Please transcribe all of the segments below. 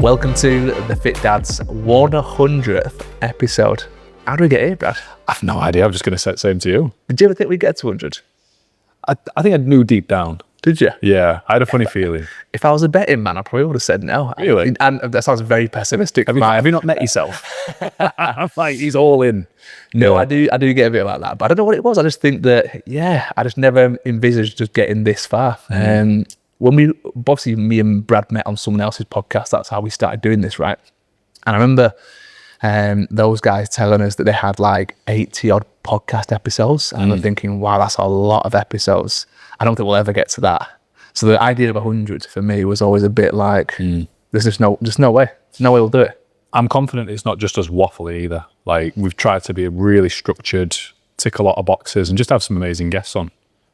Welcome to the Fit Dad's 100th episode. How do we get here, Brad? I have no idea. I'm just going to say the same to you. Did you ever think we'd get to 100? I think I knew deep down. Did you? Yeah, I had a funny feeling. If I was a betting man, I probably would have said no. Really? And that sounds very pessimistic. Have you not met yourself? I'm like, he's all in. No, Yeah. I do get a bit like that, but I don't know what it was. I just think that, I just never envisaged just getting this far. When obviously me and Brad met on someone else's podcast, that's how we started doing this, right? And I remember those guys telling us that they had like 80 odd podcast episodes. And I'm thinking, wow, that's a lot of episodes. I don't think we'll ever get to that. So the idea of 100 for me was always a bit like, there's just no way. There's no way we'll do it. I'm confident it's not just us waffling either. Like, we've tried to be really structured, tick a lot of boxes, and just have some amazing guests on.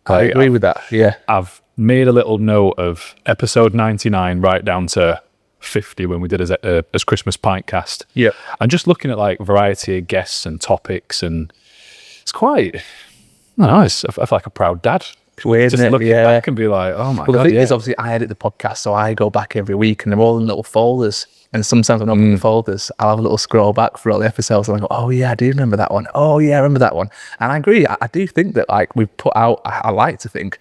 I agree with that, yeah. I've made a little note of episode 99 right down to 50 when we did as Christmas pint cast. Yeah. And just looking at like variety of guests and topics, and it's quite, I don't know, I feel like a proud dad. Weird, Just isn't it? looking Yeah. back and be like, oh my Well, God. the thing is, obviously, I edit the podcast, so I go back every week, and they're all in little folders. And sometimes when I'm opening the folders, I'll have a little scroll back through all the episodes, and I go, oh yeah, I do remember that one. Oh yeah, I remember that one. And I agree. I do think that like we've put out, I like to think,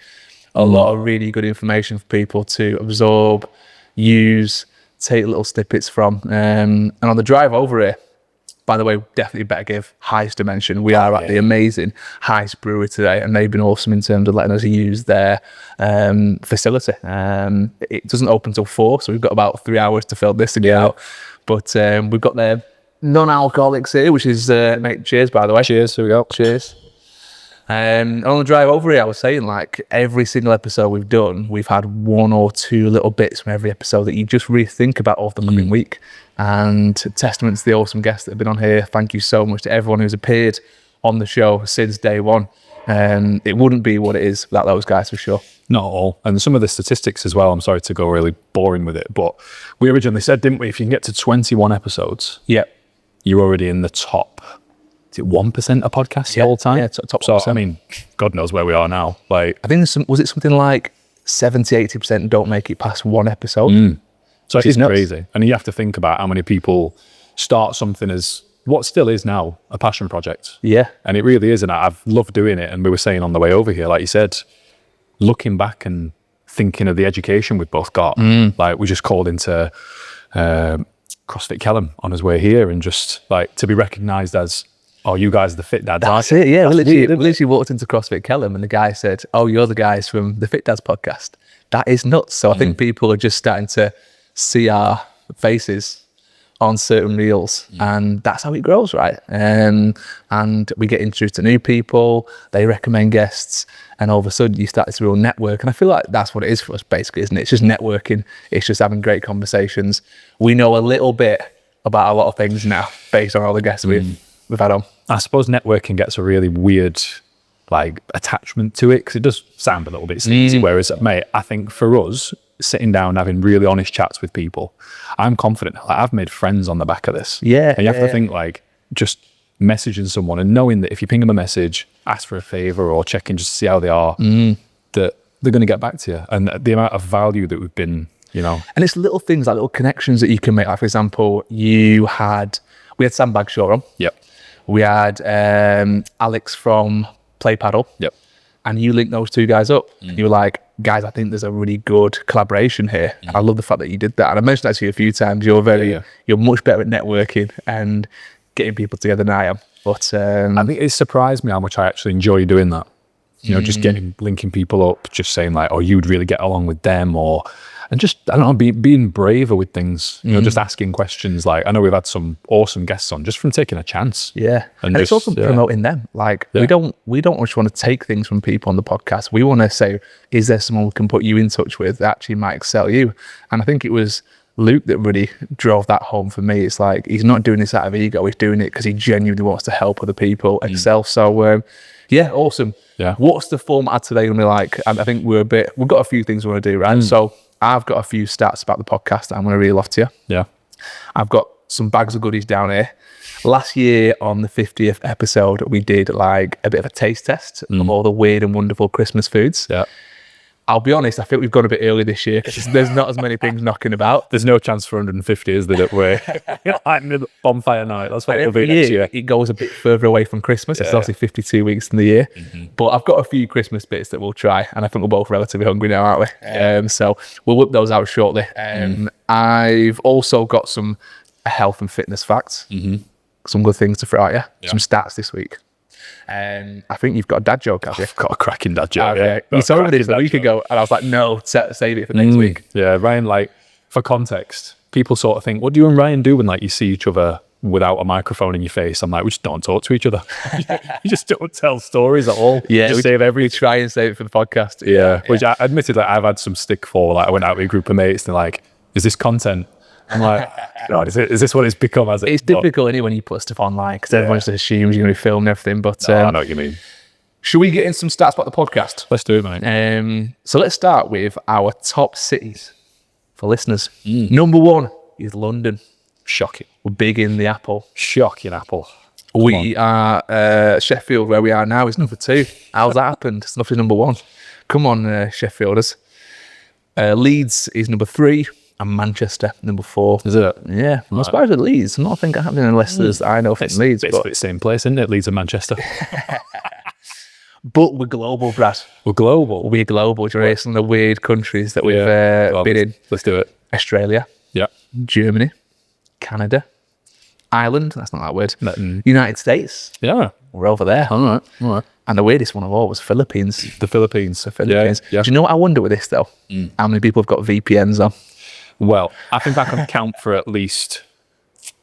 a lot of really good information for people to absorb, use, take little snippets from. And on the drive over here, by the way, definitely better give Heist a mention. We are at the amazing Heist Brewery today, and they've been awesome in terms of letting us use their facility. It doesn't open till 4, so we've got about 3 hours to fill this to get out. But we've got their non-alcoholics here, which is, mate, cheers, by the way. Cheers, here we go. Cheers. On the drive over here, I was saying, like, every single episode we've done, we've had 1 or 2 little bits from every episode that you just really think about over the coming week. And testament to the awesome guests that have been on here. Thank you so much to everyone who's appeared on the show since day one. It wouldn't be what it is without those guys, for sure. Not all. And some of the statistics as well, I'm sorry to go really boring with it, but we originally said, didn't we, if you can get to 21 episodes, you're already in the top, is it 1% of podcasts the whole time? Yeah, top So, 1%. I mean, God knows where we are now. Like, I think was it something like 70-80% don't make it past 1 episode? so Which it's is nuts. crazy. And you have to think about how many people start something as what still is now a passion project. Yeah. And it really is. And I've loved doing it. And we were saying on the way over here, like you said, looking back and thinking of the education we've both got. Like, we just called into CrossFit Kellam on his way here, and just like to be recognised as, oh, you guys are the Fit Dads. That's aren't it, you? yeah. We That's literally walked into CrossFit Kellam, and the guy said, oh, you're the guys from the Fit Dads podcast. That is nuts. So I think people are just starting to see our faces on certain reels, and that's how it grows, right? And we get introduced to new people, they recommend guests, and all of a sudden you start this real network. And I feel like that's what it is for us, basically, isn't it? It's just networking. It's just having great conversations. We know a little bit about a lot of things now based on all the guests we've had on. I suppose networking gets a really weird like attachment to it, because it does sound a little bit sleazy. Whereas, mate, I think for us, sitting down, having really honest chats with people, I'm confident. Like, I've made friends on the back of this. Yeah. And you have to think, like, just messaging someone and knowing that if you ping them a message, ask for a favor or check in just to see how they are, that they're going to get back to you. And the amount of value that we've been, And it's little things, like little connections that you can make. Like, for example, we had Sandbag Shaw on. Yep. We had Alex from Play Paddle. Yep. And you linked those 2 guys up. You were like, guys, I think there's a really good collaboration here. I love the fact that you did that. And I mentioned that to you a few times. You're much better at networking and getting people together than I am. But I think it surprised me how much I actually enjoy doing that. Just linking people up, just saying like, oh, you'd really get along with them, and just, I don't know, being braver with things, just asking questions. Like, I know we've had some awesome guests on just from taking a chance. Yeah. And it's just, also promoting them. Like, we don't just want to take things from people on the podcast. We want to say, is there someone we can put you in touch with that actually might excel you? And I think it was Luke that really drove that home for me. It's like, he's not doing this out of ego. He's doing it because he genuinely wants to help other people excel. So, yeah, awesome. Yeah. What's the format today going to be like? I think we've got a few things we want to do, right? So I've got a few stats about the podcast that I'm going to reel off to you. Yeah. I've got some bags of goodies down here. Last year on the 50th episode, we did like a bit of a taste test of all the weird and wonderful Christmas foods. Yeah. I'll be honest, I think we've gone a bit early this year because there's not as many things knocking about. There's no chance for 150, is there? That way, like bonfire night. That's what it'll be next year. It goes a bit further away from Christmas. It's obviously 52 weeks in the year. But I've got a few Christmas bits that we'll try, and I think we're both relatively hungry now, aren't we? So we'll whip those out shortly. I've also got some health and fitness facts. Some good things to throw at you. Some stats this week. I think you've got a dad joke, have you? I've got a cracking dad joke. Okay. You told me this a week ago, and I was like, no, save it for next week. Yeah, Ryan, like, for context, people sort of think, what do you and Ryan do when, like, you see each other without a microphone in your face? I'm like, we just don't talk to each other. You just don't tell stories at all. Yeah, just save everything. We try and save it for the podcast. Which I admittedly, I've had some stick for. Like, I went out with a group of mates, and they're like, is this content? I'm like, God, is this what it's become? It's difficult anyway when you put stuff online because everyone just assumes you're going to be filming everything. But I know what you mean. Should we get in some stats about the podcast? Let's do it, mate. So let's start with our top cities for listeners. Number 1 is London. Shocking. We're big in the Apple. Shocking Apple. We are Sheffield, where we are now, is number 2. How's that happened? It's nothing number 1. Come on, Sheffielders. Leeds is number 3. And Manchester, number 4. Is it? Yeah. I'm surprised with Leeds. I'm not thinking happening unless there's I know from Leeds. It's basically the same place, isn't it? Leeds and Manchester. But we're global, Brad. We're global. We're global. Do you know some of the weird countries that we've been in? Let's do it. Australia. Yeah. Germany. Canada. Ireland. That's not that weird. Mm. United States. Yeah. We're over there. All right. And the weirdest one of all was Philippines. The Philippines. Yeah. Do you know what I wonder with this, though? How many people have got VPNs on? Well, I think I can count for at least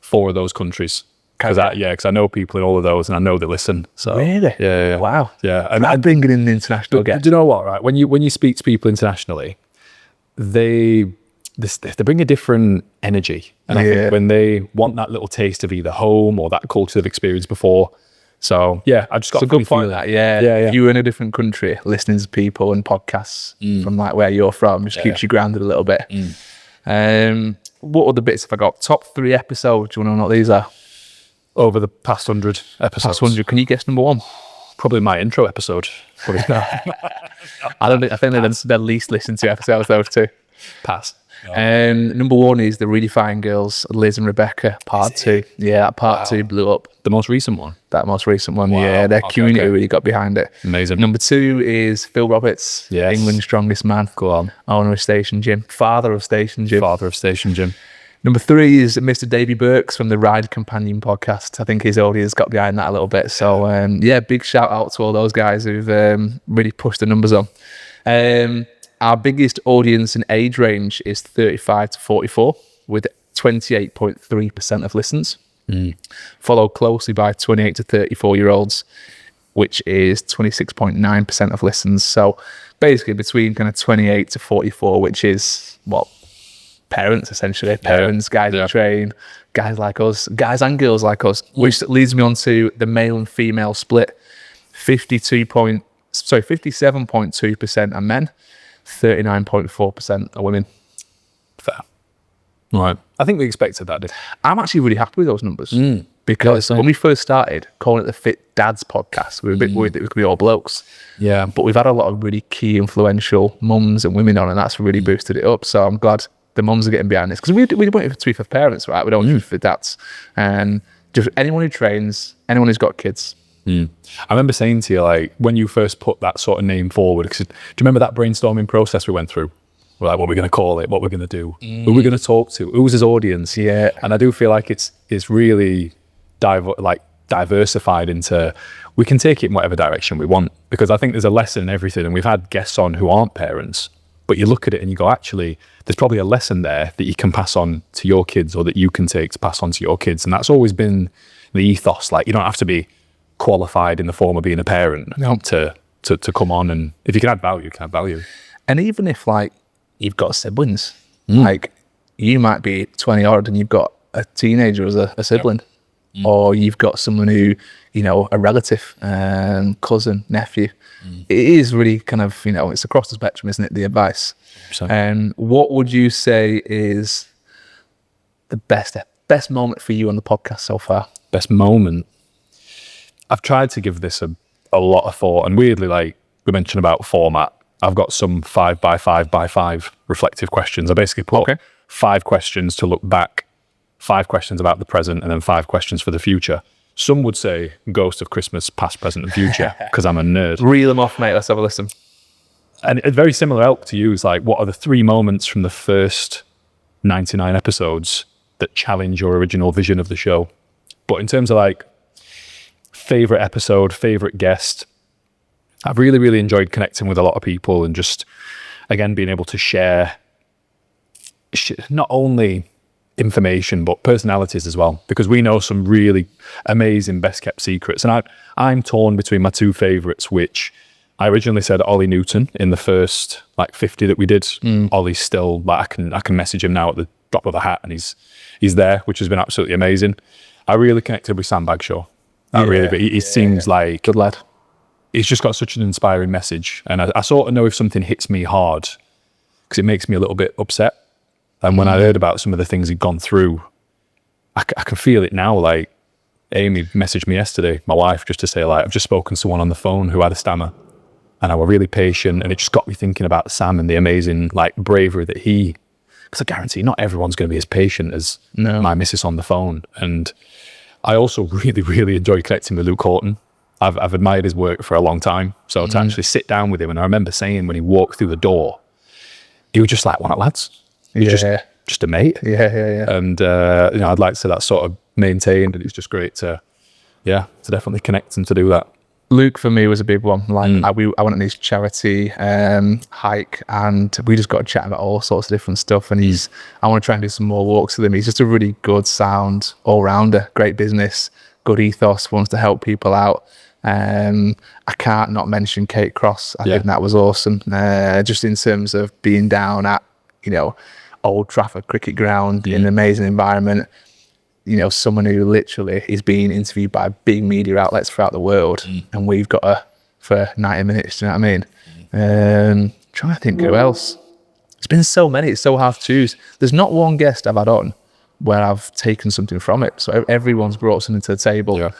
4 of those countries. Because I know people in all of those, and I know they listen. So really, yeah. Wow, yeah. And I'm bringing in the international guest. Do you know what? Right, when you speak to people internationally, they bring a different energy, and I think when they want that little taste of either home or that culture they've experienced before. So yeah, I just got a good point. That yeah. If you were in a different country, listening to people and podcasts from like where you're from just keeps you grounded a little bit. What other bits have I got? Top 3 episodes. Do you want to know what these are? Over the past 100 episodes. Past 100. Can you guess number 1? Probably my intro episode. I think they're the least listened to episodes, those 2. Pass. Number 1 is the Redefined Girls, Liz and Rebecca, part 2. Yeah, that part 2 blew up. The most recent one? That most recent one, yeah. Their community really got behind it. Amazing. Number 2 is Phil Roberts, England's strongest man. Go on. Owner of Station Gym. Father of Station Gym. Number 3 is Mr. Davey Burks from the Ride Companion podcast. I think his audience got behind that a little bit. So, big shout out to all those guys who've really pushed the numbers on. Our biggest audience in age range is 35 to 44 with 28.3% of listens. Followed closely by 28 to 34-year-olds, which is 26.9% of listens. So basically between kind of 28 to 44, which is parents, essentially. Parents, guys who train, guys like us, guys and girls like us, which leads me on to the male and female split. 57.2% are men, 39.4% are women. Fair. Right. I think we expected that, did I'm actually really happy with those numbers. Because when we first started calling it the Fit Dads podcast, we were a bit worried that it was going to be all blokes. Yeah. But we've had a lot of really key influential mums and women on, and that's really boosted it up. So I'm glad the mums are getting behind this, because we want it to be for parents, right? We don't want it for dads. And just anyone who trains, anyone who's got kids. I remember saying to you, like, when you first put that sort of name forward, because do you remember that brainstorming process we went through? We're like, what we're going to call it, what we're going to do, who we're going to talk to, who's his audience. Yeah. And I do feel like it's really diversified into, we can take it in whatever direction we want, because I think there's a lesson in everything. And we've had guests on who aren't parents, but you look at it and you go, actually, there's probably a lesson there that you can pass on to your kids, or that you can take to pass on to your kids. And that's always been the ethos. Like, you don't have to be qualified in the form of being a parent to come on, and if you can add value, you can add value. And even if like you've got siblings, like you might be 20 odd and you've got a teenager as a sibling, or you've got someone who, you know, a relative, cousin, nephew. It is really kind of, you know, it's across the spectrum, isn't it, the advice? And what would you say is the best moment for you on the podcast so far? Best moment? I've tried to give this a lot of thought, and weirdly, like we mentioned about format, I've got some 5x5x5 reflective questions. I basically put 5 questions to look back, 5 questions about the present, and then 5 questions for the future. Some would say ghost of Christmas, past, present, and future, because I'm a nerd. Reel them off, mate. Let's have a listen. And a very similar help to you is like, what are the 3 moments from the first 99 episodes that challenge your original vision of the show? But in terms of like favorite episode, favorite guest, I've really, really enjoyed connecting with a lot of people and just, again, being able to share not only information, but personalities as well, because we know some really amazing best kept secrets. And I'm torn between my 2 favorites, which I originally said Ollie Newton in the first like 50 that we did. Ollie's still like, I can message him now at the drop of a hat and he's there, which has been absolutely amazing. I really connected with Sam Bagshaw. He seems like good lad. He's just got such an inspiring message. And I sort of know if something hits me hard, because it makes me a little bit upset. And when I heard about some of the things he'd gone through, I can feel it now. Like Amy messaged me yesterday, my wife, just to say like, I've just spoken to someone on the phone who had a stammer and I were really patient. And it just got me thinking about Sam and the amazing like bravery that because I guarantee not everyone's going to be as patient as my missus on the phone. And I also really, really enjoyed connecting with Luke Horton. I've admired his work for a long time. So to actually sit down with him, and I remember saying when he walked through the door, he was just like one of the lads. He was just a mate. And I'd like to say that sort of maintained, and it's just great to definitely connect and to do that. Luke for me was a big one. Like I went on his charity hike, and we just got chatting about all sorts of different stuff. And I want to try and do some more walks with him. He's just a really good sound all rounder, great business, good ethos, wants to help people out. I can't not mention Kate Cross. I think that was awesome. Just in terms of being down at Old Trafford cricket ground in an amazing environment. Someone who literally is being interviewed by big media outlets throughout the world, and we've got her for 90 minutes. Do you know what I mean? Trying to think who else. It's been so many. It's so hard to choose. There's not one guest I've had on where I've taken something from it. So everyone's brought something to the table.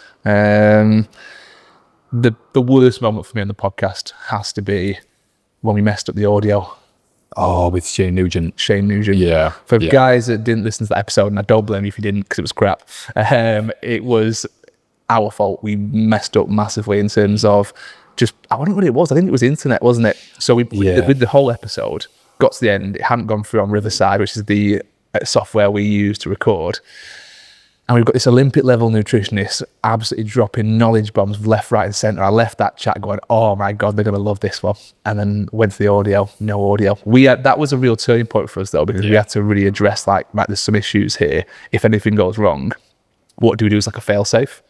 The worst moment for me on the podcast has to be when we messed up the audio. Oh, with Shane Nugent. Yeah. For guys that didn't listen to that episode, and I don't blame you if you didn't, because it was crap. It was our fault. We messed up massively in terms of I wonder what it was. I think it was internet, wasn't it? So with the whole episode, got to the end, it hadn't gone through on Riverside, which is the software we use to record. And we've got this Olympic level nutritionist absolutely dropping knowledge bombs left, right, and centre. I left that chat going, oh my God, they're going to love this one. And then went to the audio, no audio. That was a real turning point for us though, because we had to really address like, there's some issues here. If anything goes wrong, what do we do as like a fail safe?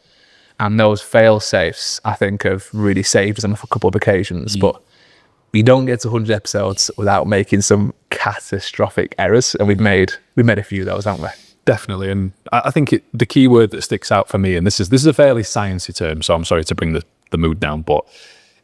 And those fail safes, I think, have really saved us on a couple of occasions. But we don't get to 100 episodes without making some catastrophic errors. And we've made a few of those, haven't we? Definitely. And I think the key word that sticks out for me, and this is a fairly sciencey term, so I'm sorry to bring the mood down, but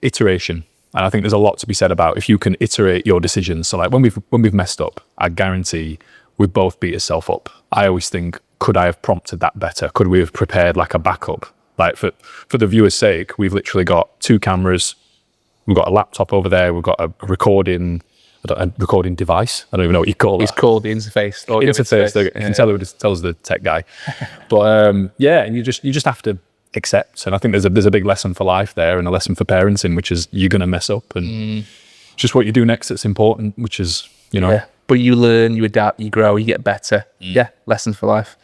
iteration. And I think there's a lot to be said about if you can iterate your decisions. So like when we've messed up, I guarantee we've both beat ourselves up. I always think, could I have prompted that better? Could we have prepared like a backup? Like for the viewer's sake, we've literally got 2 cameras. We've got a laptop over there. We've got a recording device. I don't even know what you call it. It's called the interface. Interface. You can tell who tells the tech guy. But and you just have to accept. And I think there's a big lesson for life there, and a lesson for parenting, which is you're going to mess up, and just what you do next that's important, which is But you learn, you adapt, you grow, you get better. Lessons for life.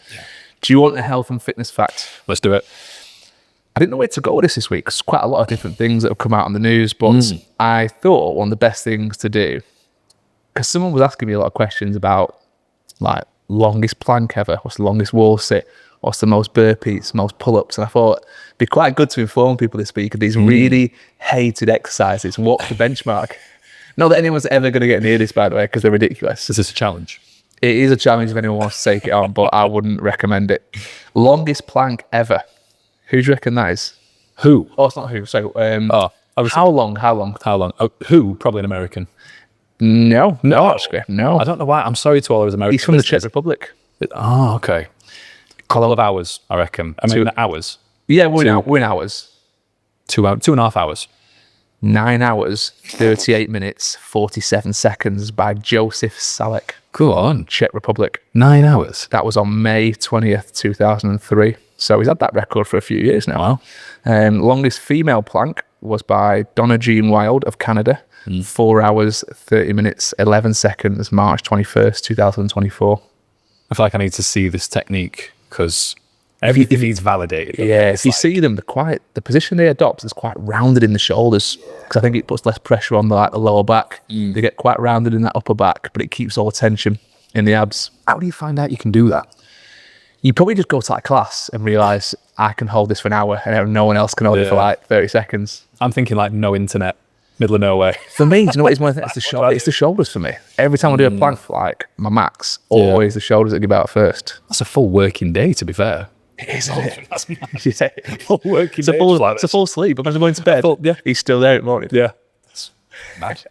Do you want a health and fitness fact? Let's do it. I didn't know where to go with this week. There's quite a lot of different things that have come out on the news, but I thought one of the best things to do, because someone was asking me a lot of questions about like longest plank ever, what's the longest wall sit, what's the most burpees, most pull-ups, and I thought it'd be quite good to inform people this week of these really hated exercises. What's the benchmark? Not that anyone's ever going to get near this, by the way, because they're ridiculous. Is this a challenge? It is a challenge if anyone wants to take it on, but I wouldn't recommend it. Longest plank ever. Who do you reckon that is? Who? Oh, it's not who. So, how long? Oh, who? Probably an American. No. No. I don't know why. I'm sorry to all those Americans. He's from the Czech Republic. Oh, okay. Couple of hours, I reckon. I mean, hours. Yeah, we're in hours. 2.5 hours. 9 hours, 38 minutes, 47 seconds by Joseph Salek, Go on. Czech Republic. 9 hours. That was on May 20th, 2003. So he's had that record for a few years now. Wow. Longest female plank was by Donna Jean Wild of Canada. 4 hours, 30 minutes, 11 seconds, March 21st, 2024. I feel like I need to see this technique because everything needs validated. Yeah, if you see them, the position they adopt is quite rounded in the shoulders because I think it puts less pressure on the lower back. They get quite rounded in that upper back, but it keeps all the tension in the abs. How do you find out you can do that? You probably just go to like class and realise I can hold this for an hour and no one else can hold it for like 30 seconds. I'm thinking like no internet, middle of nowhere. For me, do you know what is one thing? It's the shoulders for me. Every time I do a plank for like my max, always the shoulders that give out first. That's a full working day, to be fair. It is, isn't it? That's Yeah. full working It's a day. full sleep. Imagine going to bed. Yeah. He's still there in the morning. Yeah. That's mad.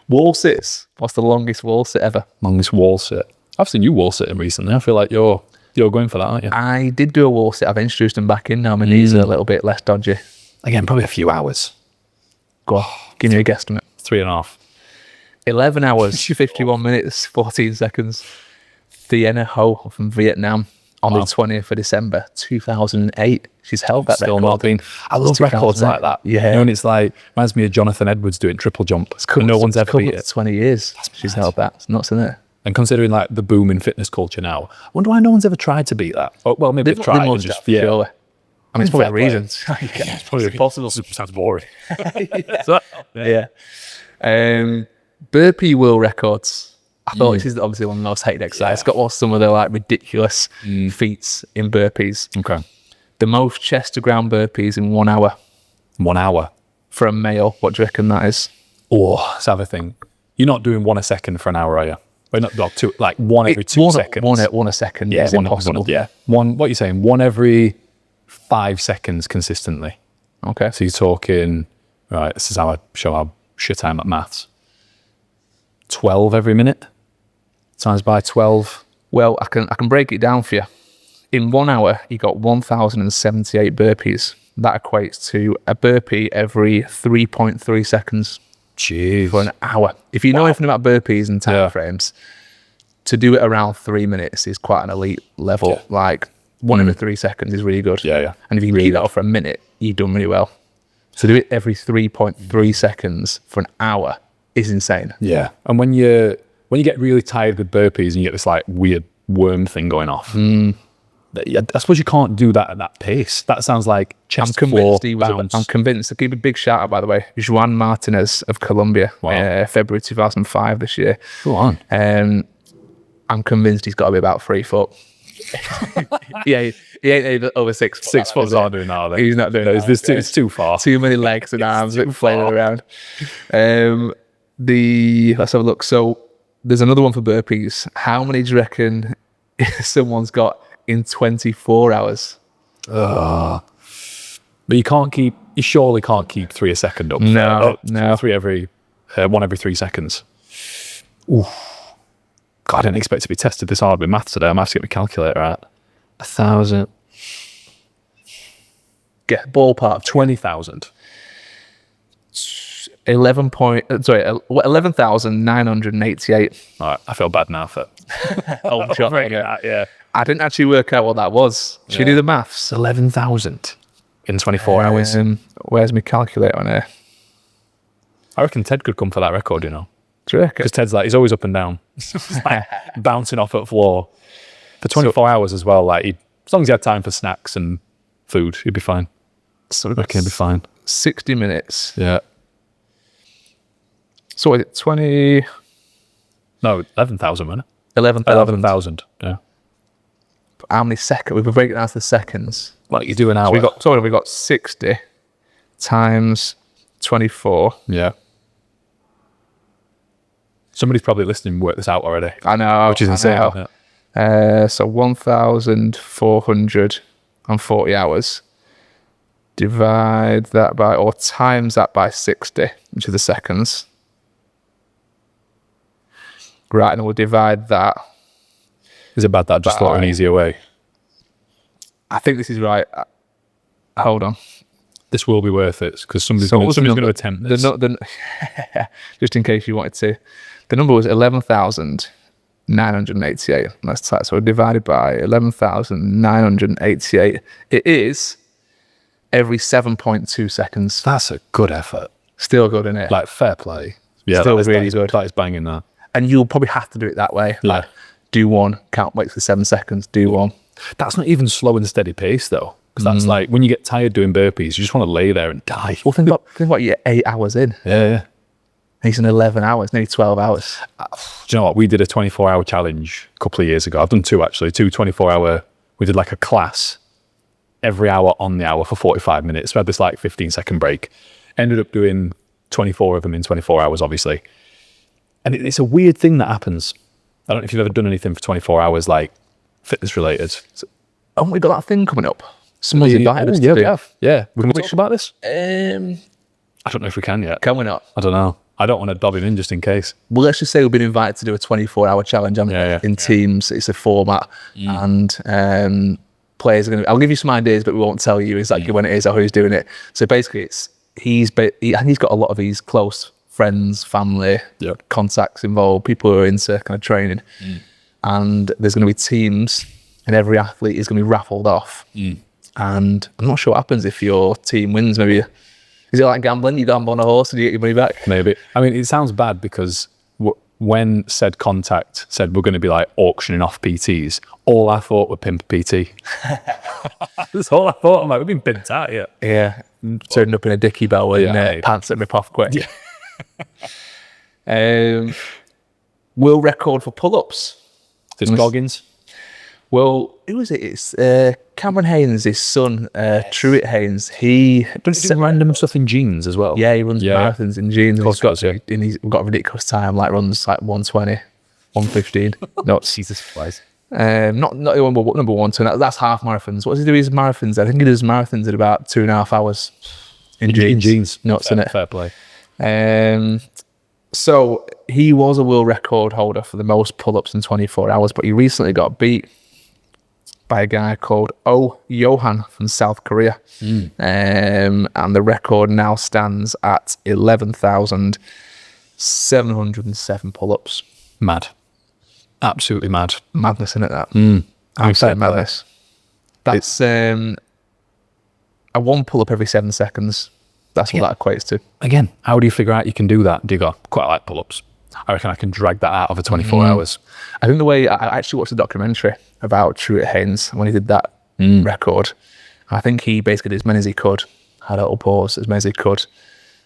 Wall sits. What's the longest wall sit ever? Longest wall sit. I've seen you wall sitting recently. I feel like you're going for that, aren't you? I did do a wall sit. I've introduced them back in now. My knees are a little bit less dodgy. Again, probably a few hours. Go on. Give me a guesstimate. 3.5. 11 hours, 51 minutes, 14 seconds. Thiena Ho from Vietnam on the 20th of December, 2008. She's held that Still record. not been. I love records like that. Yeah. You know, and it's like, reminds me of Jonathan Edwards doing triple jump. And no one's ever beat it. 20 years she's held that. It's nuts, isn't it? And considering like the boom in fitness culture now, I wonder why no one's ever tried to beat that. Oh, well, maybe they've tried. Must Just, have, surely. I mean, it's probably a Fair play. reason. It's probably impossible. Sounds boring. Yeah. Burpee world records. I thought this is obviously one of the most hated exercises. It's got some of the like ridiculous feats in burpees. Okay. The most chest to ground burpees in 1 hour 1 hour. for a male. What do you reckon that is? Oh, let's have a thing. You're not doing one a second for an hour, are you? Well, not like two, like one every 2 seconds. One a second is impossible. One. What are you saying? One every 5 seconds consistently. Okay. So you're talking. Right. This is how I show how shit I am at maths. 12 every minute. Times by 12. Well, I can break it down for you. In 1 hour, you got 1,078 burpees. That equates to a burpee every 3.3 seconds Jeez. for an hour. If you know anything about burpees and time frames, to do it around 3 minutes is quite an elite level. Yeah. Like 1 every 3 seconds is really good. Yeah. And if you can keep that up for a minute, you've done really well. So do it every 3.3 seconds for an hour is insane. Yeah. And when you get really tired with burpees and you get this like weird worm thing going off, I suppose you can't do that at that pace. That sounds like chest floor bounce. I'm convinced. I'll give a big shout out, by the way. Juan Martinez of Colombia, February 2005 this year. Go on. I'm convinced he's got to be about 3 foot. Yeah, he ain't even over 6 foot. 6 foot aren't doing that, are they? He's not doing that. It's too far. Too many legs and arms flailing around. Let's have a look. So there's another one for burpees. How many do you reckon someone's got in 24 hours? But you surely can't keep 3 a second up. No. 3 every, 1 every 3 seconds. Ooh. God, I didn't expect to be tested this hard with maths today. I might have to get my calculator out. 1,000. Get ballpark. 20,000. 11,988. All right, I feel bad now for Old shot. yeah. I didn't actually work out what that was. Should you do the maths? 11,000 in 24 hours. Where's my calculator on here? I reckon Ted could come for that record, you know. Do you reckon? Because Ted's like, he's always up and down. He's like bouncing off at the floor. For 24 hours as well, like as long as he had time for snacks and food, he'd be fine. So I reckon he'd be fine. 60 minutes. Yeah. So is it 20... No, 11,000, wasn't it? 11,000. 11,000, yeah. How many seconds? We've been breaking it down to the seconds. Like you do an hour. So we got 60 times 24. Yeah. Somebody's probably listening and worked this out already. I know. Which is insane. So 1,440 hours. Divide that by, or times that by 60, which is the seconds. Right, and we'll divide that. Is it bad that I just thought of an easier way? I think this is right. Hold on. This will be worth it because somebody's So going what's the to number? attempt this. Just in case you wanted to, the number was 11,988. That's tight. So divided by 11,988. It is every 7.2 seconds. That's a good effort. Still good, isn't it? Like, fair play. Yeah, Still that is really good. That is banging that. And you'll probably have to do it that way. Yeah. Like, do one, count, wait for 7 seconds, do one. That's not even slow and steady pace, though. Because that's like, when you get tired doing burpees, you just want to lay there and die. Well, think about you're 8 hours in. Yeah. He's in 11 hours, nearly 12 hours. Do you know what? We did a 24-hour challenge a couple of years ago. I've done two, actually. 2 24-hour. We did like a class every hour on the hour for 45 minutes. We had this like 15-second break. Ended up doing 24 of them in 24 hours, obviously. And it's a weird thing that happens. I don't know if you've ever done anything for 24 hours, like fitness related. Haven't we got that thing coming up? Someone's invited us to yeah, do. we have. Yeah. Can we talk about this? Um, I don't know if we can yet. can we not? I don't know. I don't want to dob him in just in case. Well, let's just say we've been invited to do a 24-hour challenge in teams. It's a format, and players are going to. I'll give you some ideas, but we won't tell you exactly when it is or who's doing it. So basically, he's got a lot of these close friends, family, contacts involved, people who are into kind of training, and there's going to be teams, and every athlete is going to be raffled off. And I'm not sure what happens if your team wins. Maybe. Is it like gambling? You gamble on a horse and you get your money back? Maybe. I mean, it sounds bad because when said contact said we're going to be like auctioning off PTs, all I thought were pimp PT. That's all I thought. I'm like, we've been pimped out here. Yeah. Turning up in a dicky bell and pants that rip off quick. Yeah. World record for pull-ups. It's Goggins. Well, who was it? It's Cameron Haynes, his son, Truett Haynes. He does random stuff in jeans as well. Yeah, he runs marathons in jeans. Of course, and he's got a ridiculous time. Like runs like 120, 115. No, Jesus Christ. Not number 120. That's half marathons. What does he do? His marathons. I think he does marathons in about 2.5 hours. In jeans. Nuts, isn't it? Fair play. So he was a world record holder for the most pull-ups in 24 hours, but he recently got beat by a guy called Oh Johan from South Korea. And the record now stands at 11,707 pull-ups. Mad. Absolutely mad. Madness, isn't it, that? Absolute madness. That's a one pull-up every 7 seconds. That's what that equates to. Again, how do you figure out you can do that? Do you go, quite like pull-ups? I reckon I can drag that out over 24 hours. I think the way I actually watched a documentary about Truett Haynes when he did that record. I think he basically did as many as he could, had a little pause as many as he could,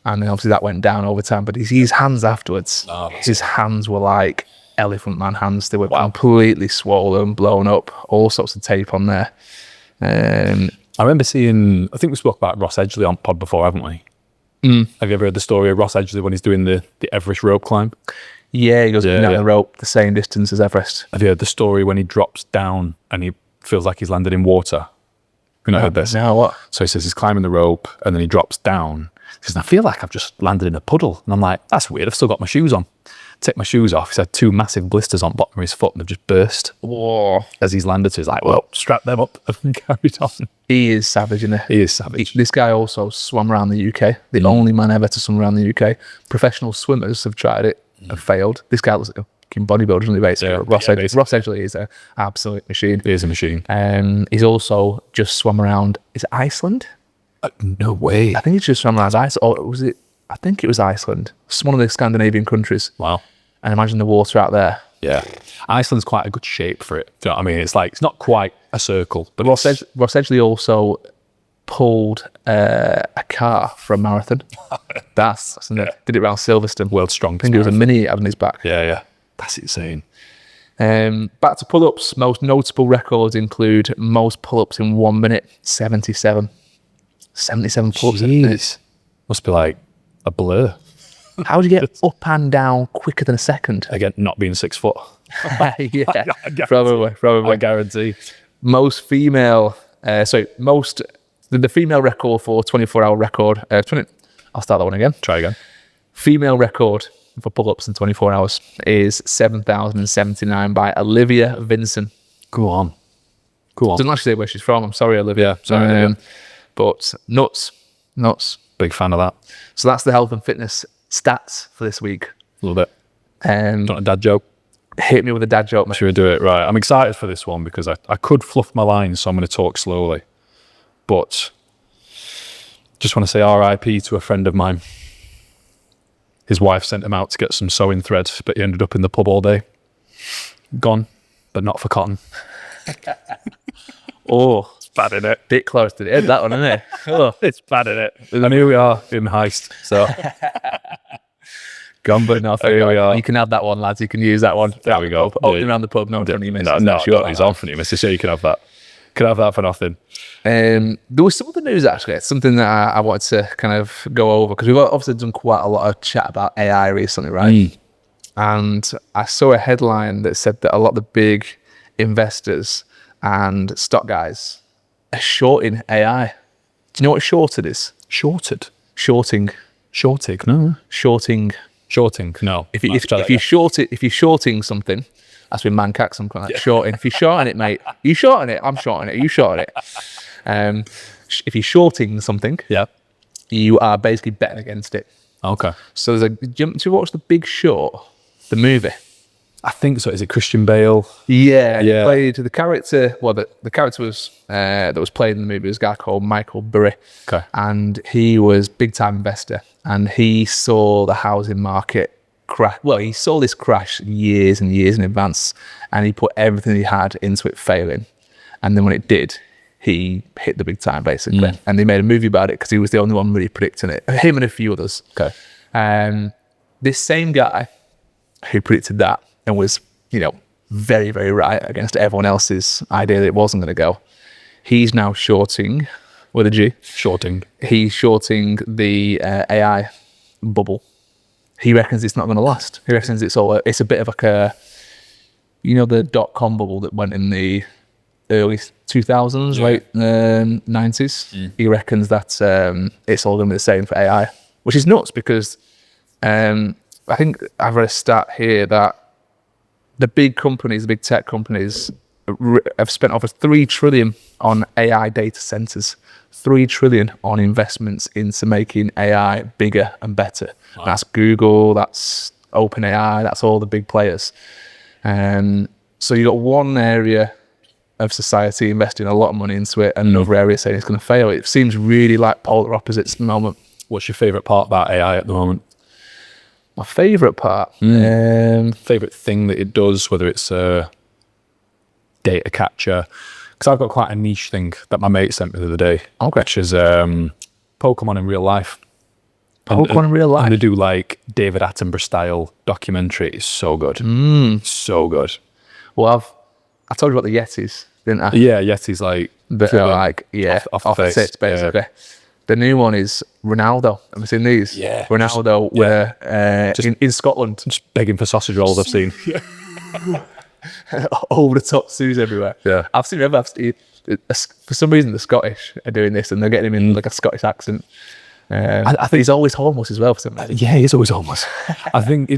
and then obviously that went down over time. But his hands afterwards, his hands were like elephant man hands. They were completely swollen, blown up, all sorts of tape on there. I remember seeing, I think we spoke about Ross Edgley on pod before, haven't we? Have you ever heard the story of Ross Edgley when he's doing the Everest rope climb? Yeah, he goes down the rope the same distance as Everest. Have you heard the story when he drops down and he feels like he's landed in water? You've not heard this? No, what? So he says he's climbing the rope and then he drops down. He says, I feel like I've just landed in a puddle. And I'm like, that's weird. I've still got my shoes on. Take my shoes off. He's had 2 massive blisters on the bottom of his foot and they've just burst. Whoa. As he's landed, so he's like, well, strap them up and carried on. He is savage, isn't he? He is savage. This guy also swam around the UK. The only man ever to swim around the UK. Professional swimmers have tried it, have failed. This guy looks like a fucking bodybuilder, doesn't he, basically? Ross Edgley is an absolute machine. He is a machine. He's also just swum around, is it Iceland? No way. I think he's just swam around Iceland. Or was it? I think it was Iceland. It's one of the Scandinavian countries. Wow. And imagine the water out there. Yeah. Iceland's quite a good shape for it. Do you know what I mean? It's like, it's not quite a circle. But Ross Edgley also pulled a car for a marathon. That's did it around Silverstone. World's strongest. I think it was a mini on his back. Yeah. That's insane. Back to pull-ups. Most notable records include most pull-ups in 1 minute, 77. 77 pull-ups in a minute. Must be like a blur. How do you get up and down quicker than a second? Again, not being 6 foot. Yeah, probably. I guarantee. Most female, the female record for 24-hour record. I'll start that one again. Try again. Female record for pull-ups in 24 hours is 7,079 by Olivia Vinson. Go on. Doesn't actually say where she's from. I'm sorry, Olivia. Sorry. But nuts. Nuts. Big fan of that. So that's the health and fitness stats for this week. Love it. Um, Not a dad joke. hit me with a dad joke, mate. Should we do it? Right. I'm excited for this one because I could fluff my lines, so I'm going to talk slowly. But just want to say RIP to a friend of mine. His wife sent him out to get some sewing thread, but he ended up in the pub all day. Gone, but not for cotton. Oh, It's bad, isn't it? bit close to the end, that one, isn't it? Oh, It's bad, isn't it? And here we are in Heist. So gone, but not Here we are. You can have that one, lads. You can use that one. There we go. Opening around the pub, no in front of you, missus. no, Sure. he's on for you, Mr. Sure, you can have that. Can have that for nothing. There was some other news, actually. It's something that I wanted to kind of go over, because we've obviously done quite a lot of chat about AI recently, right? And I saw a headline that said that a lot of the big investors and stock guys are shorting AI. Do you know what shorted is? Shorted. Shorting. Shorting. No. Shorting. Shorting. No. If you're shorting something, that's with mancack, something like that. Shorting. If you're shorting it, mate, you shorting it. I'm shorting it. You shorting it. If you're shorting something, Yeah. you are basically betting against it. Okay. So there's do you watch The Big Short, the movie? I think so. Is it Christian Bale? Yeah. Yeah. He played the character. Well, the character was that was played in the movie was a guy called Michael Burry. Okay. And he was big time investor, and he saw the housing market crash. Well, he saw this crash years and years in advance, and he put everything he had into it failing. And then when it did, he hit the big time basically. And they made a movie about it because he was the only one really predicting it. Him and a few others. Okay. This same guy who predicted that and was, very, very right against everyone else's idea that it wasn't going to go. He's now shorting with a G. Shorting. He's shorting the AI bubble. He reckons it's not going to last. He reckons it's a bit of like the .com bubble that went in the early 2000s, late 90s. He reckons that it's all going to be the same for AI, which is nuts because I think I've read a stat here that the big companies, the big tech companies, have spent over 3 trillion on AI data centers, 3 trillion on investments into making AI bigger and better. Wow. That's Google, that's OpenAI, that's all the big players. So you got one area of society investing a lot of money into it, and another area saying it's going to fail. It seems really like polar opposites at the moment. What's your favourite part about AI at the moment? My favourite part? Favourite thing that it does, whether it's data capture. Because I've got quite a niche thing that my mate sent me the other day, which is Pokemon in real life. Pokemon in real life? And they do like David Attenborough style documentary. It's so good. So good. Well, I told you about the Yetis, didn't I? Yeah, Yeti's like... off the face, tits, basically. Yeah. The new one is Ronaldo. Have you seen these? Yeah. Ronaldo in Scotland. Just begging for sausage rolls I've seen. Over the top zoos everywhere. Yeah. I've seen for some reason the Scottish are doing this and they're getting him in like a Scottish accent. I think he's always homeless as well for some reason. Yeah, he's always homeless. I think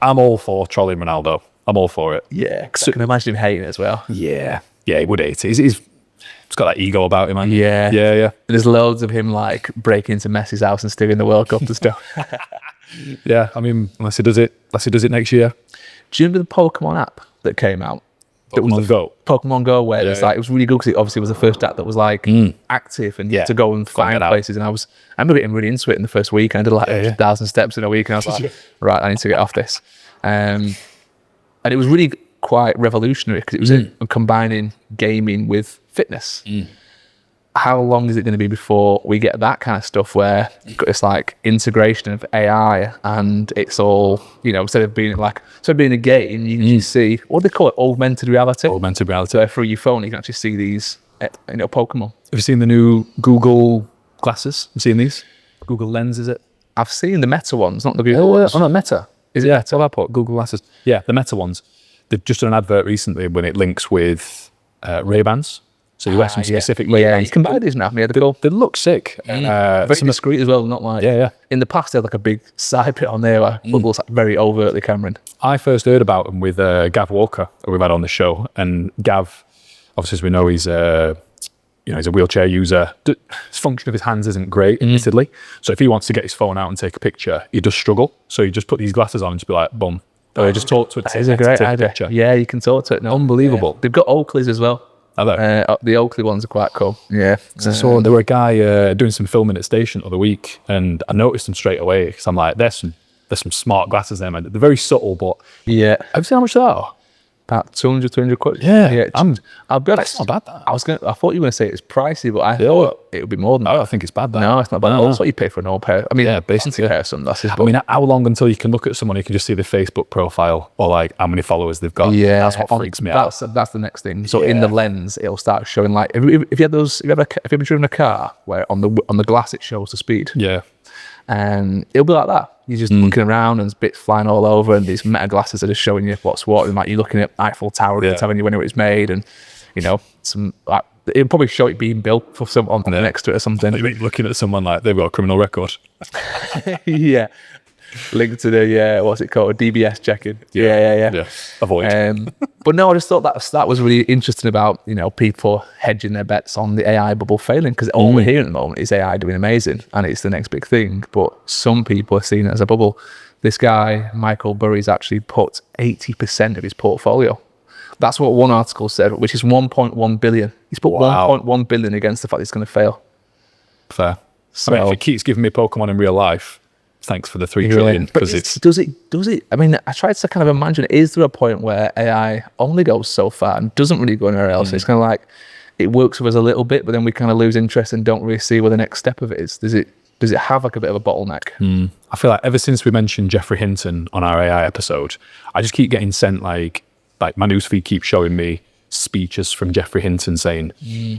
I'm all for trolling Ronaldo. I'm all for it. Yeah, I can imagine him hating it as well. Yeah, he would hate it. He's got that ego about him, man. Yeah. And there's loads of him like breaking into Messi's house and stealing the World Cup and stuff. Yeah, I mean, unless he does it next year. Do you remember the Pokemon app that came out? Pokemon Go, where it was really good because it obviously was the first app that was like active and to go and find places. And I remember getting really into it in the first week, and I did like 1,000 steps in a week, and I was like, right, I need to get off this. And it was really quite revolutionary because it was combining gaming with fitness. How long is it going to be before we get that kind of stuff where you've got this like integration of AI and it's all, instead of being a game, you can see, what do they call it? Augmented reality. So through your phone, you can actually see these, Pokemon. Have you seen the new Google glasses? Have you seen these? Google Lens, is it? I've seen the Meta ones, not the Google ones. Oh, no, Meta. Is it? Yeah, tell that part. Google glasses. Yeah, the Meta ones. They've just done an advert recently when it links with Ray-Bans. So you wear some specific Ray-Bans. Yeah, you can buy these now. Yeah, they look sick. Very discreet as well, not like... Yeah. In the past, they had like a big side bit on there where it looks like very overtly Cameron. I first heard about them with Gav Walker, who we've had on the show. And Gav, obviously, as we know, he's he's a wheelchair user. His function of his hands isn't great, admittedly. So if he wants to get his phone out and take a picture, he does struggle. So you just put these glasses on and just be like, boom. Or you just talk to it. That is a great idea. Picture. Yeah, you can talk to it now. Unbelievable. Yeah. They've got Oakleys as well. Are they? The Oakley ones are quite cool. Yeah. I saw there were a guy doing some filming at station the other week, and I noticed them straight away because I'm like, there's some smart glasses there, man. They're very subtle, but yeah. have you seen how much they are? About 200 quid. Yeah. I'll be honest. That's not bad, that. I thought you were going to say it was pricey, but I thought it would be more than that. I don't think it's bad, that. No, it's not bad. No. That's what you pay for an old pair. I mean, basically. pair of sunglasses. I mean, how long until you can look at someone, you can just see their Facebook profile or like how many followers they've got? Yeah, that's what freaks me out. That's the next thing. So in the lens, it'll start showing like if you had those, if you've ever driven a car where on the glass it shows the speed. Yeah. And it'll be like that. You're just looking around and there's bits flying all over, and these meta glasses are just showing you what's what. And like you're looking at Eiffel Tower, and telling you when it was made, and some like it'll probably show it being built for someone next to it or something. You're looking at someone like they've got a criminal record. Yeah. Linked to the what's it called? DBS checking. Yeah. Avoid. But no, I just thought that was really interesting about people hedging their bets on the AI bubble failing, because all we're hearing at the moment is AI doing amazing and it's the next big thing. But some people are seeing it as a bubble. This guy Michael Burry's actually put 80% of his portfolio. That's what one article said, which is 1.1 billion. He's put 1.1 billion against the fact it's going to fail. Fair. So, I mean, if it keeps giving me Pokemon in real life, thanks for the 3 trillion. Because does it? I mean, I tried to kind of imagine, is there a point where AI only goes so far and doesn't really go anywhere else? It's kind of like it works with us a little bit, but then we kind of lose interest and don't really see where the next step of it is. Does it have like a bit of a bottleneck? I feel like ever since we mentioned Jeffrey Hinton on our AI episode, I just keep getting sent like my newsfeed keeps showing me speeches from Jeffrey Hinton saying,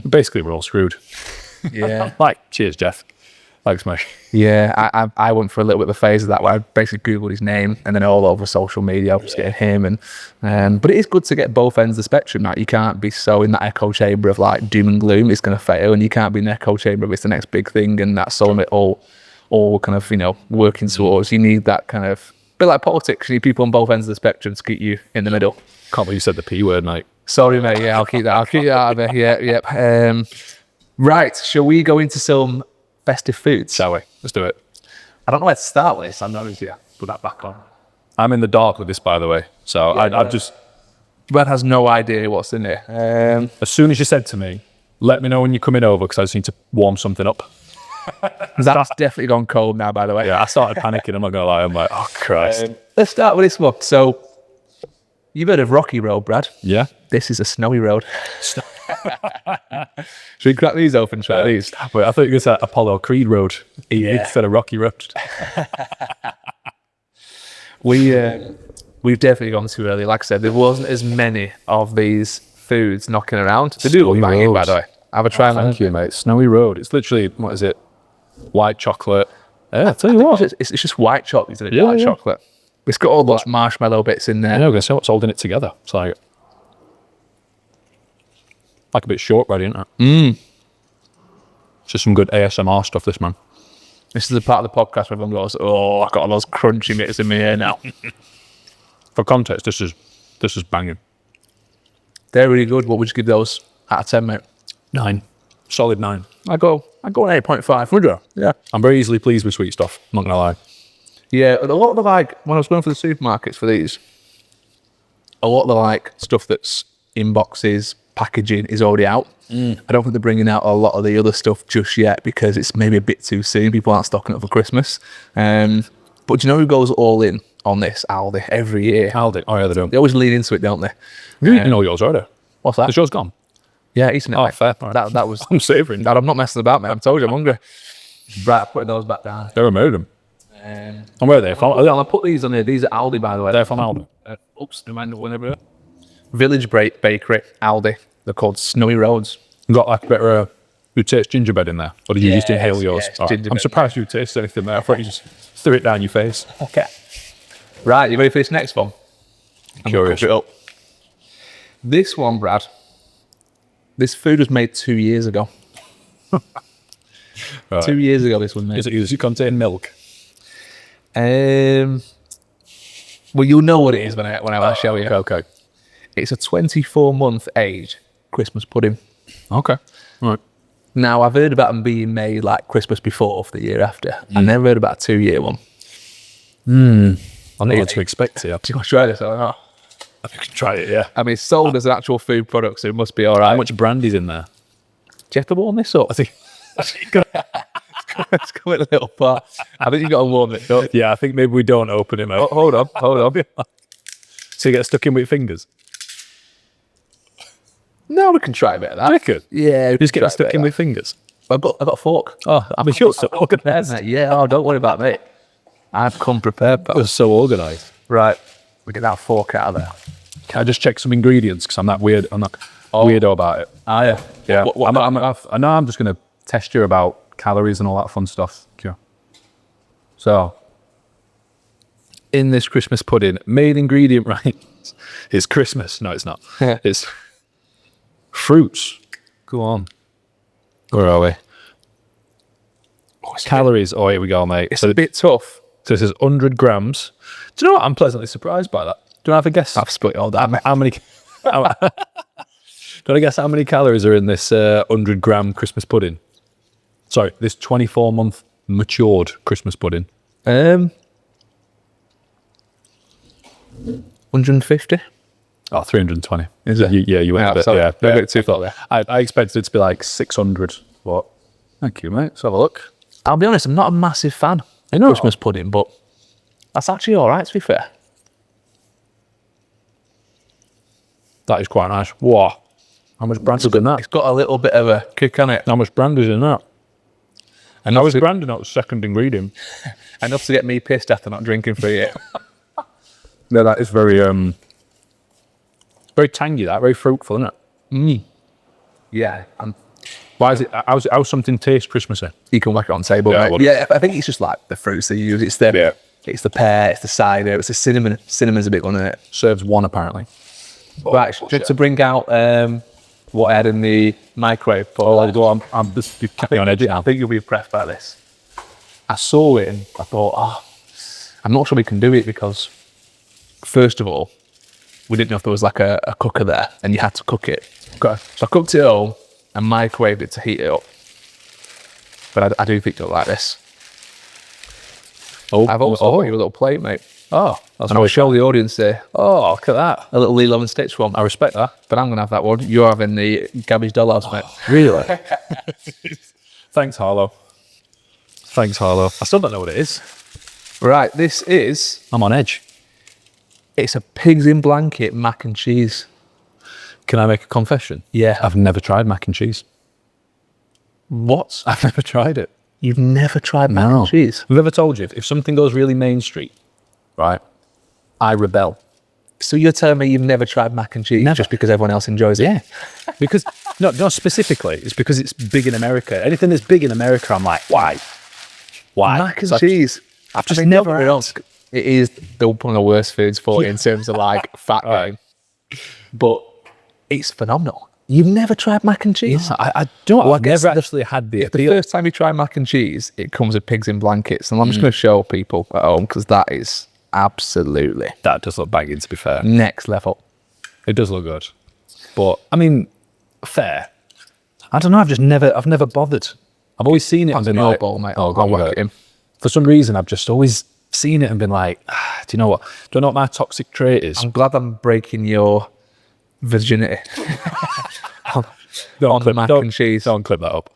basically we're all screwed. Yeah. Like, cheers, Jeff. Thanks, mate. Yeah, I went for a little bit of a phase of that where I basically Googled his name, and then all over social media I was getting him. And but it is good to get both ends of the spectrum. Like, you can't be so in that echo chamber of like doom and gloom, it's going to fail, and you can't be in the echo chamber of it's the next big thing, and that's all of it all kind of working towards. You need that kind of bit like politics. You need people on both ends of the spectrum to keep you in the middle. Can't believe you said the P word, mate. Sorry, mate. Yeah, I'll keep that out of there. Yeah. Right, shall we go into some festive foods? Shall we? Let's do it. I don't know where to start with this. I'm not going to put that back on. I'm in the dark with this, by the way. So I've just... Brad has no idea what's in it. As soon as you said to me, let me know when you're coming over, because I just need to warm something up. That's definitely gone cold now, by the way. Yeah, I started panicking. I'm not going to lie. I'm like, oh, Christ. Let's start with this one. So, you've heard of Rocky Road, Brad? Yeah. This is a snowy road. Should we crack these open? Try these. Wait, I thought you were going to say Apollo Creed Road instead of Rocky Road. We've definitely gone too early. Like I said, there wasn't as many of these foods knocking around. They do look banging, by the way. Have a try. Thank you, mate. Snowy Road. It's literally, what is it? White chocolate. Yeah, I'll tell you what. It's just white chocolate, isn't it? White chocolate. It's got all those marshmallow bits in there. Yeah, I'm going to say what's holding it together. It's like a bit shortbread, isn't it? It's just some good ASMR stuff, this, man. This is the part of the podcast where everyone goes, oh, I've got all those crunchy bits in my ear now. For context, this is banging. They're really good. What would you give those out of 10, mate? 9. Solid 9. I go an 8.5. Would you? Yeah. I'm very easily pleased with sweet stuff, I'm not going to lie. Yeah, a lot of the when I was going for the supermarkets for these, a lot of the stuff that's in boxes, packaging is already out. I don't think they're bringing out a lot of the other stuff just yet because it's maybe a bit too soon. People aren't stocking up for Christmas. But do you know who goes all in on this? Aldi, every year. Aldi? Oh, yeah, they don't. They always lean into it, don't they? You didn't know yours, already. What's that? Is yours gone? Yeah, eating it. Oh, mate. fair. Right. That was... I'm savouring. Dad, I'm not messing about, mate. I told you I'm hungry. Right, putting those back down. They're amazing. And where are they from? I'll put these on here. These are Aldi, by the way. They're from Aldi. Oops, remind me whenever. Village Bakery, Aldi. They're called Snowy Roads. You got like a bit of you taste gingerbread in there? Or did you just inhale yours? Yes, right. I'm surprised you taste anything there. I thought you just threw it down your face. Okay. Right, you ready for this next one? I'm curious. It up. This one, Brad. This food was made 2 years ago. Right. 2 years ago, this was made. Does it contain milk? Well, you'll know what it is when I show you. Okay. It's a 24-month age Christmas pudding. Okay. All right. Now, I've heard about them being made like Christmas before for the year after. I never heard about a 2-year one. I don't know what to expect here. Do you want to try this or not? I think we can try it, yeah. I mean, it's sold as an actual food product, so it must be all right. How much brandy's in there? Do you have to warm this up? I think... Let's go in a little part. I think you've got to warm it up. Yeah, I think maybe we don't open it, mate. Oh, hold on. So you get stuck in with your fingers? No, we can try a bit of that. I could. Yeah, we Just can get try stuck a bit in of with fingers. that. I've got a fork. Oh, I mean, you're so organised. Mate. Yeah, oh, don't worry about me. I've come prepared, pal. You're so organised. Right, we get that fork out of there. Can I just check some ingredients? Because I'm that weird. I'm not weirdo about it. Oh, yeah. Yeah. What, I'm just going to test you about calories and all that fun stuff. Yeah. So, in this Christmas pudding, main ingredient, right, is Christmas. No, it's not. It's fruits. Go on. Where are we? Calories. Oh, here we go, mate. It's a bit tough. So this is 100 grams. Do you know what? I'm pleasantly surprised by that. Do you want to have a guess? I've split all that, mate. How many? Do you want to guess how many calories are in this 100 gram Christmas pudding? Sorry, this 24-month matured Christmas pudding. 150. Oh, 320. Is it? You went a bit. sorry. Yeah, A bit too far there. I expected it to be like 600. But thank you, mate. Let's have a look. I'll be honest, I'm not a massive fan of Christmas pudding, but that's actually all right, to be fair. That is quite nice. Wow. How much brandy's in that? It's got a little bit of a kick on it. How much brandy's in that? And How is brandy not the second ingredient? enough to get me pissed after not drinking for a year. No, that is very tangy. That very fruitful, isn't it? Yeah. Why is it? How's something taste Christmassy? You can whack it on the table, Yeah, mate. Yeah, I think it's just like the fruits they use. It's the pear, it's the cider, it's the cinnamon. Cinnamon's a big one, isn't it? Serves one apparently. Right, to bring out what I had in the microwave. I'm just kept me on edge. I think you'll be impressed by this. I saw it and I thought, I'm not sure we can do it because, first of all, we didn't know if there was like a cooker there and you had to cook it. Okay. So I cooked it all and microwaved it to heat it up. But I do think you'll like this. I've also got you a little plate, mate. Oh, that's And I'll show the audience there. Oh, look at that. A little Lilo and Stitch one. I respect that. But I'm going to have that one. You're having the Gabby's Dollhouse, mate. Really? Thanks, Harlow. Thanks, Harlow. I still don't know what it is. Right, this is... I'm on edge. It's a pigs in blanket mac and cheese. Can I make a confession? Yeah. I've never tried mac and cheese. What? I've never tried it. You've never tried mac and cheese? I've ever told you, if something goes really main street, right, I rebel. So you're telling me you've never tried mac and cheese just because everyone else enjoys it? Yeah. Because, no, specifically, it's because it's big in America. Anything that's big in America, I'm like, why? Why? Mac and cheese. I've just never had it. It is one of the worst foods for you in terms of like fat gain. But it's phenomenal. You've never tried mac and cheese? Yeah, I don't. I've never actually had the The first time you try mac and cheese, it comes with pigs in blankets. And I'm just going to show people at home because that is absolutely That does look banging, to be fair. next level. It does look good. But, I mean, fair. I don't know, I've never bothered. I've always seen it and been like, bowl, mate. oh, I'll go on, whack with it in. For some reason, I've just always seen it and been like, do you know what my toxic trait is? I'm glad I'm breaking your virginity on the mac and cheese. Don't clip that up.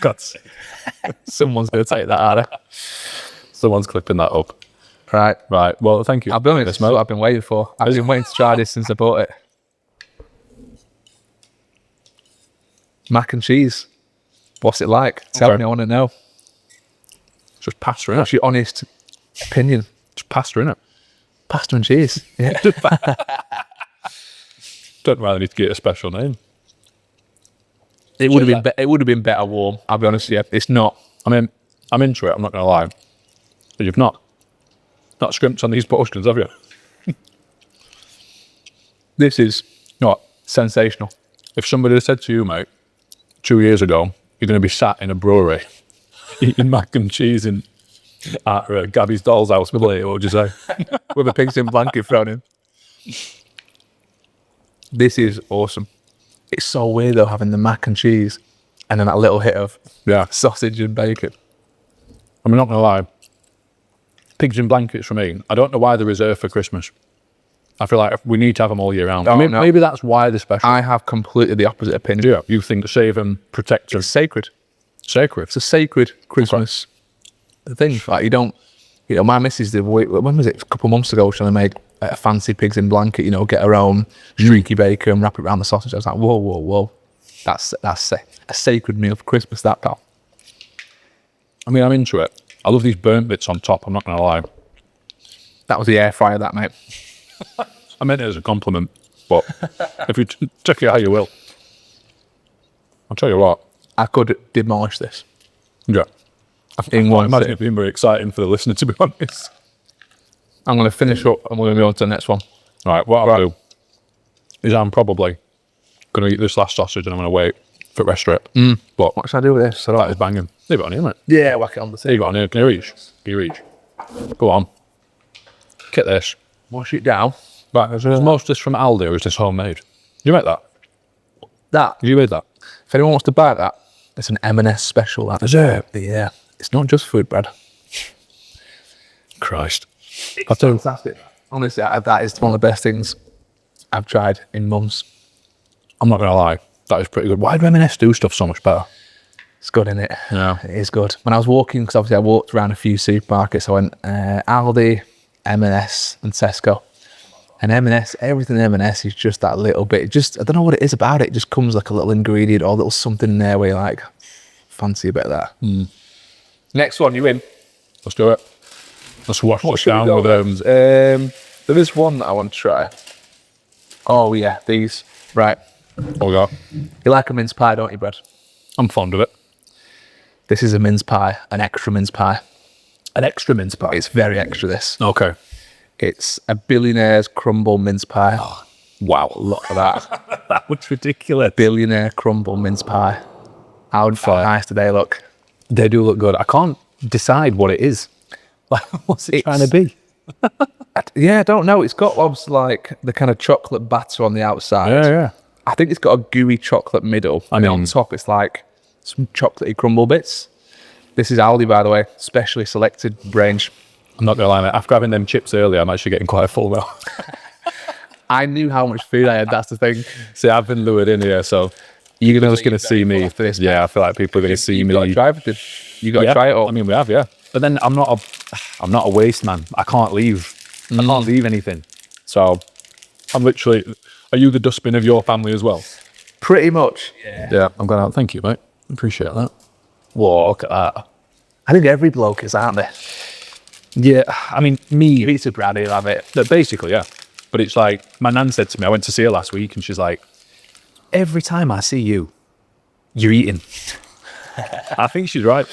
God's sake. Someone's going to take that out of. Someone's clipping that up. Right. Right. Well, thank you. I'll be honest, this is what I've been waiting for. I've been waiting to try this since I bought it. Mac and cheese. What's it like? Tell me, I want to know. It's just pasta, innit? What's your honest opinion? Just pasta, innit? Pasta and cheese. Yeah. Don't really need to get a special name. It would have been. It would have been better warm. I'll be honest with you. It's not. I mean, I'm into it. I'm not going to lie. But you've not scrimped on these portions, have you? This is not sensational. If somebody had said to you, mate, 2 years ago, you're going to be sat in a brewery eating mac and cheese at Gabby's doll's house, what would you say? With a pigs in blanket thrown in. This is awesome. It's so weird though having the mac and cheese and then that little hit of Yeah. sausage and bacon. I'm not going to lie. Pigs in blankets for me, I don't know why they're reserved for Christmas. I feel like we need to have them all year round. Oh, no. Maybe that's why they're special. I have completely the opposite opinion. Yeah, you think to save them, protect them. It's sacred. Sacred. It's a sacred Christmas thing. Like you don't, my missus did, when was it? A couple of months ago, she made a fancy pigs in blanket, get her own streaky bacon, wrap it around the sausage. I was like, whoa, whoa, whoa. That's a sacred meal for Christmas, that pal. I mean, I'm into it. I love these burnt bits on top, I'm not going to lie. That was the air fryer, that, mate. I meant it as a compliment, but if you take it how you will. I'll tell you what. I could demolish this. Yeah. In one Imagine sitting. it being very exciting for the listener, to be honest. I'm going to finish up and we're going to go on to the next one. All right, what I'll do is I'm probably going to eat this last sausage and I'm going to wait for the rest of it. But What should I do with this? that is banging. Leave it on here, mate. Yeah, whack it on the There you table. go on here. Can you reach? Can you reach? Go on. Get this. Wash it down. Right, is most of this from Aldi or is this homemade? You make that? That, You made that? if anyone wants to buy that, it's an M&S special. That Is it? Yeah. It's not just food bread. Christ. That's fantastic. Honestly, that is one of the best things I've tried in months. I'm not going to lie. That is pretty good. Why do M&S do stuff so much better? It's good, isn't it? Yeah. It is good. When I was walking, because obviously I walked around a few supermarkets, I went Aldi, M&S and Tesco. And M&S, everything M&S is just that little bit. I don't know what it is about it. It just comes like a little ingredient or a little something in there where you're like, fancy a bit of that. Next one, you in? Let's do it. Let's wash this down with there is one that I want to try. Oh yeah, these. Right. what we got. You like a mince pie, don't you, Brad? I'm fond of it. This is a mince pie, an extra mince pie. An extra mince pie. It's very extra, this. Okay. It's a billionaire's crumble mince pie. Wow. Look at that. That was ridiculous. Billionaire crumble mince pie. How nice do they look? They do look good. I can't decide what it is. Like, what's it trying to be? Yeah, I don't know. It's got obviously like the kind of chocolate batter on the outside. Yeah. I think it's got a gooey chocolate middle. And on top, it's like some chocolatey crumble bits. This is Aldi, by the way, specially selected range. I'm not going to lie, mate. After having them chips earlier, I'm actually getting quite full now. I knew how much food I had. That's the thing. See, I've been lured in here, so you're just going to see me. after this, Yeah, I feel like people are going to see me. You got to try everything. You got to Yeah, try it all. I mean, we have, yeah. But then I'm not a waste man. I can't leave. I can't leave anything. So I'm literally. Are you the dustbin of your family as well? Pretty much. Yeah. I'm going out. Thank you, mate. Appreciate that. Whoa, look at that. I think every bloke is, aren't they? Yeah, I mean, me. Pizza brownie, you'll have it. Basically, yeah. But it's like my nan said to me. I went to see her last week, and she's like, "Every time I see you, you're eating." I think she's right.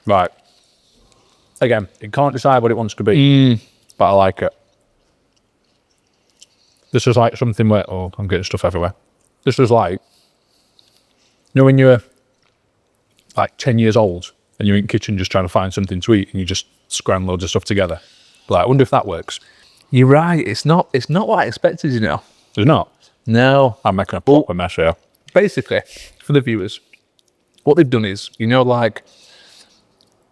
Right. Again, it can't decide what it wants to be, but I like it. This is like something where, oh, I'm getting stuff everywhere. This is like, when you're like 10 years old and you're in the kitchen just trying to find something to eat and you just scram loads of stuff together. Like, I wonder if that works. You're right. It's not what I expected, It's not. No. I'm making a proper mess here. Basically, for the viewers, what they've done is, like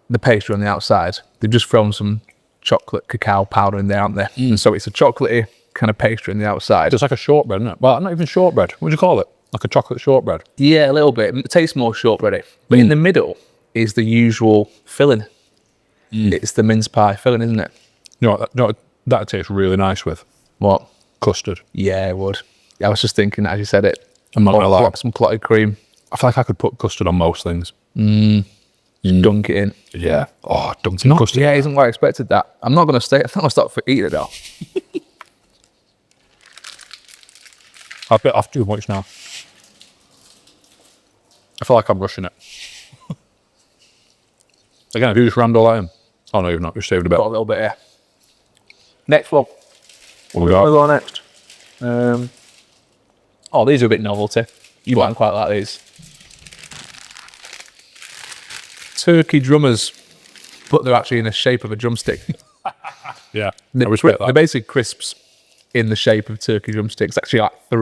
the pastry on the outside, they've just thrown some chocolate cacao powder in there, aren't they? And so it's a chocolatey kind of pastry on the outside. It's like a shortbread, isn't it? Well, not even shortbread. What do you call it? Like a chocolate shortbread. Yeah, a little bit. It tastes more shortbready. But in the middle is the usual filling. It's the mince pie filling, isn't it? That tastes really nice with What? custard. Yeah, it would. I was just thinking as you said it. I'm not gonna lie. Some clotted cream. I feel like I could put custard on most things. Dunk it in. Yeah. Oh, dunked in custard. Yeah, isn't what I expected that. I'm not going to stop for eating it though. I've bit off too much now. I feel like I'm rushing it. Again, have you just rammed all that in? Oh no, you've not. You've saved a bit. Got a little bit here. Next one. What we got? We'll go next. These are a bit novelty. You might quite like these. Turkey drummers, but they're actually in the shape of a drumstick. Yeah. I They're respect that. basically crisps, in the shape of turkey drumsticks. Actually,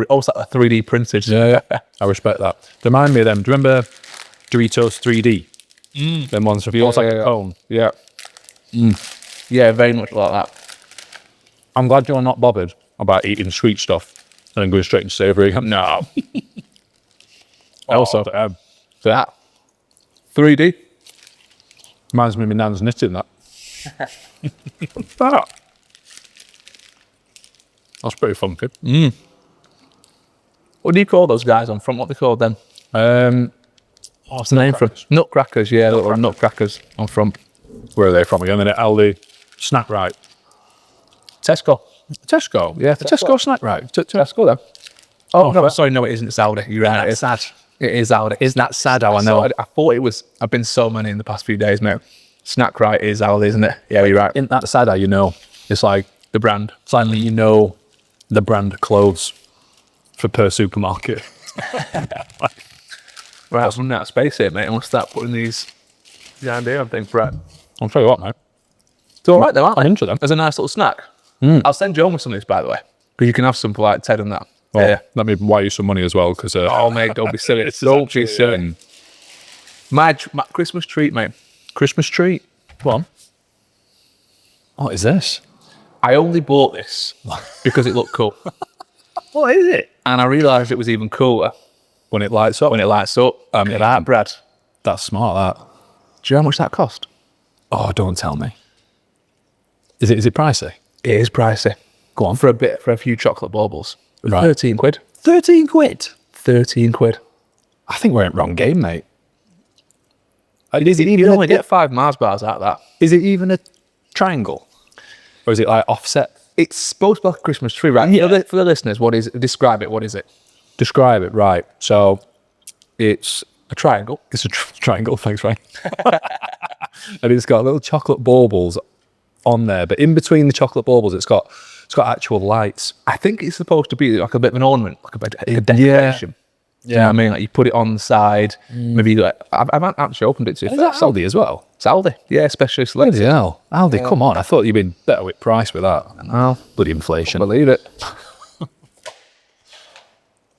almost like a 3D printed. Yeah. I respect that. They remind me of them. Do you remember Doritos 3D? Them ones, almost like a cone. Yeah. Yeah, very much like that. I'm glad you're not bothered about eating sweet stuff and then going straight into savoury. No. Also, That. 3D. reminds me of my nan's knitting that. That's pretty funky. What do you call those guys on front? What are they called then? What's the name for Nutcrackers? Yeah, little nutcrackers on front. Where are they from again? They're Aldi, Snack Right. Tesco. Tesco? Yeah, Tesco Snack Right. Tesco then. Oh, no, sorry, no, it isn't. It's Aldi. You're right. It's sad. It is Aldi. Isn't that sad how I know? I thought it was. I've been so many in the past few days, mate. Snack Right is Aldi, isn't it? Yeah, you're right. Isn't that sad how you know? It's like The brand. suddenly you know the brand of clothes for per supermarket. Right, I was running out of space here, mate. I'm going to start putting these behind here, I think. Right. I'll tell you what, mate. It's all right, though, aren't I'm they? into them. As a nice little snack. I'll send you home with some of these, by the way. Because you can have some for like Ted and that. Well, Yeah. let me wire you some money as well, because Oh, mate, don't be silly. Don't be silly. My Christmas treat, mate. Christmas treat. Go on. What is this? I only bought this because it looked cool. What is it? And I realised it was even cooler When it lights up. when it lights up. Look at that, Brad. That's smart, that. Do you know how much that cost? Oh, don't tell me. Is it pricey? It is pricey. Go on. For a few chocolate baubles. Right. 13 quid. 13 quid. 13 quid. I think we're in wrong game, mate. Is it You even only get 5 Mars bars out of that. Is it even a triangle? Or is it like offset? It's supposed to be like a Christmas tree, right? Yeah. For the listeners, describe it. What is it? Describe it, right. So it's A triangle. a triangle, thanks, Frank. And it's got little chocolate baubles on there, but in between the chocolate baubles, it's got actual lights. I think it's supposed to be like a bit of an ornament, like a decoration. Yeah. You know what I mean? Like you put it on the side. Maybe you I haven't actually opened it to you. Is that Aldi as well? It's Aldi. Yeah, especially selected. Bloody hell. Aldi, come on. I thought you'd been better with price with that. Well, Bloody inflation. believe it.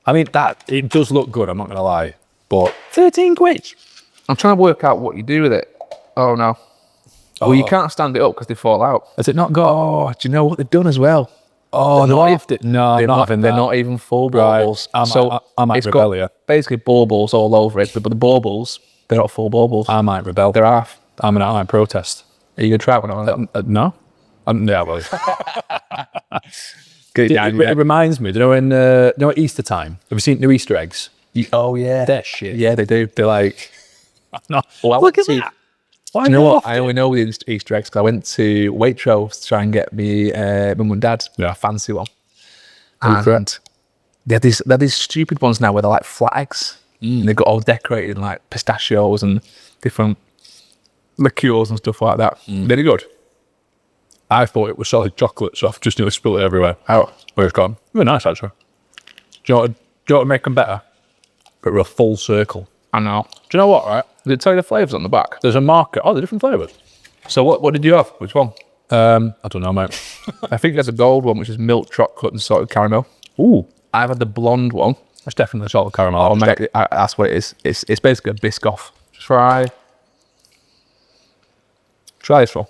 I mean, it does look good, I'm not going to lie. But 13 quid. I'm trying to work out what you do with it. Oh, no. Well, you can't stand it up because they fall out. Has it not got... Oh, do you know what they've done as well? Oh, They're no, not no, they're not not, having they're that. not even full Right. baubles. I might it's rebel got here. basically baubles all over it, but the baubles, they're not full baubles. I might rebel. They're half. I might protest. Are you going to try one on that? No? Yeah, well... Get it down, It reminds me, do you know at Easter time, have you seen new Easter eggs? Oh, yeah. They're shit. Yeah, they do. They're like... No. Well, Look at that. Why Do you know what? not? I only know the Easter eggs because I went to Waitrose to try and get me mum and dad a fancy one. And they have these stupid ones now where they're like flat eggs. And they've got all decorated in like pistachios and different liqueurs and stuff like that. Very good. I thought it was solid chocolate, so I've just nearly spilled it everywhere. Oh. Where it's gone. Very nice, actually. Do you know what would make them better? But we're a full circle. I know. Do you know what, right? Did it tell you the flavours on the back? There's a market. Oh, they're different flavours. So what did you have? Which one? I don't know, mate. I think there's a gold one, which is milk chocolate and salted caramel. Ooh. I've had the blonde one. That's definitely salted caramel. Oh, mate, that's what it is. It's basically a Biscoff. Try this one.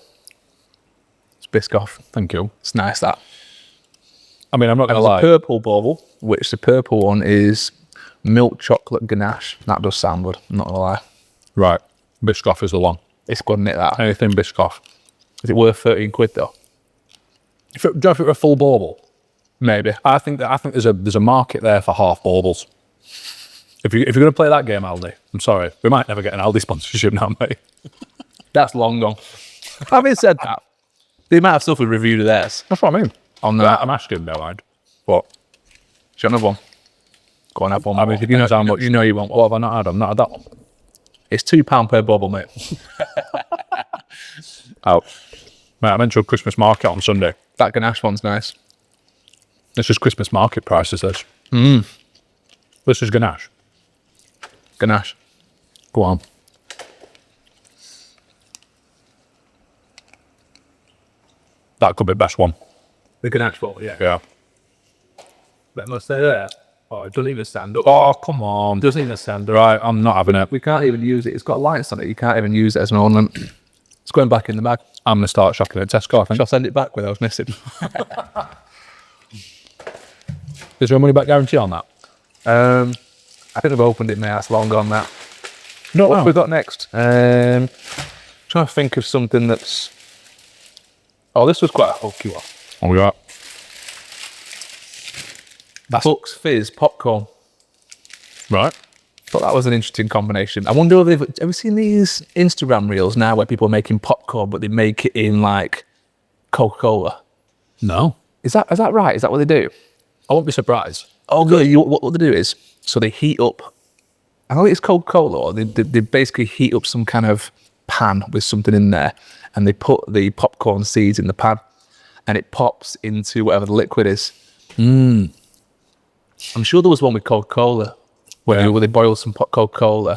It's Biscoff. Thank you. It's nice, that. I mean, I'm not going to There's a lie. purple bauble, which the purple one is milk chocolate ganache. That does sound good. I'm not going to lie. Right. Biscoff is the one. It's good, isn't it, that? Anything Biscoff. Is it worth 13 quid, though? Do you know if it were a full bauble? Maybe. I think there's a market there for half baubles. If you're going to play that game, Aldi, I'm sorry. We might never get an Aldi sponsorship now, mate. That's long gone. Having said that, they might have stuff with review to theirs. That's what I mean. On the, I'm asking, no mind. But do you want one? Go on, have one. I mean, more. you know how much. You know you want one. What have I not had? I've not had that one. It's £2 per bauble, mate. Out. Mate, I mentioned Christmas market on Sunday. That ganache one's nice. This is Christmas market prices, this. This is ganache. Ganache. Go on. That could be the best one. The ganache bottle, yeah. Yeah. Let me stay there. Oh, it doesn't even stand up. Oh, come on. It doesn't even stand up. Right, I'm not having it. We can't even use it. It's got lights on it. You can't even use it as an ornament. It's going back in the bag. I'm going to start shopping at Tesco, I think. Shall I send it back with those missing? Is there a money back guarantee on that? I think I've opened it now. It's long gone now. No, What have we got next? Trying to think of something that's... Oh, this was quite a hokey one. What we got? Bucks Fizz popcorn. Right. Thought that was an interesting combination. I wonder if have you seen these Instagram reels now where people are making popcorn, but they make it in like Coca-Cola? No. Is that right? Is that what they do? I won't be surprised. Oh, good. What they do is, so they heat up, I don't think it's Coca-Cola, or they basically heat up some kind of pan with something in there, and they put the popcorn seeds in the pan, and it pops into whatever the liquid is. I'm sure there was one with Coca-Cola, where they boil some Coca-Cola,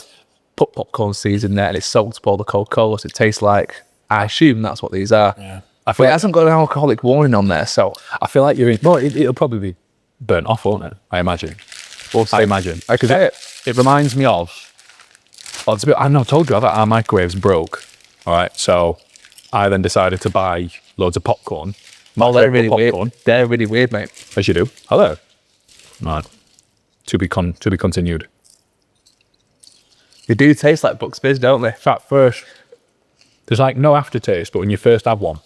put popcorn seeds in there, and it soaks up all the Coca-Cola, so it tastes like, I assume that's what these are. Yeah. But it hasn't got an alcoholic warning on there, so... I feel like you're in... Well, it'll probably be burnt off, won't it? I imagine. I imagine. Because it reminds me of... Well, it's a bit... I know, I told you, our microwaves broke. All right, so I then decided to buy loads of popcorn. Oh, they're really weird. They're really weird, mate. As you do. Hello. Right. To be continued. They do taste like Bucks Fizz, don't they? In fact, first, there's like no aftertaste, but when you first have one...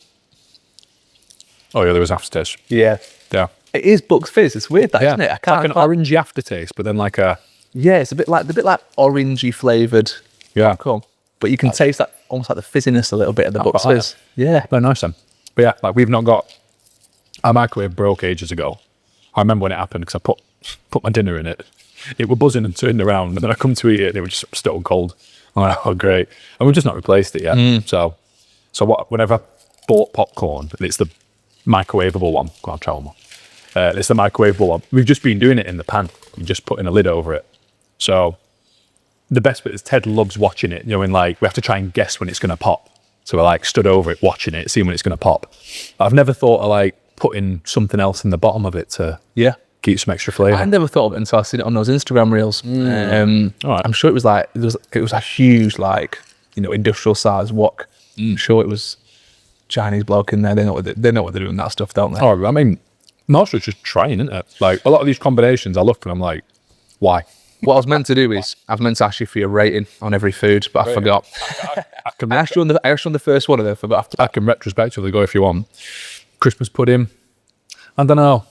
Oh, yeah, there was aftertaste. Yeah. Yeah. It is Bucks Fizz. It's weird, that, isn't it? It's like an orangey aftertaste, but then like a... Yeah, it's a bit like orangey flavoured popcorn. But you can taste that almost like the fizziness a little bit of the Bucks Fizz. Yeah. Very nice then. But yeah, like we've not got... Our microwave broke ages ago. I remember when it happened because I put my dinner in it. It were buzzing and turning around, and then I come to eat it and it was just stone cold. I'm like, oh, great. And we've just not replaced it yet. So whenever I bought popcorn, and it's the microwavable one. Go on, try one more. It's the microwavable one. We've just been doing it in the pan. You just putting a lid over it. So the best bit is Ted loves watching it. You know, in like we have to try and guess when it's going to pop. So we're like stood over it, watching it, seeing when it's going to pop. I've never thought of like putting something else in the bottom of it to keep some extra flavour. I never thought of it until I seen it on those Instagram reels. All right. I'm sure it was like it was a huge like industrial size wok. I'm sure it was Chinese bloke in there. They know what they're doing that stuff, don't they? Oh, I mean, most of it's just trying, isn't it? Like a lot of these combinations, I look and I'm like, why? What I was meant to do is I was meant to ask you for your rating on every food, but I forgot. I asked you on the first one, and then forgot after. I can retrospectively go if you want. Christmas pudding, I don't know.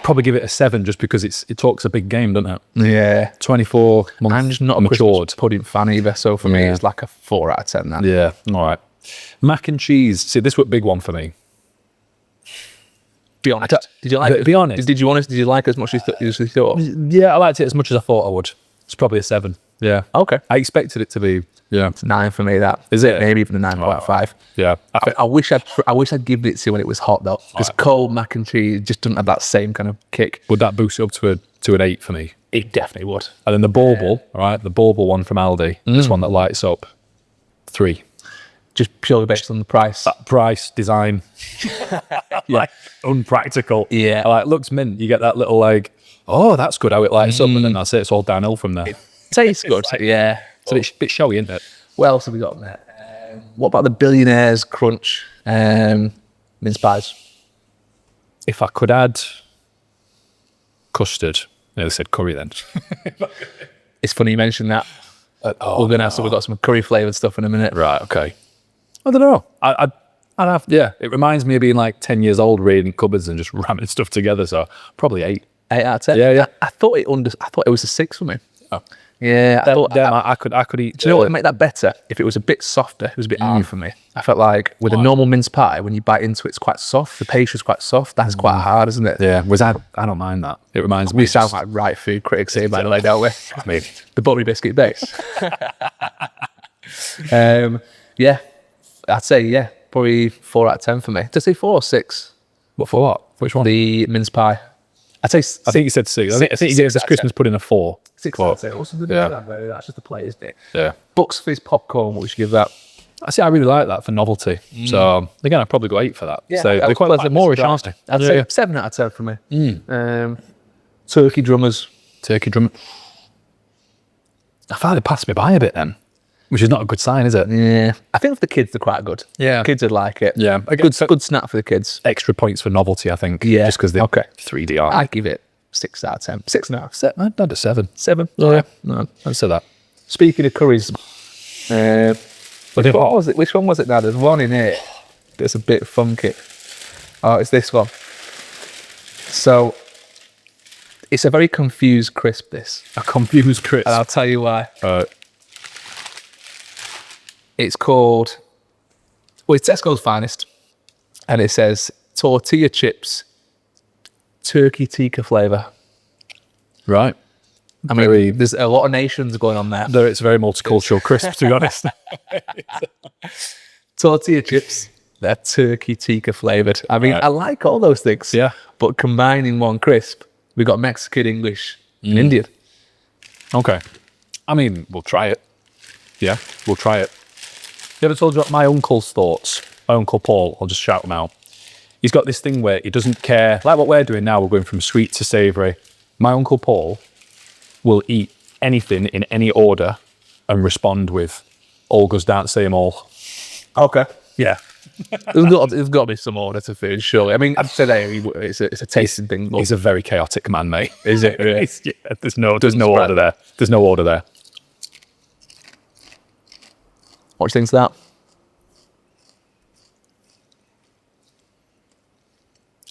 Probably give it a 7 just because it talks a big game, doesn't it? Yeah. 24 months. I'm just not a matured Christmas pudding fan either, so for me it's like a 4 out of 10. That. Yeah. All right. Mac and cheese. See, this was a big one for me. Be honest. Did you like it? Be honest. Did you like it as much as you thought? Yeah, I liked it as much as I thought I would. It's probably a 7. Yeah. Okay. I expected it to be. Yeah. It's 9 for me. That is it. Maybe even a 9.5. Yeah. I wish I'd given it to you when it was hot though, because cold mac and cheese just doesn't have that same kind of kick. Would that boost it up to an 8 for me? It definitely would. And then the bauble, all right, the bauble one from Aldi, this one that lights up, 3. Just purely based on the price. That price, design, like unpractical. Yeah. Like looks mint. You get that little like, oh, that's good how it lights up, and then that's it. It's all downhill from there. Tastes good. Like, yeah. It's a bit showy, isn't it? What else have we got there? What about the Billionaire's Crunch mince pies? If I could add custard, they said curry then. It's funny you mentioned that. We've got some curry flavoured stuff in a minute. Right, okay. I don't know. I'd have, it reminds me of being like 10 years old, raiding cupboards and just ramming stuff together. So probably 8. 8 out of 10? Yeah. I thought it was a 6 for me. Oh. Yeah, I could eat. Do you know what would make that better? If it was a bit softer, it was a bit hard for me. I felt like with a normal mince pie, when you bite into it, it's quite soft. The pastry's quite soft. That's quite hard, isn't it? Yeah, I don't mind that. It reminds me. We sound like right food critics here, by the way, don't we? I mean, the buttery biscuit base. Yeah, I'd say probably 4 out of 10 for me. Did I say 4 or 6? What for what? Which one? The mince pie. I think you said 6. I think you gave this Christmas pudding a 4. 6 out of 10. What's the That's just the plate, isn't it? Yeah. Bucks Fizz popcorn. What we should give that? I really like that for novelty. So again, I'd probably go 8 for that. Yeah, so they're quite moreish, aren't they? I'd say 7 out of 10 for me. Turkey drummers. Turkey drum. I felt it passed me by a bit then, which is not a good sign, is it? Yeah. I think for the kids, they're quite good. Yeah. Kids would like it. Yeah. Good snack for the kids. Extra points for novelty, I think. Yeah. Just because they're 3D art. I'd give it 6 out of 10. 6.5. I'd do 7. 7. Oh, yeah. No. I'd say that. Speaking of curries, which one was it now? There's one in here that's a bit funky. Oh, it's this one. So, it's a very confused crisp, this. A confused crisp. And I'll tell you why. Uh, It's called, well, it's Tesco's Finest. And it says tortilla chips, turkey tikka flavour. right. I mean, there's a lot of nations going on there. It's a very multicultural crisp, to be honest. Tortilla chips, they're turkey tikka flavoured. I mean, Right. I like all those things. Yeah. But combining one crisp, we got Mexican, English, and Indian. Okay. I mean, we'll try it. Yeah, we'll try it. You ever told you about my uncle's thoughts? My uncle Paul, I'll just shout him out. He's got this thing where he doesn't care, like what we're doing now, we're going from sweet to savoury. My uncle Paul will eat anything in any order and respond with, all goes down to same all. Okay. Yeah. There's got to be some order to food, surely. I mean, I'd say that it's a tasting thing. But He's a very chaotic man, mate. is it? Really? Yeah, there's no order there. There's no order there. What do you think's that?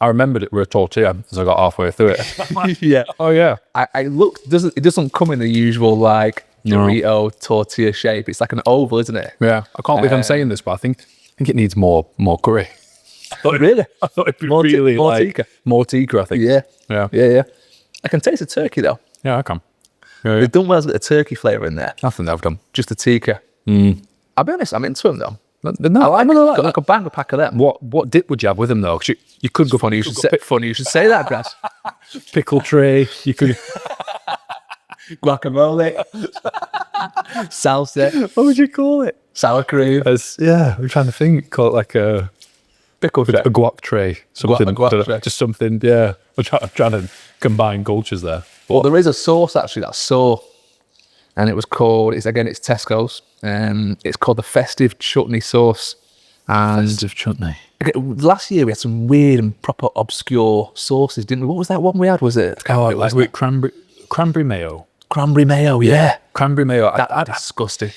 I remembered it were a tortilla as I got halfway through it. Yeah. Oh, yeah. I looked. It doesn't come in the usual like Dorito tortilla shape. It's like an oval, isn't it? Yeah. I can't believe I'm saying this, but I think it needs more curry. Really? I thought it'd be More really more like tikka. more tikka, I think. Yeah. Yeah. Yeah. I can taste the turkey though. Yeah, I can. Yeah, They've done well to get the turkey flavour in there. Nothing they've done. Just the tikka. I'll be honest, I'm into them though. No, I like a bang a pack of them. What dip would you have with them though? 'Cause you could go Funny you should say that, Grass. pickle tray. You could. Guacamole, salsa, What would you call it? sour cream, Yeah, I'm trying to think. Call it like a pickle tray. guac tray. Something. A guac I don't know, tray. Just something. Yeah. I'm trying to combine cultures there. Well, there is a sauce actually that's so, and it was called. It's Tesco's. It's called the Festive chutney sauce. And chutney. last year we had some weird and proper obscure sauces, didn't we? What was that one we had? Was it? Oh, it was with cranberry mayo. Cranberry mayo. Yeah, Cranberry mayo. that's disgusting.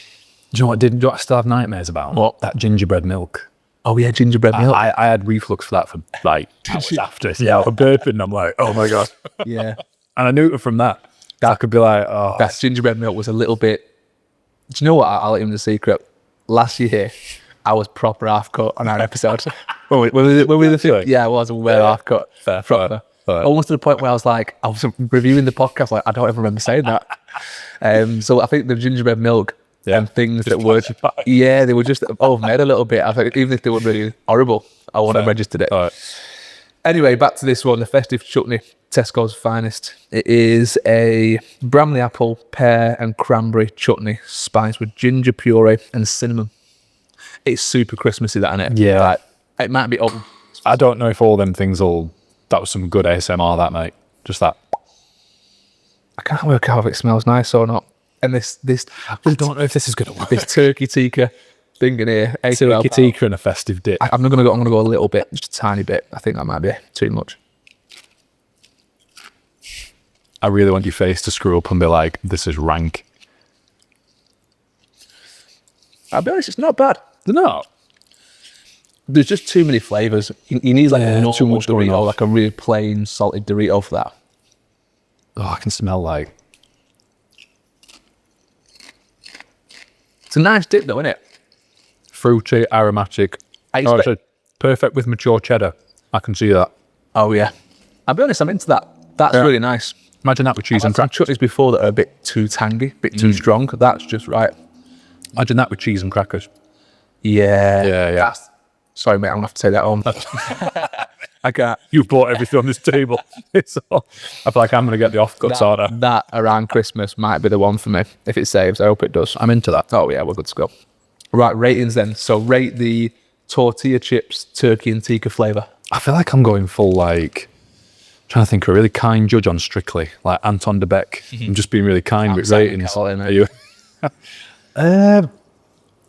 Do you know what? Do you know what I still have nightmares about? What? That gingerbread milk. Oh yeah, gingerbread milk. I had reflux for that for like hours after. Yeah, I'm burping and I'm like, oh my God. Yeah, And I knew from that I could be like, oh. that gingerbread milk was a little bit. Do you know what? I'll let you in the secret. Last year, I was proper half cut on our episode. Were we the Really? Yeah, I was half cut. Fair, Proper. fair. Almost to the point where I was like, I was reviewing the podcast, like, I don't ever remember saying that. So I think the gingerbread milk and things that were, they were just overmade a little bit. I think even if they were really horrible, I wouldn't have registered it. All right. Anyway, back to this one, the Festive chutney, Tesco's Finest. It is a Bramley apple, pear and cranberry chutney spiced with ginger puree and cinnamon. It's super Christmassy, that, isn't it? Yeah. Like, it might be old. I don't know if all them things that was some good ASMR, that, mate. Just that. I can't work out if it smells nice or not. And this I don't know if this is going to work. this turkey tikka thing in here, Turkey tikka and a festive dip. I'm gonna go a little bit, just a tiny bit. I think that might be too much. I really want your face to screw up and be like, this is rank. I'll be honest, it's not bad. No. There's just too many flavors. You need like a normal too much going Dorito, off. like a really plain salted Dorito for that. Oh, I can smell like. It's a nice dip though, isn't it? Fruity, aromatic. It's Perfect with mature cheddar. I can see that. Oh yeah. I'll be honest, I'm into that. That's really nice. Imagine that with cheese I've and had some crackers. chutneys before that are a bit too tangy, a bit too strong. That's just right. Imagine that with cheese and crackers. Yeah. Yeah. That's- Sorry, mate, I'm gonna have to take that home. I can't. You've bought everything on this table. It's all, I feel like I'm going to get the off-cuts order. That around Christmas might be the one for me. If it saves, I hope it does. I'm into that. Oh yeah, we're good to go. Right, ratings then. So rate the tortilla chips, turkey and tikka flavour. I feel like I'm going full like trying to think of a really kind judge on Strictly, like Anton de Beek. I'm just being really kind with ratings. Are you?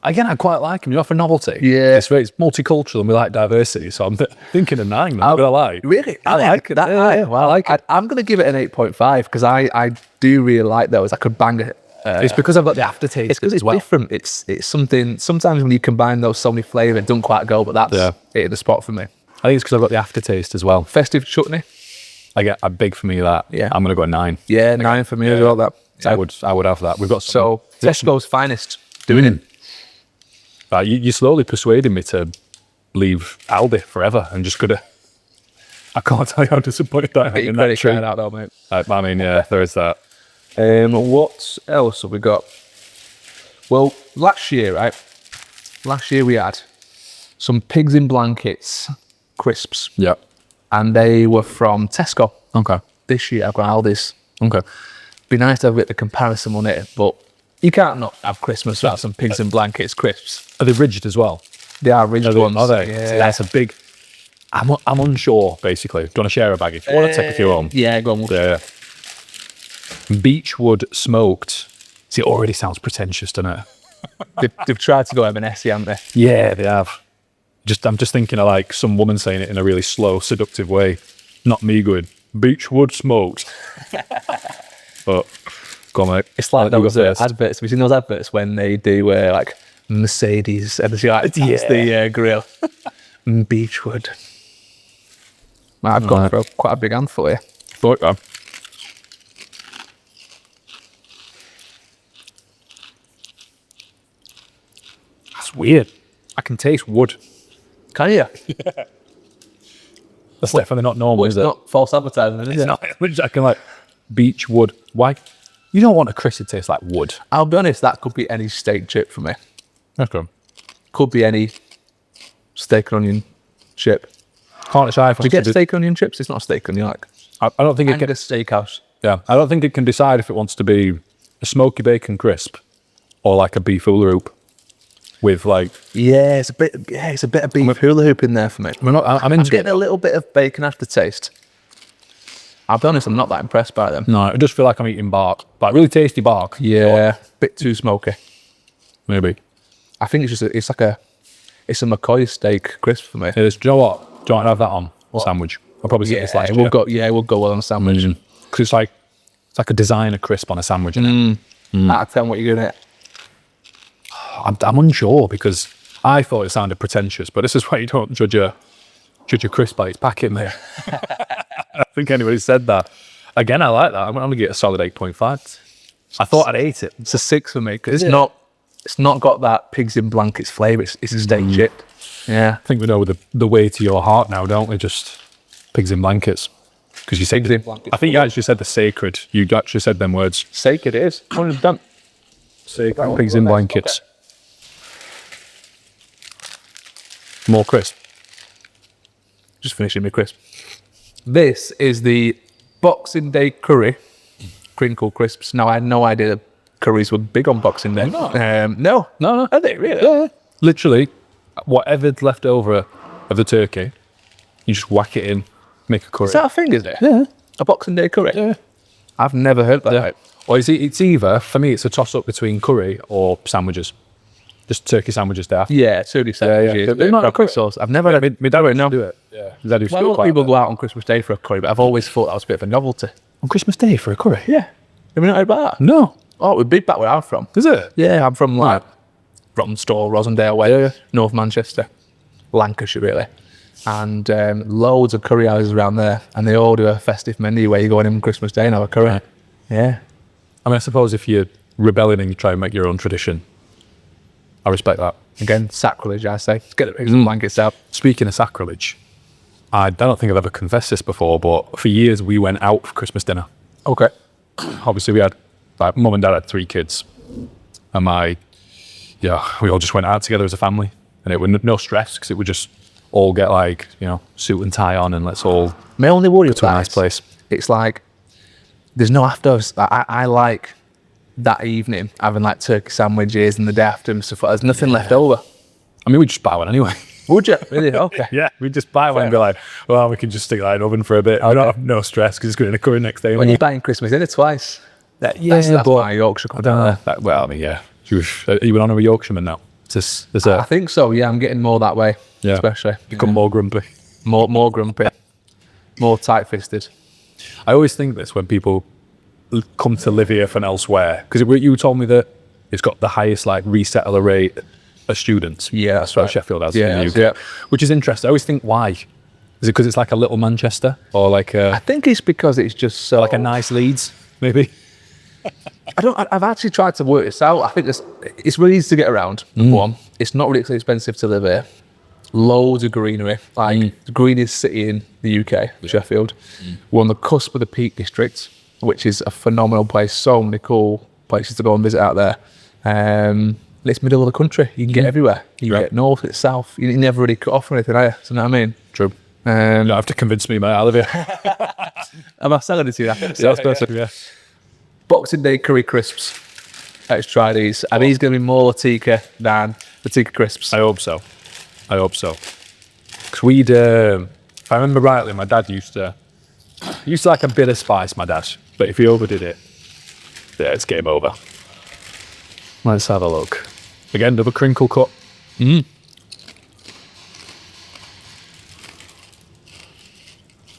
Again, I quite like him. You know, for novelty. Yeah. It's multicultural and we like diversity. So I'm thinking a 9. That's what I like. Really? I like it. Well, I like it. I'm going to give it an 8.5 because I do really like those. I could bang it. It's because I've got the aftertaste. It's because it's as well. different. It's something. Sometimes when you combine those so many flavours, it doesn't quite go. But that's hitting the spot for me. I think it's because I've got the aftertaste as well. Festive chutney. I get a big for me that. Yeah. I'm going to go a 9. Yeah, 9 for me as well. That I would have that. We've got so Tesco's finest doing it. You slowly persuaded me to leave Aldi forever and just gonna. I can't tell you how disappointed I am in that tree. Out though, mate. I mean, yeah, there is that. What else have we got? Well, last year we had some pigs in blankets crisps. Yeah. And they were from Tesco. Okay. This year I've got Aldi's. Okay. Be nice to have a bit of a comparison on it, but you can't not have Christmas without some pigs in blankets crisps. Are they rigid as well? They are rigid ones. Are they? Yeah. So that's a big. I'm unsure. Basically, do you want to share a bag if you want to take a few home? Yeah, go on. Yeah. Beechwood smoked. See, it already sounds pretentious, doesn't it? They've tried to go M&S, haven't they? Yeah, they have. I'm just thinking of like some woman saying it in a really slow, seductive way. Not me going, Beechwood smoked. But go on, mate. It's like those adverts. Have you seen those adverts when they do like Mercedes and it's like the grill? Beechwood. I've gone for quite a big handful here. Thought that. That's weird. I can taste wood. Can you? That's definitely not normal, It's is it? not false advertising, is It's it? not. I can like beech wood. Why? You don't want a crisp that tastes like wood. I'll be honest, that could be any steak chip for me. Okay. Could be any steak and onion chip. Can't decide. Do you get steak and onion chips? It's not steak and onion. Like I don't think it Angus can. Steakhouse. Yeah, I don't think it can decide if it wants to be a smoky bacon crisp or like a beef hula hoop with like. Yeah, it's a bit of beef hula hoop in there for me. I'm into getting a little bit of bacon aftertaste. I'll be honest, I'm not that impressed by them. No, I just feel like I'm eating bark, like really tasty bark. Yeah, bit too smoky. Maybe. I think it's a McCoy steak crisp for me. It is. Do you know what? Do you want to have that on a sandwich? I'll probably get this last year. We'll go well on a sandwich. Because it's like a designer crisp on a sandwich. Out of 10, what you're gonna get? I'm unsure because I thought it sounded pretentious, but this is why you don't judge a crisp by its packet, mate. I don't think anybody said that. Again, I like that. I'm going to get a solid 8.5. I thought I'd ate it. It's a 6 for me because it's not got that pigs in blankets flavour. It's a steak chip. Yeah. I think we know the way to your heart now, don't we? Just pigs in blankets. Because you said, Pigs in blankets. I think you actually said the sacred. You actually said them words. Sacred it is. 100%. Sacred pigs in blankets. Okay. More crisp. Just finishing my crisp. This is the Boxing Day curry crinkle crisps. Now I had no idea curries were big on Boxing Day. No. Are they really? Yeah. Literally, whatever's left over of the turkey, you just whack it in, make a curry. Is that a thing, is it? Yeah. A Boxing Day curry? Yeah. I've never heard that. Yeah. Or it's either, for me, it's a toss-up between curry or sandwiches. Just turkey sandwiches there. Yeah, turkey sandwiches. Yeah. They're not a curry sauce. I've never had My dad would do it. Yeah. My dad used to a do it lot of quite people a bit. go out on Christmas Day for a curry, but I've always thought that was a bit of a novelty. On Christmas Day for a curry? Yeah. Have you not heard about that? No. Oh, it would be back where I'm from. Is it? Yeah, I'm from like Rottenstall, Rosendale way, North Manchester, Lancashire really. And loads of curry houses around there, and they all do a festive menu where you go in on Christmas Day and have a curry. Right. Yeah. I mean, I suppose if you're rebelling and you try and make your own tradition, I respect that. Again, sacrilege, I say. Let's get the pigs and blankets out. Speaking of sacrilege, I don't think I've ever confessed this before, but for years we went out for Christmas dinner. Okay. Obviously, we had, like, mum and dad had 3 kids, and we all just went out together as a family, and it was no stress because it would just all get like, suit and tie on, and let's all My only worry to a nice is place. it's like there's no afters. I like that evening having like turkey sandwiches and the day after and stuff. There's nothing left over. I mean, we just buy one anyway. Would you? Really? Okay. Yeah, we just buy one and be like, well, we can just stick that in the oven for a bit. I don't have no stress because it's going to come in next day. When you're buying Christmas dinner twice. That's my Yorkshire I don't know. Well, I mean, yeah. Are you on a Yorkshireman now? I think so, yeah. I'm getting more that way. Yeah. Especially. Become more grumpy. More grumpy. More tight-fisted. I always think this when people come to live here from elsewhere. Because you told me that it's got the highest like resettler rate of students. Yeah, that's right. Sheffield has Yeah, in the UK. Which is interesting. I always think, why? Is it because it's like a little Manchester? Or like I think it's because it's just so... like a nice Leeds, maybe? I've actually tried to work this out. I think it's really easy to get around. One, it's not really expensive to live here. Loads of greenery. Like the greenest city in the UK, Sheffield. We're on the cusp of the Peak District, which is a phenomenal place. So many cool places to go and visit out there. It's middle of the country. You can get everywhere. You can get north, it's south. You never really cut off or anything, are you? You know what I mean? True. You don't have to convince me, mate. I live here. Am I selling it to you? Yeah. Boxing Day curry crisps. Let's try these. Are these going to be more tikka than the tikka crisps? I hope so. Because we'd, if I remember rightly, my dad used to like a bit of spice, my dad. But if he overdid it, yeah, it's game over. Let's have a look. Again, another crinkle cut.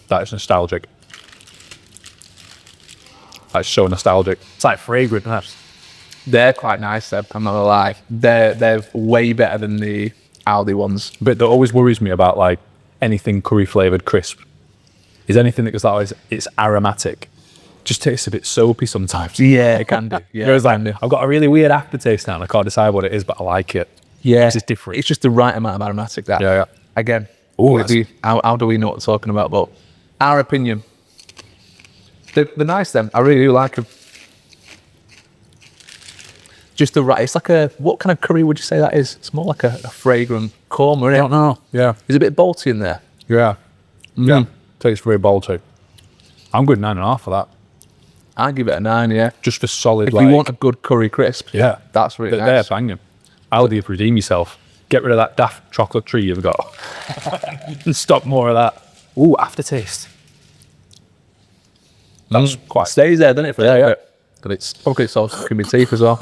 That is nostalgic. That's so nostalgic. It's like fragrant. They're quite nice, Seb, I'm not gonna lie. They're way better than the Aldi ones. But that always worries me about like anything curry flavoured crisp. Is anything that goes that way, it's aromatic. Just tastes a bit soapy sometimes. Yeah, it can do. Yeah, Whereas like, I've got a really weird aftertaste now and I can't decide what it is, but I like it. Yeah. It's different. It's just the right amount of aromatic, that. Yeah. Again, Ooh, how do we know what we're talking about? But our opinion. They're nice, them. I really do like them. Just the right. It's like what kind of curry would you say that is? It's more like a fragrant korma, isn't it? I don't know. Yeah. There's a bit bolty in there. Yeah. Yeah. Tastes very bolty. I'm good 9.5 for that. I'd give it a 9, yeah. Just for solid. If you want a good curry crisp, yeah, that's really they're nice. banging. Aldi, redeem yourself. Get rid of that daft chocolate tree you've got, and stop more of that. Ooh, aftertaste. That's quite. Stays there, doesn't it? For yeah. But it's probably so stuck in my teeth as well.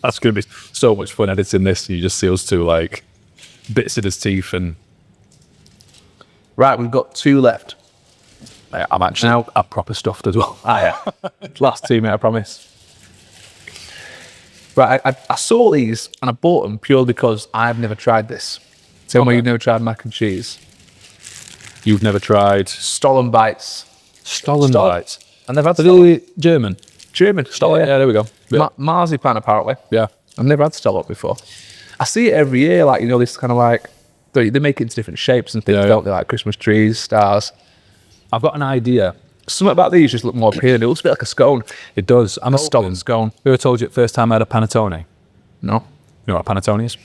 That's going to be so much fun editing this. You just see us two like bits in his teeth and. Right, we've got 2 left. I'm actually now a proper stuffed as well. Yeah. Last 2, mate, I promise. Right, I saw these and I bought them purely because I've never tried this. Tell me you've never tried mac and cheese. You've never tried Stollen bites. Stollen bites. I've never had Stollen. German. Stollen. Yeah, there we go. Yeah. Marzipan, apparently. Yeah. I've never had Stollen before. I see it every year, like, this kind of like, they make it into different shapes and things, don't they? Like Christmas trees, stars. I've got an idea. Something about these just look more appealing. It looks a bit like a scone. It does. I'm a Stollen scone. Who told you the first time I had a panettone? No. You know what a panettone is?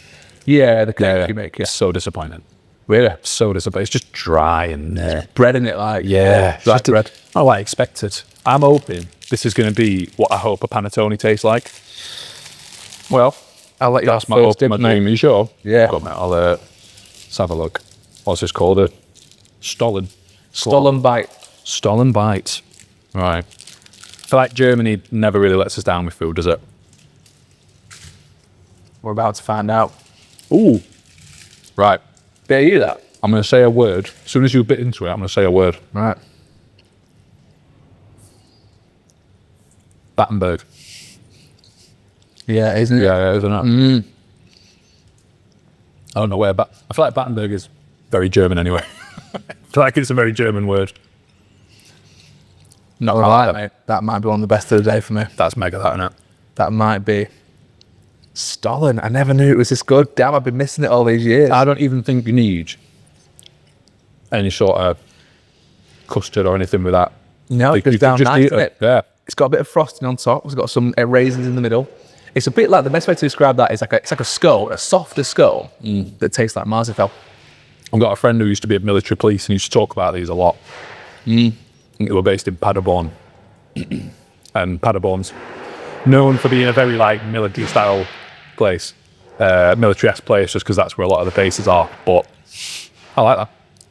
Yeah, the cake you make. Yeah. It's so disappointing. Really? So disappointing. It's just dry and bread in it, like. Yeah. Dry bread. Not what I expected. I'm hoping this is going to be what I hope a panettone tastes like. Well, I'll let you That's ask my hope, my dream. Are you sure? Yeah. Go on, mate. Let's have a look. What's this called? A Stollen. Stollen bite. Stollen bite. Right. I feel like Germany never really lets us down with food, does it? We're about to find out. Ooh. Right. Bear you that? I'm going to say a word. As soon as you bit into it, I'm going to say a word. Right. Battenberg. Yeah, isn't it? Yeah, isn't it? I don't know where, but I feel like Battenberg is very German anyway. I feel like it's a very German word. Not gonna lie, mate. That might be one of the best of the day for me. That's mega, that, isn't it? That might be. Stollen. I never knew it was this good. Damn, I've been missing it all these years. I don't even think you need any sort of custard or anything with that. No, it goes You down could just nice, eat doesn't it? Yeah. It's got a bit of frosting on top. It's got some raisins in the middle. It's a bit like, the best way to describe that is it's like a scone, a softer scone that tastes like marzipan. I've got a friend who used to be at military police and used to talk about these a lot. I think they were based in Paderborn. And Paderborn's known for being a very like military style place. military-esque place just because that's where a lot of the bases are. But I like that.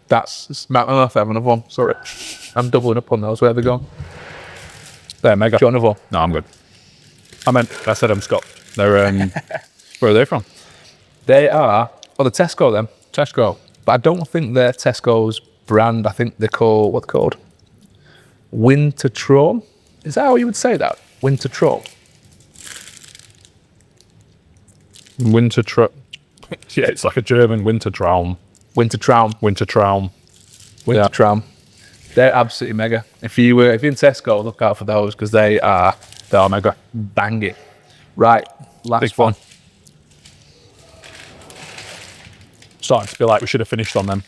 That's Matt. I have another one. Sorry, I'm doubling up on those. Where they gone? They're mega. Do you want another one? No, I'm good. I said I'm Scott. They're where are they from? They are the Tesco then. Tesco. But I don't think they're Tesco's brand. I think they're called what they're called. Winter Traum. Is that how you would say that? Winter Traum. Winter Traum. Yeah, it's like a German Winter Traum. Winter Traum. Winter Traum. Winter Traum. They're absolutely mega. If you're in Tesco, look out for those because they are mega. banging. Right, last Big one. fun. Starting to feel like we should have finished on them.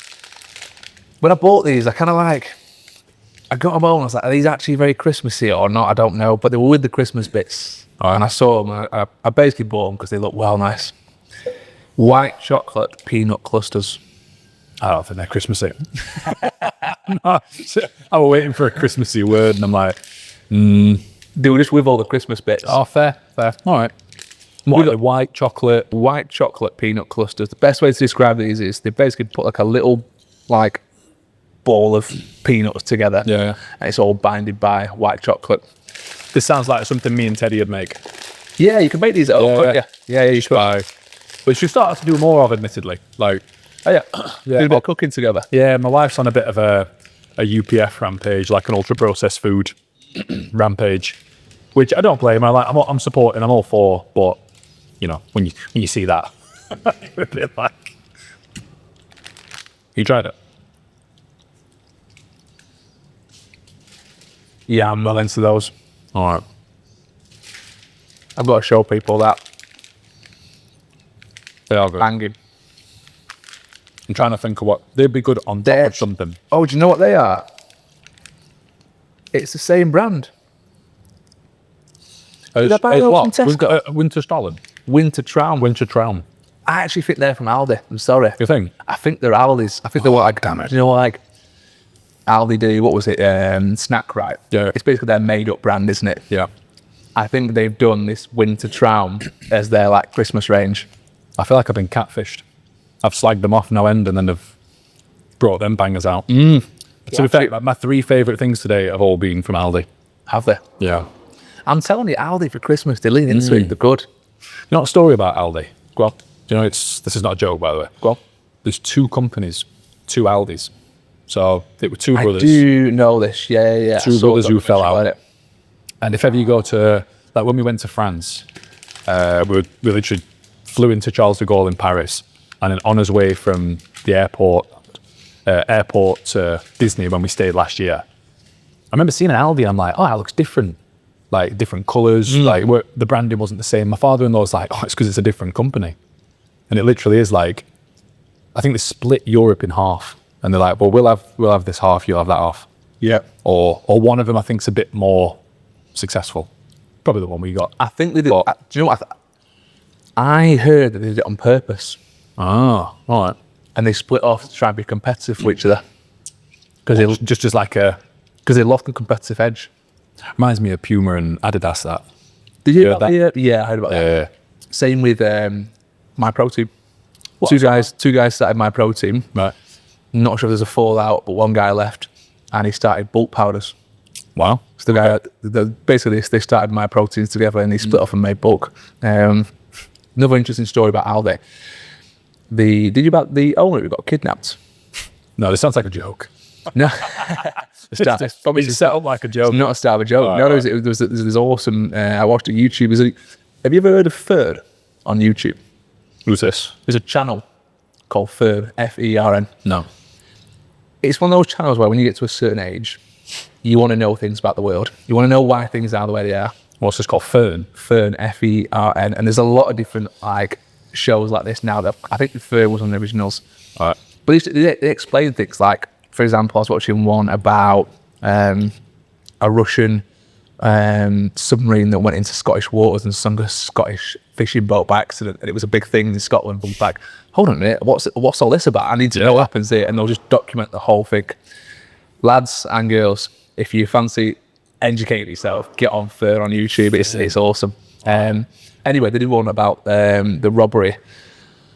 When I bought these, I got them home and I was like, are these actually very Christmassy or not? I don't know, but they were with the Christmas bits. And I saw them, I basically bought them because they look well nice. White chocolate peanut clusters. I don't think they're Christmassy. No, I was waiting for a Christmassy word and I'm like, They were just with all the Christmas bits. oh, fair. All right. We got White chocolate. white chocolate peanut clusters. The best way to describe these is they basically put like a little ball of peanuts together. Yeah. And it's all binded by white chocolate. This sounds like something me and Teddy would make. Yeah, you can make these at home, couldn't you? Yeah, you could. Which we started to do more of, admittedly. Like, Oh, yeah. Yeah. Do a bit of cooking together. yeah, my wife's on a bit of a UPF rampage, like an ultra processed food rampage, which I don't blame her. Like, I'm supporting, I'm all for, but you know, when you see that, you're a bit like, you tried it. Yeah, I'm well into those. All right. I've got to show people that. They are good. Banging. I'm trying to think of what they'd be good on top of something. Oh, do you know what they are? It's the same brand. As I buy those what? from Tesco? Winter Stalin. Winter Traum. Winter Traum. I actually think they're from Aldi. I'm sorry. You think? I think they're Aldi's. I think they're what like, damn it. you know, like Aldi do, what was it? Snack Right. Yeah. It's basically their made up brand, isn't it? Yeah. I think they've done this Winter Traum as their like Christmas range. I feel like I've been catfished. I've slagged them off no end and then have brought them bangers out. To be fair, like, my 3 favourite things today have all been from Aldi. Have they? Yeah. I'm telling you, Aldi for Christmas, they lean into it. They're good. You know a story about Aldi? Go on. Do you know this is not a joke, by the way. Go on. There's 2 companies, 2 Aldis. So it were 2 I brothers. do know this. Yeah. 2 brothers who fell out. about it. And if ever you go to, like when we went to France, we literally flew into Charles de Gaulle in Paris, and then on his way from the airport to Disney when we stayed last year, I remember seeing an Aldi. I'm like, oh, that looks different, like different colours. Like the branding wasn't the same. My father-in-law was like, oh, it's because it's a different company, and it literally is like, I think they split Europe in half, and they're like, well, we'll have this half, you'll have that half. Yeah. Or one of them I think's a bit more successful. Probably the one we got. I think they did. Do you know what? I heard that they did it on purpose. Ah, all right. And they split off to try and be competitive with each other. Because just as like a, Because they lost the competitive edge. reminds me of Puma and Adidas. That. Did you hear heard about that? Yeah, I heard about that. Yeah. Same with My Protein. Two guys started My Protein. Right. Not sure if there's a fallout, but one guy left and he started bulk powders. Wow. So the guy, basically they started My Proteins together and they split off and made bulk. Another interesting story about Aldi. Did you about the owner who got kidnapped? No, this sounds like a joke. No. It's probably set up like a joke. It's not a start of a joke. No, there's this awesome. I watched a YouTube. Have you ever heard of Ferd on YouTube? Who's this? There's a channel called Ferd, Fern. No. It's one of those channels where when you get to a certain age, you want to know things about the world. You want to know why things are the way they are. What's this called? Fern. Fern, Fern. And there's a lot of different like shows like this now. That I think Fern was one of the originals. All right. But they explain things like, for example, I was watching one about a Russian submarine that went into Scottish waters and sunk a Scottish fishing boat by accident, and it was a big thing in Scotland. But like, hold on a minute, what's all this about? I need to know what happens here, and they'll just document the whole thing. Lads and girls, if you fancy educating yourself, get on Fern on YouTube. It's awesome. Anyway, they did one about the robbery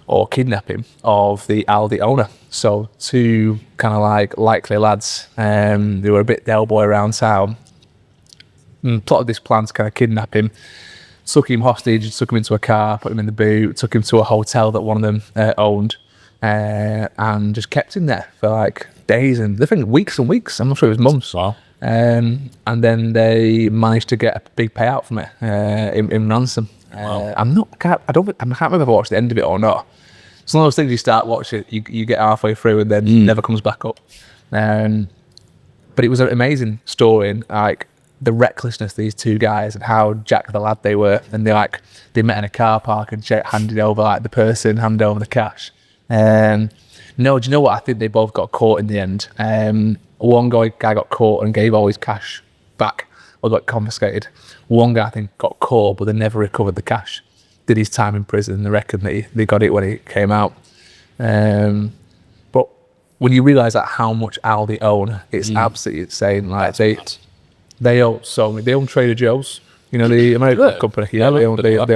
or kidnapping of the Aldi owner. So two kind of like likely lads, they were a bit del boy around town, and plotted this plan to kind of kidnap him, took him hostage, took him into a car, put him in the boot, took him to a hotel that one of them owned, and just kept him there for like days and I think weeks and weeks. I'm not sure it was months. Wow. And then they managed to get a big payout from it in ransom. Wow. I can't remember if I watched the end of it or not. It's one of those things you start watching, you get halfway through and then never comes back up. But it was an amazing story, and like the recklessness of these two guys and how jack the lad they were, and they met in a car park and handed over like the person, handed over the cash. No, do you know what? I think they both got caught in the end. One guy got caught and gave all his cash back or got confiscated. One guy I think got caught, but they never recovered the cash. Did his time in prison, and they reckon that they got it when he came out. But when you realise that how much Aldi own, it's absolutely insane. Like they own so many. They own Trader Joe's. You know, the American company. Yeah, they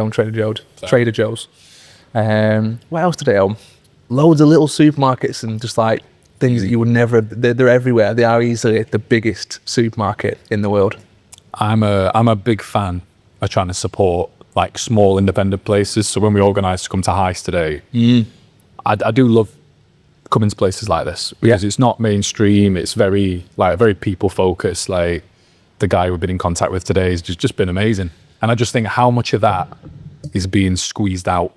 own Trader Joe's. Trader Joe's. What else do they own? Loads of little supermarkets and just like things that you would never. They're everywhere. They are easily the biggest supermarket in the world. I'm a big fan of trying to support like small independent places. So when we organised to come to Heist today, I do love coming to places like this because it's not mainstream. It's very people focused. Like the guy we've been in contact with today has just been amazing. And I just think how much of that is being squeezed out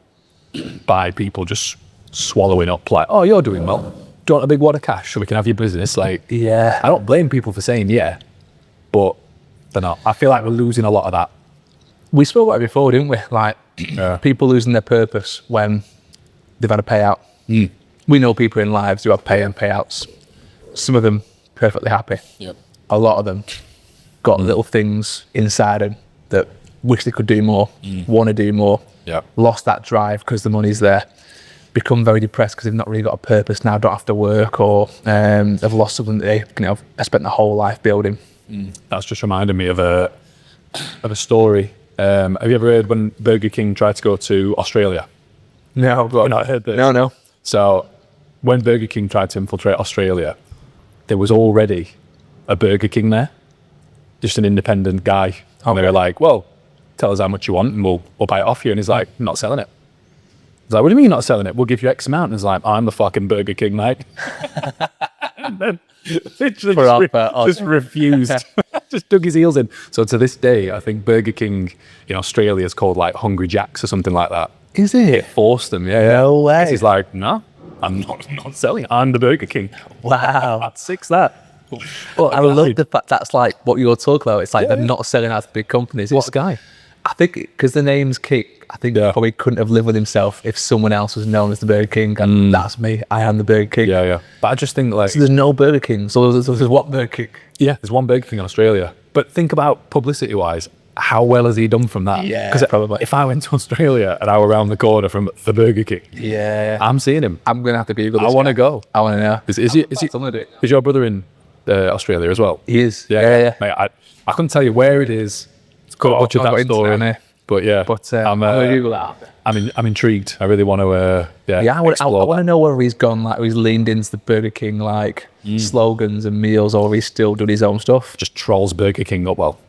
by people just swallowing up like, oh, you're doing well. Do you want a big wad of cash so we can have your business? Like, Yeah. I don't blame people for saying but they're not. I feel like we're losing a lot of that. We spoke about it before, didn't we? Like people losing their purpose when they've had a payout. We know people in lives who have payouts. Some of them perfectly happy. Yep. A lot of them got little things inside them that wish they could do more, want to do more, lost that drive because the money's there, become very depressed because they've not really got a purpose now, don't have to work, or they've lost something that they have spent their whole life building. That's just reminded me of a story. Have you ever heard when Burger King tried to go to Australia? No, but I've not heard this. No. So when Burger King tried to infiltrate Australia, there was already a Burger King there, just an independent guy. And they were like, well, tell us how much you want and we'll buy it off you. And he's like, not selling it. He's like, what do you mean you're not selling it? We'll give you X amount. And he's like, I'm the fucking Burger King, mate. And then literally just refused. Just dug his heels in. So to this day, I think Burger King in Australia is called like Hungry Jacks or something like that. Is it? It forced them, yeah. No way. He's like, no, I'm not selling it. I'm the Burger King. Wow. That's six that. Well, I love the fact that's like what you're talking about. It's like they're not selling out to big companies. What guy? I think because the name's Kick, I think he probably couldn't have lived with himself if someone else was known as the Burger King. And that's me. I am the Burger King. Yeah. But I just think like... So there's no Burger King. So there's what Burger King? Yeah, there's one Burger King in Australia. But think about publicity-wise, how well has he done from that? Yeah, because probably. If I went to Australia and I were around the corner from the Burger King, I'm seeing him. I'm going to have to Google this. I want to go. I want to know. Is your brother in Australia as well? He is. Yeah. Mate, I couldn't tell you where it is. It's got much of that story. But yeah, I'm going to Google that. I'm intrigued. I really want to. I want to know whether he's gone like he's leaned into the Burger King like slogans and meals, or he's still doing his own stuff. Just trolls Burger King up. Well,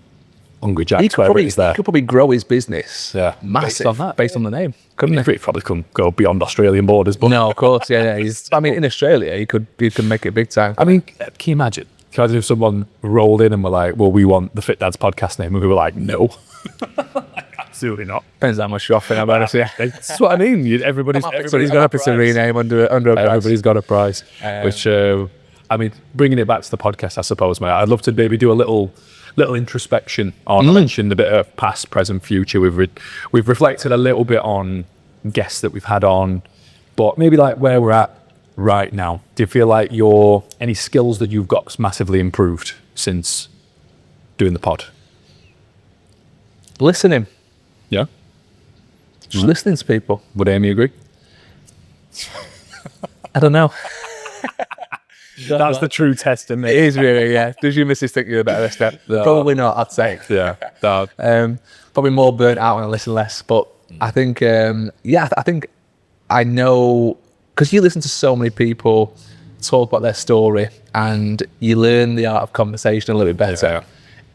Hungry Jack's, He could probably grow his business. Massive based on the name. Couldn't he? He probably couldn't go beyond Australian borders. But no, of course, yeah. In Australia, he could make it big time. I mean, can you imagine? If someone rolled in and were like, "Well, we want the Fit Dads podcast name," and we were like, "No." Absolutely not. Depends how much you're offering about us, yeah. That's what I mean. Everybody's got to put a rename under a price. Everybody's got a price. Which, I mean, bringing it back to the podcast, I suppose, mate. I'd love to maybe do a little introspection on. I mentioned a bit of past, present, future. We've reflected a little bit on guests that we've had on, but maybe like where we're at right now. Do you feel like any skills that you've got massively improved since doing the pod? Listening. Yeah. Just listening to people. Would Amy agree? I don't know. That's the true test, isn't it? It is really, yeah. Does your missus think you're a better step? No. Probably not, I'd say. Yeah. Probably more burnt out and I listen less. But I think, I think I know, because you listen to so many people talk about their story and you learn the art of conversation a little bit better. Yeah.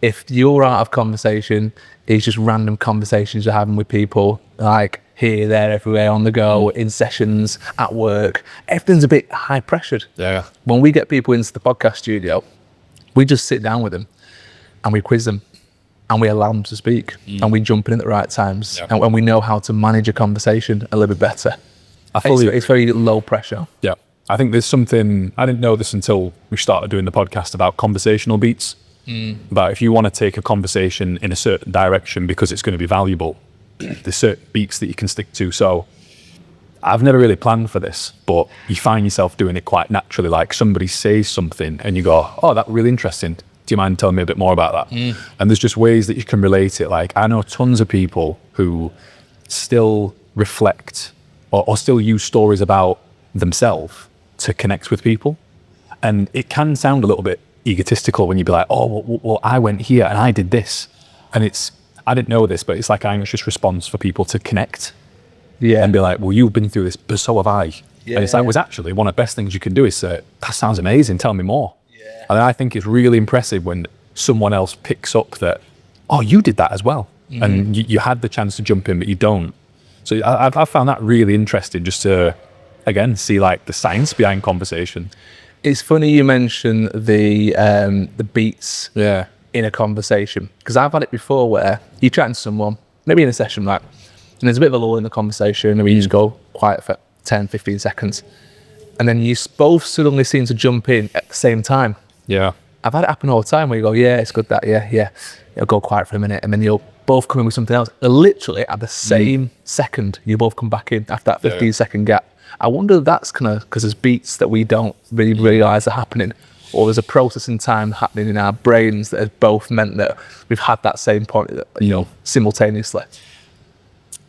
If your art of conversation is just random conversations you're having with people, like here, there, everywhere, on the go, in sessions, at work, everything's a bit high pressured. Yeah. When we get people into the podcast studio, we just sit down with them and we quiz them and we allow them to speak and we jump in at the right times and we know how to manage a conversation a little bit better. It's very low pressure. Yeah. I think there's something, I didn't know this until we started doing the podcast, about conversational beats. But if you want to take a conversation in a certain direction because it's going to be valuable, there's certain beats that you can stick to. So I've never really planned for this, but you find yourself doing it quite naturally. Like somebody says something and you go, oh, that's really interesting. Do you mind telling me a bit more about that? And there's just ways that you can relate it. Like I know tons of people who still reflect or still use stories about themselves to connect with people. And it can sound a little bit egotistical when you be like, oh, well, I went here and I did this. And I didn't know this, but it's like an anxious response for people to connect. Yeah. And be like, well, you've been through this, but so have I. Yeah, and it's like, was actually one of the best things you can do is say, that sounds amazing, tell me more. Yeah. And I think it's really impressive when someone else picks up that, oh, you did that as well. And you had the chance to jump in, but you don't. So I found that really interesting, just to, again, see like the science behind conversation. It's funny you mention the beats in a conversation, because I've had it before where you're chatting to someone, maybe in a session, like, and there's a bit of a lull in the conversation, and we just go quiet for 10, 15 seconds. And then you both suddenly seem to jump in at the same time. Yeah. I've had it happen all the time where you go, yeah, it's good that, yeah. You'll go quiet for a minute, and then you'll both come in with something else. And literally at the same second, you both come back in after that 15-second gap. I wonder if that's kind of because there's beats that we don't really realise are happening, or there's a processing time happening in our brains that has both meant that we've had that same point, simultaneously.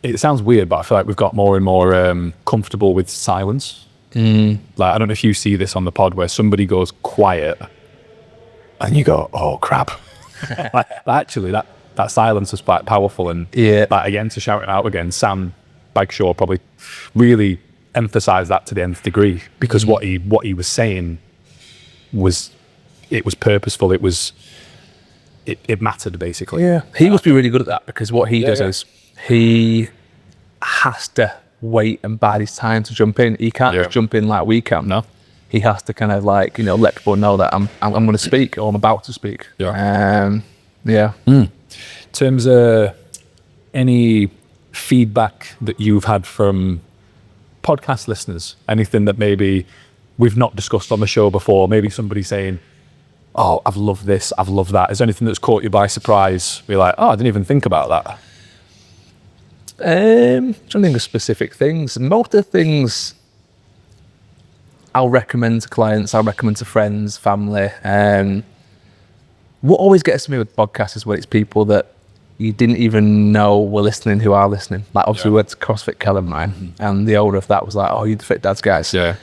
It sounds weird, but I feel like we've got more and more comfortable with silence. Like, I don't know if you see this on the pod where somebody goes quiet and you go, oh crap. like, actually, that silence is quite powerful. And like, again, to shout it out again, Sam Bagshaw probably really emphasized that to the nth degree, because what he was saying was purposeful. It mattered, basically. Yeah, he must be really good at that, because what he does is he has to wait and bide his time to jump in. He can't just jump in like we can. No, he has to kind of like let people know that I'm going to speak, or I'm about to speak. In terms of any feedback that you've had from podcast listeners, anything that maybe we've not discussed on the show before, maybe somebody saying, oh, I've loved this, I've loved that. Is there anything that's caught you by surprise? Be like, oh, I didn't even think about that. I'm trying to think of specific things. Most of the things I'll recommend to clients, I'll recommend to friends, family. What always gets me with podcasts is when it's people that you didn't even know were listening who are listening. Like, obviously we went to CrossFit Kelham, right? And the owner of that was like, oh, you're the Fit Dads guys. Yeah.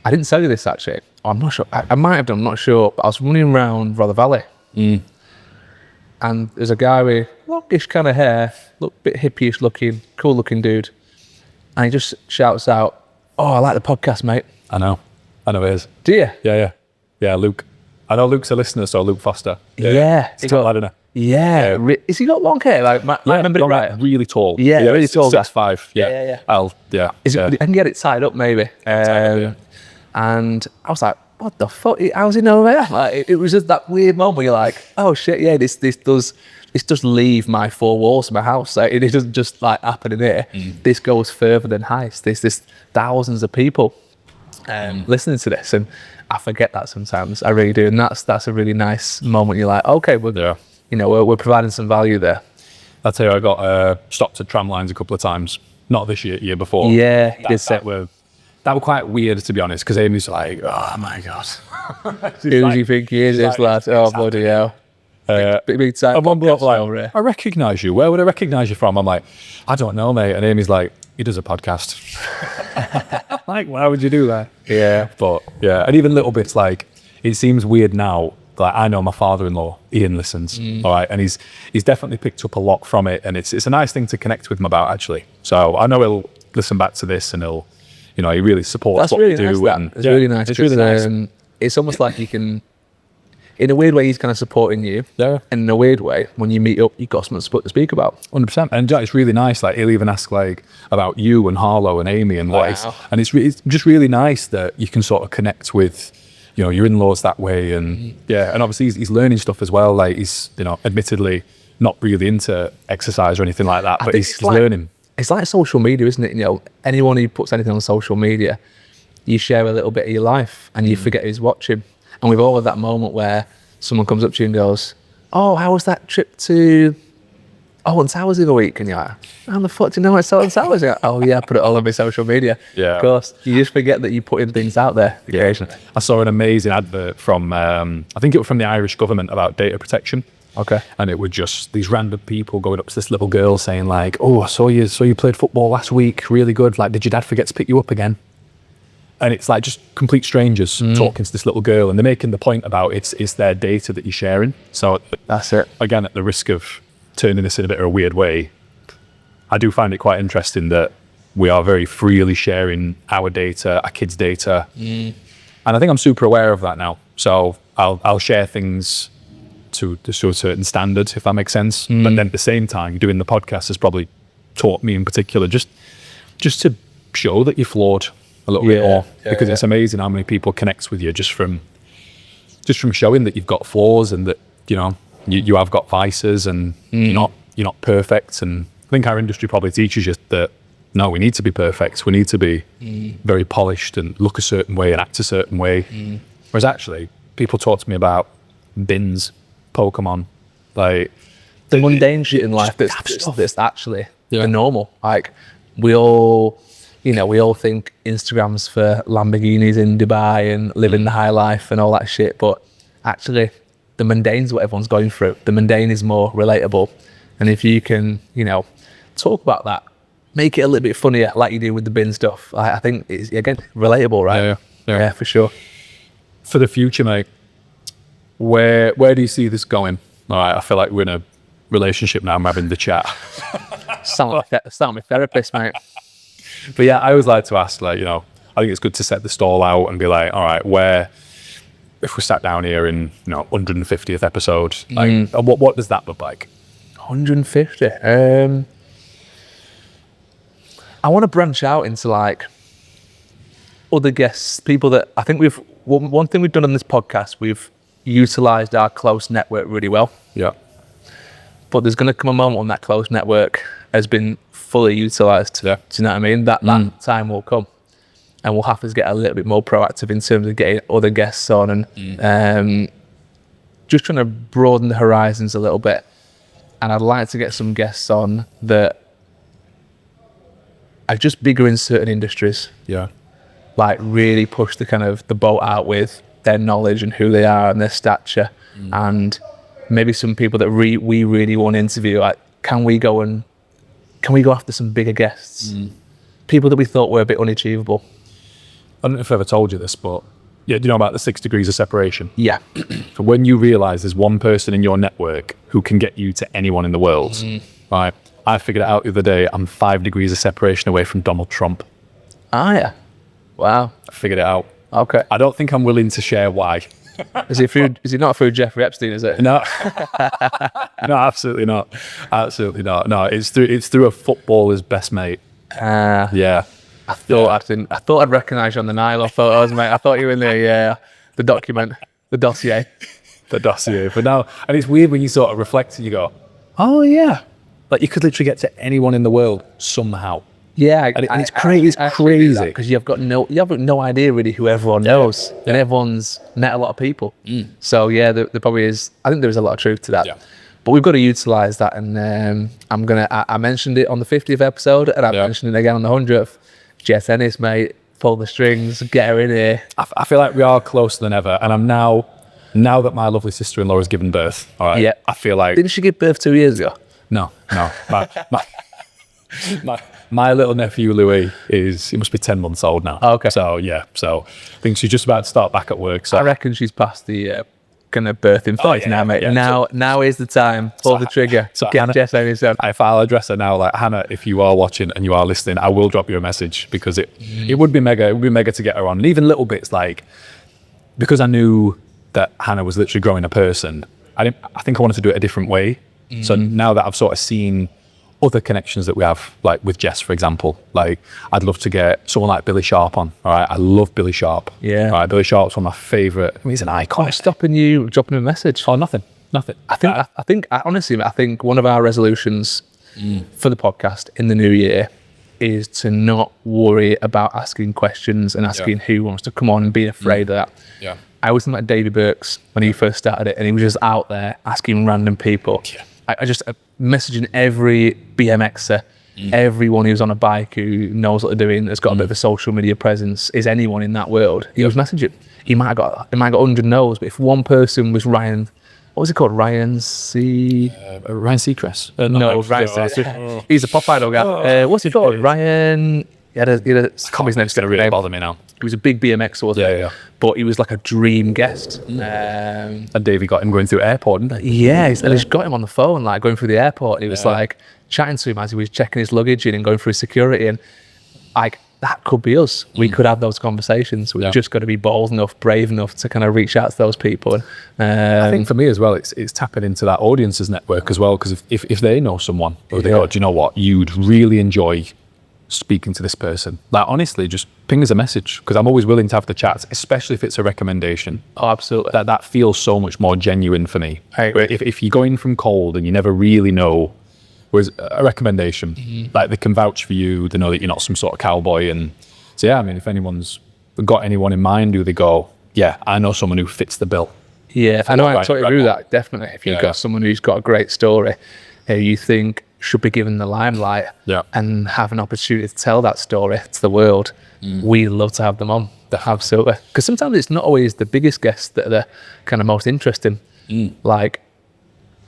I didn't tell you this, actually. I'm not sure. I might have done, I'm not sure. But I was running around Rother Valley. And there's a guy with longish kind of hair, look a bit hippie-ish looking, cool looking dude. And he just shouts out, oh, I like the podcast, mate. I know it is. Do you? Yeah, Luke. I know Luke's a listener, so Luke Foster. He's got lad, isn't he? Yeah. Is he got long hair? Like, I remember it right. Really tall. Yeah, really tall. 6'5". Yeah. I can get it tied up, maybe. And I was like, what the fuck? How's he know there? Like, it was just that weird moment where you're like, oh shit, yeah, this does leave my four walls of my house. Like, it doesn't just like happen in here. This goes further than Heist. There's thousands of people listening to this, and I forget that sometimes. I really do, and that's a really nice moment. You're like, okay, we're providing some value there. I'll tell you, I got stopped at tram lines a couple of times. Not this year before. Yeah, that were quite weird, to be honest, because Amy's like, oh my god, who do you think he is, this lad? Oh bloody hell. Big time. And one bloke like, I recognise you. Where would I recognise you from? I'm like, I don't know, mate. And Amy's like, he does a podcast. Like, why would you do that? Yeah, but yeah, and even little bits like, it seems weird now like I know my father-in-law, Ian, listens, all right, and he's definitely picked up a lot from it, and it's a nice thing to connect with him about, actually. So I know he'll listen back to this, and he'll, you know, he really supports That's what really we do. nice. And It's really nice. It's really nice. It's almost like you can, in a weird way, he's kind of supporting you. Yeah. And in a weird way, when you meet up, you've got something to speak about. 100%. And it's really nice. Like he'll even ask like about you and Harlow and Amy and what. Wow. And it's just really nice that you can sort of connect with, you know, your in-laws that way. And yeah, and obviously he's learning stuff as well. Like he's, you know, admittedly not really into exercise or anything like that, but he's learning. It's like social media, isn't it? You know, anyone who puts anything on social media, you share a little bit of your life and you forget who's watching. And we've all had that moment where someone comes up to you and goes, "Oh, how was that trip to Alton Towers the other week?" And you're like, "How the fuck do you know it's Alton Towers?" Like, "Oh yeah, I put it all on my social media." Yeah. Of course. You just forget that you put in things out there occasionally. I saw an amazing advert from, I think it was from the Irish government about data protection. Okay. And it was just these random people going up to this little girl saying like, "Oh, I saw you played football last week, really good. Like, did your dad forget to pick you up again?" And it's like just complete strangers talking to this little girl, and they're making the point about it's their data that you're sharing. So That's it. again, at the risk of turning this in a bit of a weird way, I do find it quite interesting that we are very freely sharing our data, our kids' data. And I think I'm super aware of that now. So I'll share things to a certain standard, if that makes sense. But then at the same time, doing the podcast has probably taught me in particular just to show that you're flawed a little bit more, because it's amazing how many people connects with you just from showing that you've got flaws and that, you know, you have got vices and you're not perfect. And I think our industry probably teaches you that no, we need to be perfect. We need to be very polished and look a certain way and act a certain way. Whereas actually, people talk to me about bins, Pokemon, like The mundane shit in life that's actually the normal. Like we all think Instagram's for Lamborghinis in Dubai and living the high life and all that shit, but actually the mundane's what everyone's going through. The mundane is more relatable, and if you can, you know, talk about that, make it a little bit funnier like you do with the bin stuff, I think it's, again, relatable, right? Yeah, for sure. For the future, mate, where do you see this going? All right, I feel like we're in a relationship now. I'm having the chat. Sound like my therapist, mate. But yeah, I always like to ask, like, you know, I think it's good to set the stall out and be like, all right, where, if we sat down here in, you know, 150th episode, like, what does that look like? 150. I want to branch out into like other guests, people that I think one thing we've done on this podcast, we've utilized our close network really well. Yeah. But there's going to come a moment when that close network has been fully utilized. Yeah. Do you know what I mean? That time will come, and we'll have to get a little bit more proactive in terms of getting other guests on and just trying to broaden the horizons a little bit. And I'd like to get some guests on that are just bigger in certain industries. Yeah. Like really push the boat out with their knowledge and who they are and their stature, and maybe some people that we really want to interview. Like, can we go after some bigger guests? People that we thought were a bit unachievable. I don't know if I've ever told you this, but yeah, do you know about the 6 degrees of separation? Yeah. So when you realise there's one person in your network who can get you to anyone in the world, right? I figured it out the other day. I'm 5 degrees of separation away from Donald Trump. Ah, yeah. Wow. I figured it out. Okay. I don't think I'm willing to share why. Is it not through Jeffrey Epstein, is it? No. No, absolutely not. Absolutely not. No, it's through a footballer's best mate. Yeah. I thought I'd recognise you on the Nylon photos, mate. I thought you were in the document, the dossier. The dossier. But now, and it's weird when you sort of reflect and you go, oh yeah. Like you could literally get to anyone in the world somehow. Yeah, and it's crazy. It's crazy because you have no idea really who everyone knows, and everyone's met a lot of people. So yeah, there probably is. I think there is a lot of truth to that. Yeah. But we've got to utilise that, and I mentioned it on the 50th episode, and I mentioned it again on the 100th. Jess Ennis, mate, pull the strings, get her in here. I feel like we are closer than ever, and I'm now that my lovely sister-in-law has given birth. All right, I feel like didn't she give birth 2 years ago? No. My little nephew Louis he must be 10 months old now. Okay. So yeah, I think she's just about to start back at work. So I reckon she's past the gonna birth him thoughts now, mate. Now is the time. Pull the trigger. So Get Hannah, Jess on his own. if I'll address her now, like Hannah, if you are watching and you are listening, I will drop you a message because it would be mega. It would be mega to get her on, and even little bits like because I knew that Hannah was literally growing a person. I think I wanted to do it a different way. So now that I've sort of seen other connections that we have, like with Jess, for example, like I'd love to get someone like Billy Sharp on. All right, I love Billy Sharp. Yeah. All right, Billy Sharp's one of my favourite. I mean, he's an icon. What's stopping you dropping him a message? Oh, nothing. I think honestly, I think one of our resolutions for the podcast in the new year is to not worry about asking questions and asking who wants to come on and being afraid of that. Yeah. I always think about Davey Burks when he first started it, and he was just out there asking random people. Yeah. I just messaging every BMXer, everyone who's on a bike who knows what they're doing, that's got a bit of a social media presence, is anyone in that world. He was messaging. He might have got 100 no's, but if one person was Ryan, what was he called? Ryan Seacrest? No, Ryan Seacrest. He's a pop idol guy. What's he called? Ryan. He had a his name's going to really bother me now. He was a big BMXer, wasn't he? Yeah. But he was like a dream guest. And Davey got him going through airport, didn't he? Yeah, and he just got him on the phone, like going through the airport. And he was like chatting to him as he was checking his luggage in and going through security. And like, that could be us. We could have those conversations. We've just got to be bold enough, brave enough to kind of reach out to those people. I think for me as well, it's tapping into that audience's network as well. Because if they know someone, or they go, do you know what, you'd really enjoy speaking to this person, like honestly, just ping us a message, because I'm always willing to have the chats, especially if it's a recommendation. Oh, absolutely. That feels so much more genuine for me. Where if you go in from cold and you never really know, whereas a recommendation, like they can vouch for you, they know that you're not some sort of cowboy. And so yeah, I mean, if anyone's got anyone in mind who they go, yeah, I know someone who fits the bill. Yeah, I know, I totally agree with that, definitely. If you've got someone who's got a great story, who you think should be given the limelight and have an opportunity to tell that story to the world, we love to have them on. Absolutely. Because sometimes it's not always the biggest guests that are the kind of most interesting. Like,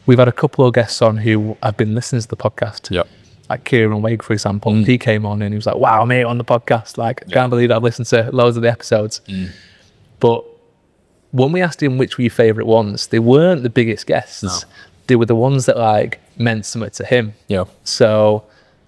we've had a couple of guests on who have been listening to the podcast. Like Kieran Wake, for example. He came on and he was like, wow, mate, on the podcast. Like, I can't believe I've listened to loads of the episodes. But when we asked him which were your favourite ones, they weren't the biggest guests. No. They were the ones that like meant something to him. So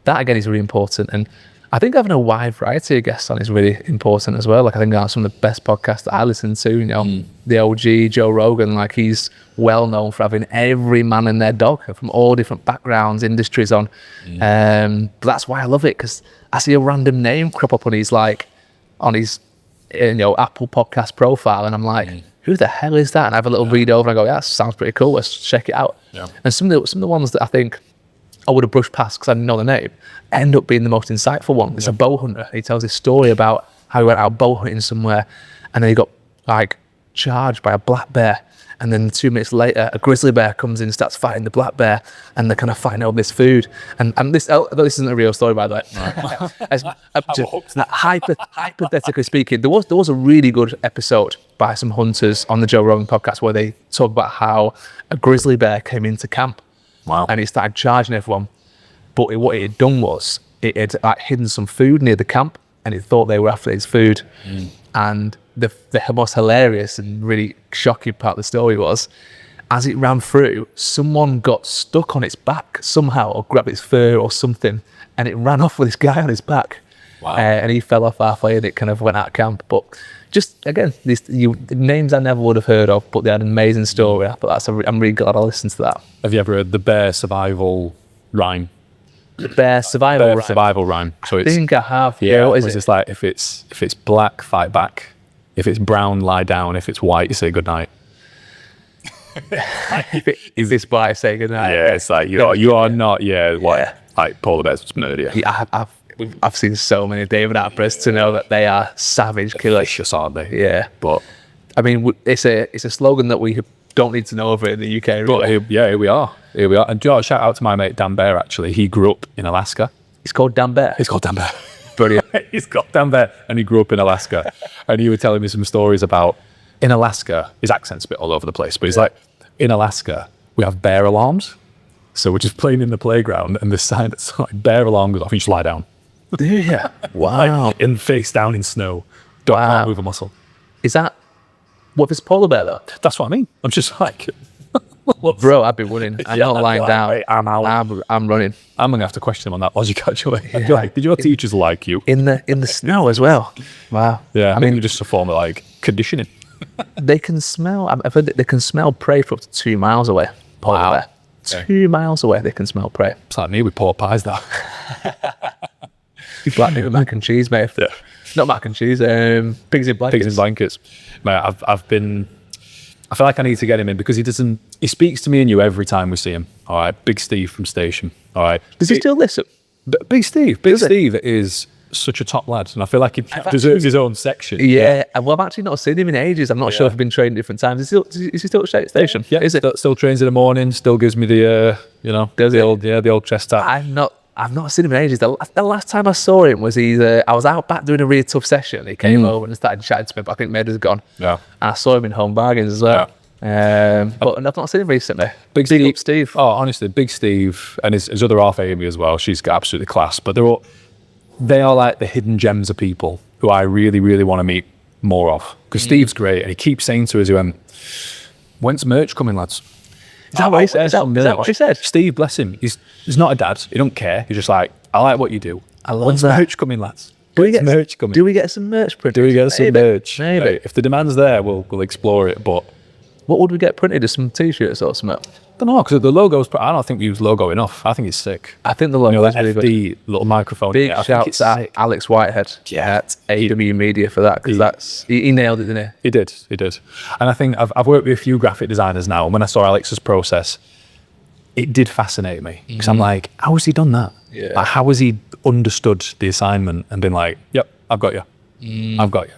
that again is really important. And I think having a wide variety of guests on is really important as well. Like, I think that's some of the best podcasts that I listen to, you know, the OG, Joe Rogan, like he's well known for having every man and their dog from all different backgrounds, industries on. But that's why I love it, because I see a random name crop up on his Apple podcast profile, and I'm like, who the hell is that? And I have a little read over and I go, yeah, that sounds pretty cool. Let's check it out. And some of the ones that I think I would have brushed past because I didn't know the name end up being the most insightful one. It's a bow hunter. He tells his story about how he went out bow hunting somewhere, and then he got like charged by a black bear. And then 2 minutes later, a grizzly bear comes in and starts fighting the black bear, and they're kind of fighting over this food. And this isn't a real story, by the way. Hypothetically speaking, there was a really good episode by some hunters on the Joe Rogan podcast where they talk about how a grizzly bear came into camp. And it started charging everyone. But what it had done was, it had like hidden some food near the camp, and it thought they were after his food. And the most hilarious and really shocking part of the story was, as it ran through, someone got stuck on its back somehow, or grabbed its fur or something, and it ran off with this guy on his back. And he fell off halfway, and it kind of went out of camp. But just again, these names I never would have heard of, but they had an amazing story. But I'm really glad I listened to that. Have you ever heard the bear survival rhyme? The bear survival rhyme. So I think I have. Yeah. What is it? it? It's like, if it's black, fight back. If it's brown, lie down. If it's white, you say goodnight. Is this why I say goodnight? Yeah, it's like you are not. Yeah, what? Yeah. Like polar bears murder you. Yeah, I've seen so many David Attenboroughs to know that they are savage killers. Vicious, aren't they? Yeah, but I mean, it's a slogan that we don't need to know over in the UK. Really. But here we are. And do you know, shout out to my mate Dan Bear. Actually, he grew up in Alaska. He's called Dan Bear. He's called Dan Bear. Brilliant. He's called Dan Bear, and he grew up in Alaska. And he was telling me some stories about in Alaska. His accent's a bit all over the place, but he's like, in Alaska, we have bear alarms. So we're just playing in the playground, and the sign that's like bear alarm goes off, and you just lie down. Do you? Wow. Like, in face down in snow. Can't move a muscle. Is that What if it's polar bear though? That's what I mean. I'm just like, Bro, I'd be running. I'm not lying like, down. mate, I'm out. I'm running. I'm gonna have to question him on that logic actually. I'd be like, did your teachers like you? In the snow as well. Wow. Yeah, I mean, you're just a form of like conditioning. they can smell. I've heard that they can smell prey for up to 2 miles away. Polar Wow. bear. 2 miles away, they can smell prey. It's like me with pork pies, though. Black meat with mac and cheese, mate. Yeah. Not mac and cheese. Pigs in blankets. Pigs in blankets. Mate, I've been. I feel like I need to get him in because he doesn't. He speaks to me and you every time we see him. All right, Big Steve from Station. All right. Does he still listen? Big Steve. Big Does he? Steve is such a top lad, and I feel like he deserves his own section. Yeah. Well, I've actually not seen him in ages. I'm not sure if I've been trained different times. Is he still at Station? Yeah. Is it? Still trains in the morning. Still gives me the Does the it? old chest tap. I've not seen him in ages. The last time I saw him was I was out back doing a really tough session. He came over and started chatting to me, but I think Med has gone. Yeah. And I saw him in Home Bargains as well. But I've not seen him recently. Big Steve. Oh, honestly, Big Steve and his other half Amy as well. She's got absolutely class. But they are like the hidden gems of people who I really, really want to meet more of. Because Steve's great, and he keeps saying to us, "When's merch coming, lads?" Is that what he said? Is that what he said? Steve, bless him. He's not a dad. He don't care. He's just like, I like what you do. I love When's that. merch coming, lads? Do we get merch coming? Do we get some merch printed? Do we get some merch? Maybe. Right, if the demand's there, we'll explore it. But What would we get printed? Just some t-shirts or something? I don't know, because the logo's. I don't think we use logo enough. I think it's sick. I think the logo is That really good. FD little microphone. Big I think shout it's to sick. Alex Whitehead at AW Media for that, because he nailed it, didn't He did. And I think I've worked with a few graphic designers now, and when I saw Alex's process, it did fascinate me. Because I'm like, how has he done that? Yeah. Like, how has he understood the assignment and been like, yep, I've got you. I've got you.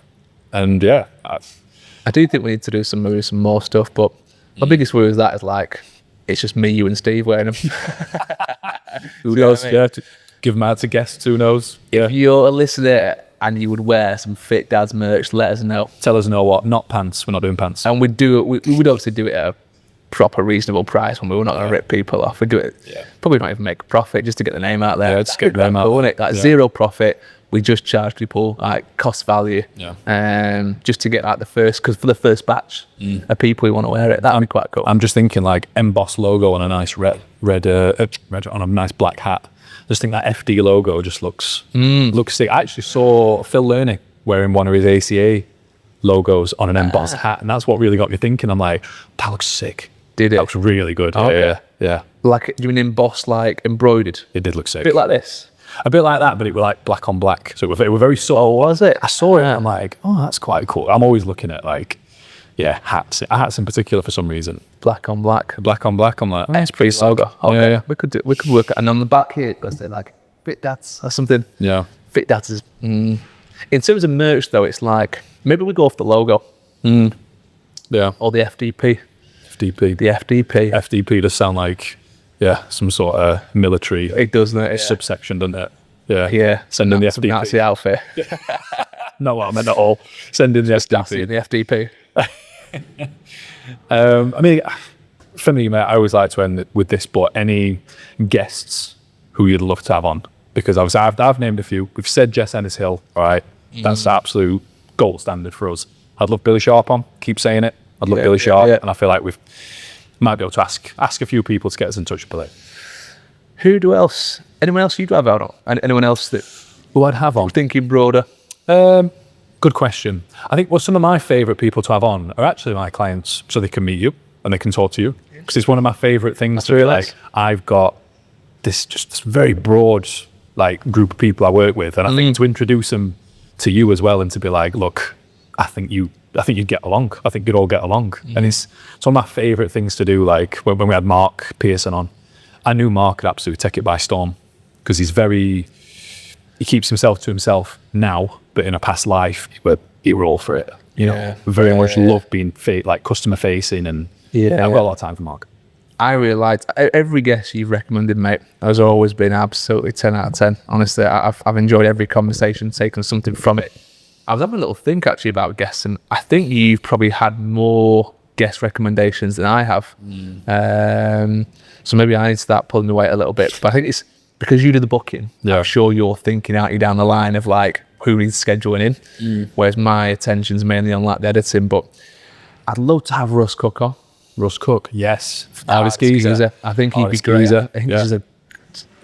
And yeah. I do think we need to do maybe some more stuff, but my biggest worry is that is like, it's just me, you and Steve wearing them. Who know knows? what I mean? Yeah, to give them out to guests, who knows? If you're a listener and you would wear some Fit Dad's merch, let us know. Tell us know what, not pants. We're not doing pants. And we would obviously do it at a proper, reasonable price when we were not going to rip people off. We'd do it, probably not even make a profit, just to get the name out there. Yeah, just get the name out. Cool, isn't it? Like zero profit. We just charge people like cost value, just to get like because for the first batch of people who want to wear it, that'd be quite cool. I'm just thinking like embossed logo on a nice red on a nice black hat. I just think that FD logo just looks sick. I actually saw Phil Learning wearing one of his ACA logos on an embossed hat, and that's what really got me thinking. I'm like, that looks sick. Did it? That looks really good. Okay. Yeah. Like, do you mean embossed, like embroidered? It did look sick. A bit like this. A bit like that, but it were like black on black. So it were very subtle. Oh, was it? I saw it. I'm like, oh, that's quite cool. I'm always looking at like, hats in particular for some reason. Black on black. Black on black. I'm like, That's pretty logo. Okay. Yeah. We could work it. And on the back here, it goes like Fit Dads or something. Yeah. Fit Dads is. In terms of merch, though, it's like maybe we go off the logo. Yeah. Or the FDP. FDP. The FDP. FDP does sound like, some sort of military It does, doesn't it? subsection, doesn't it? Yeah. Yeah. Send in the Some FDP. Nazi outfit. Not what I meant at all. Send in the Nazi FDP. in the FDP. I mean, for me, mate, I always like to end with this, but any guests who you'd love to have on? Because obviously I've named a few. We've said Jess Ennis-Hill, all right? That's the absolute gold standard for us. I'd love Billy Sharp on. Keep saying it. I'd love Billy Sharp. And I feel like we might be able to ask a few people to get us in touch with Billy. Anyone else you'd have out on? And anyone else that Who I'd have on? thinking broader? Good question. I think some of my favourite people to have on are actually my clients, so they can meet you and they can talk to you. Because it's one of my favourite things to be like, I've got this very broad group of people I work with, and I think to introduce them to you as well and to be like, look, I think you'd get along. I think you'd all get along. And it's one of my favourite things to do. Like when we had Mark Pearson on, I knew Mark could absolutely take it by storm because he keeps himself to himself now, but in a past life, he were all for it. You know, very much love being customer facing, and I've got a lot of time for Mark. I really liked every guest you've recommended, mate. Has always been absolutely 10 out of 10. Honestly, I've enjoyed every conversation, taken something from it. I was having a little think actually about guests, and I think you've probably had more guest recommendations than I have. So maybe I need to start pulling the weight a little bit. But I think it's because you do the booking. I'm sure you're thinking out you down the line of like who needs scheduling in, whereas my attention's mainly on like the editing. But I'd love to have Russ Cook on. Russ Cook, yes. Artist geezer. I think he'd be great. I think he's a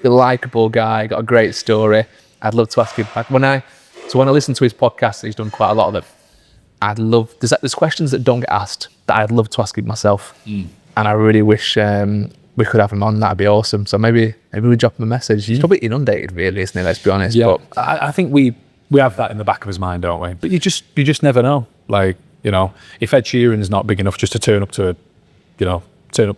likeable guy, got a great story. I'd love to ask him. When I listen to his podcast, he's done quite a lot of them. There's questions that don't get asked that I'd love to ask him myself. And I really wish we could have him on. That'd be awesome. So maybe we drop him a message. He's probably inundated, really, isn't he? Let's be honest. Yeah. But I think we have that in the back of his mind, don't we? But you just never know. Like, you know, if Ed Sheeran's not big enough just to turn up to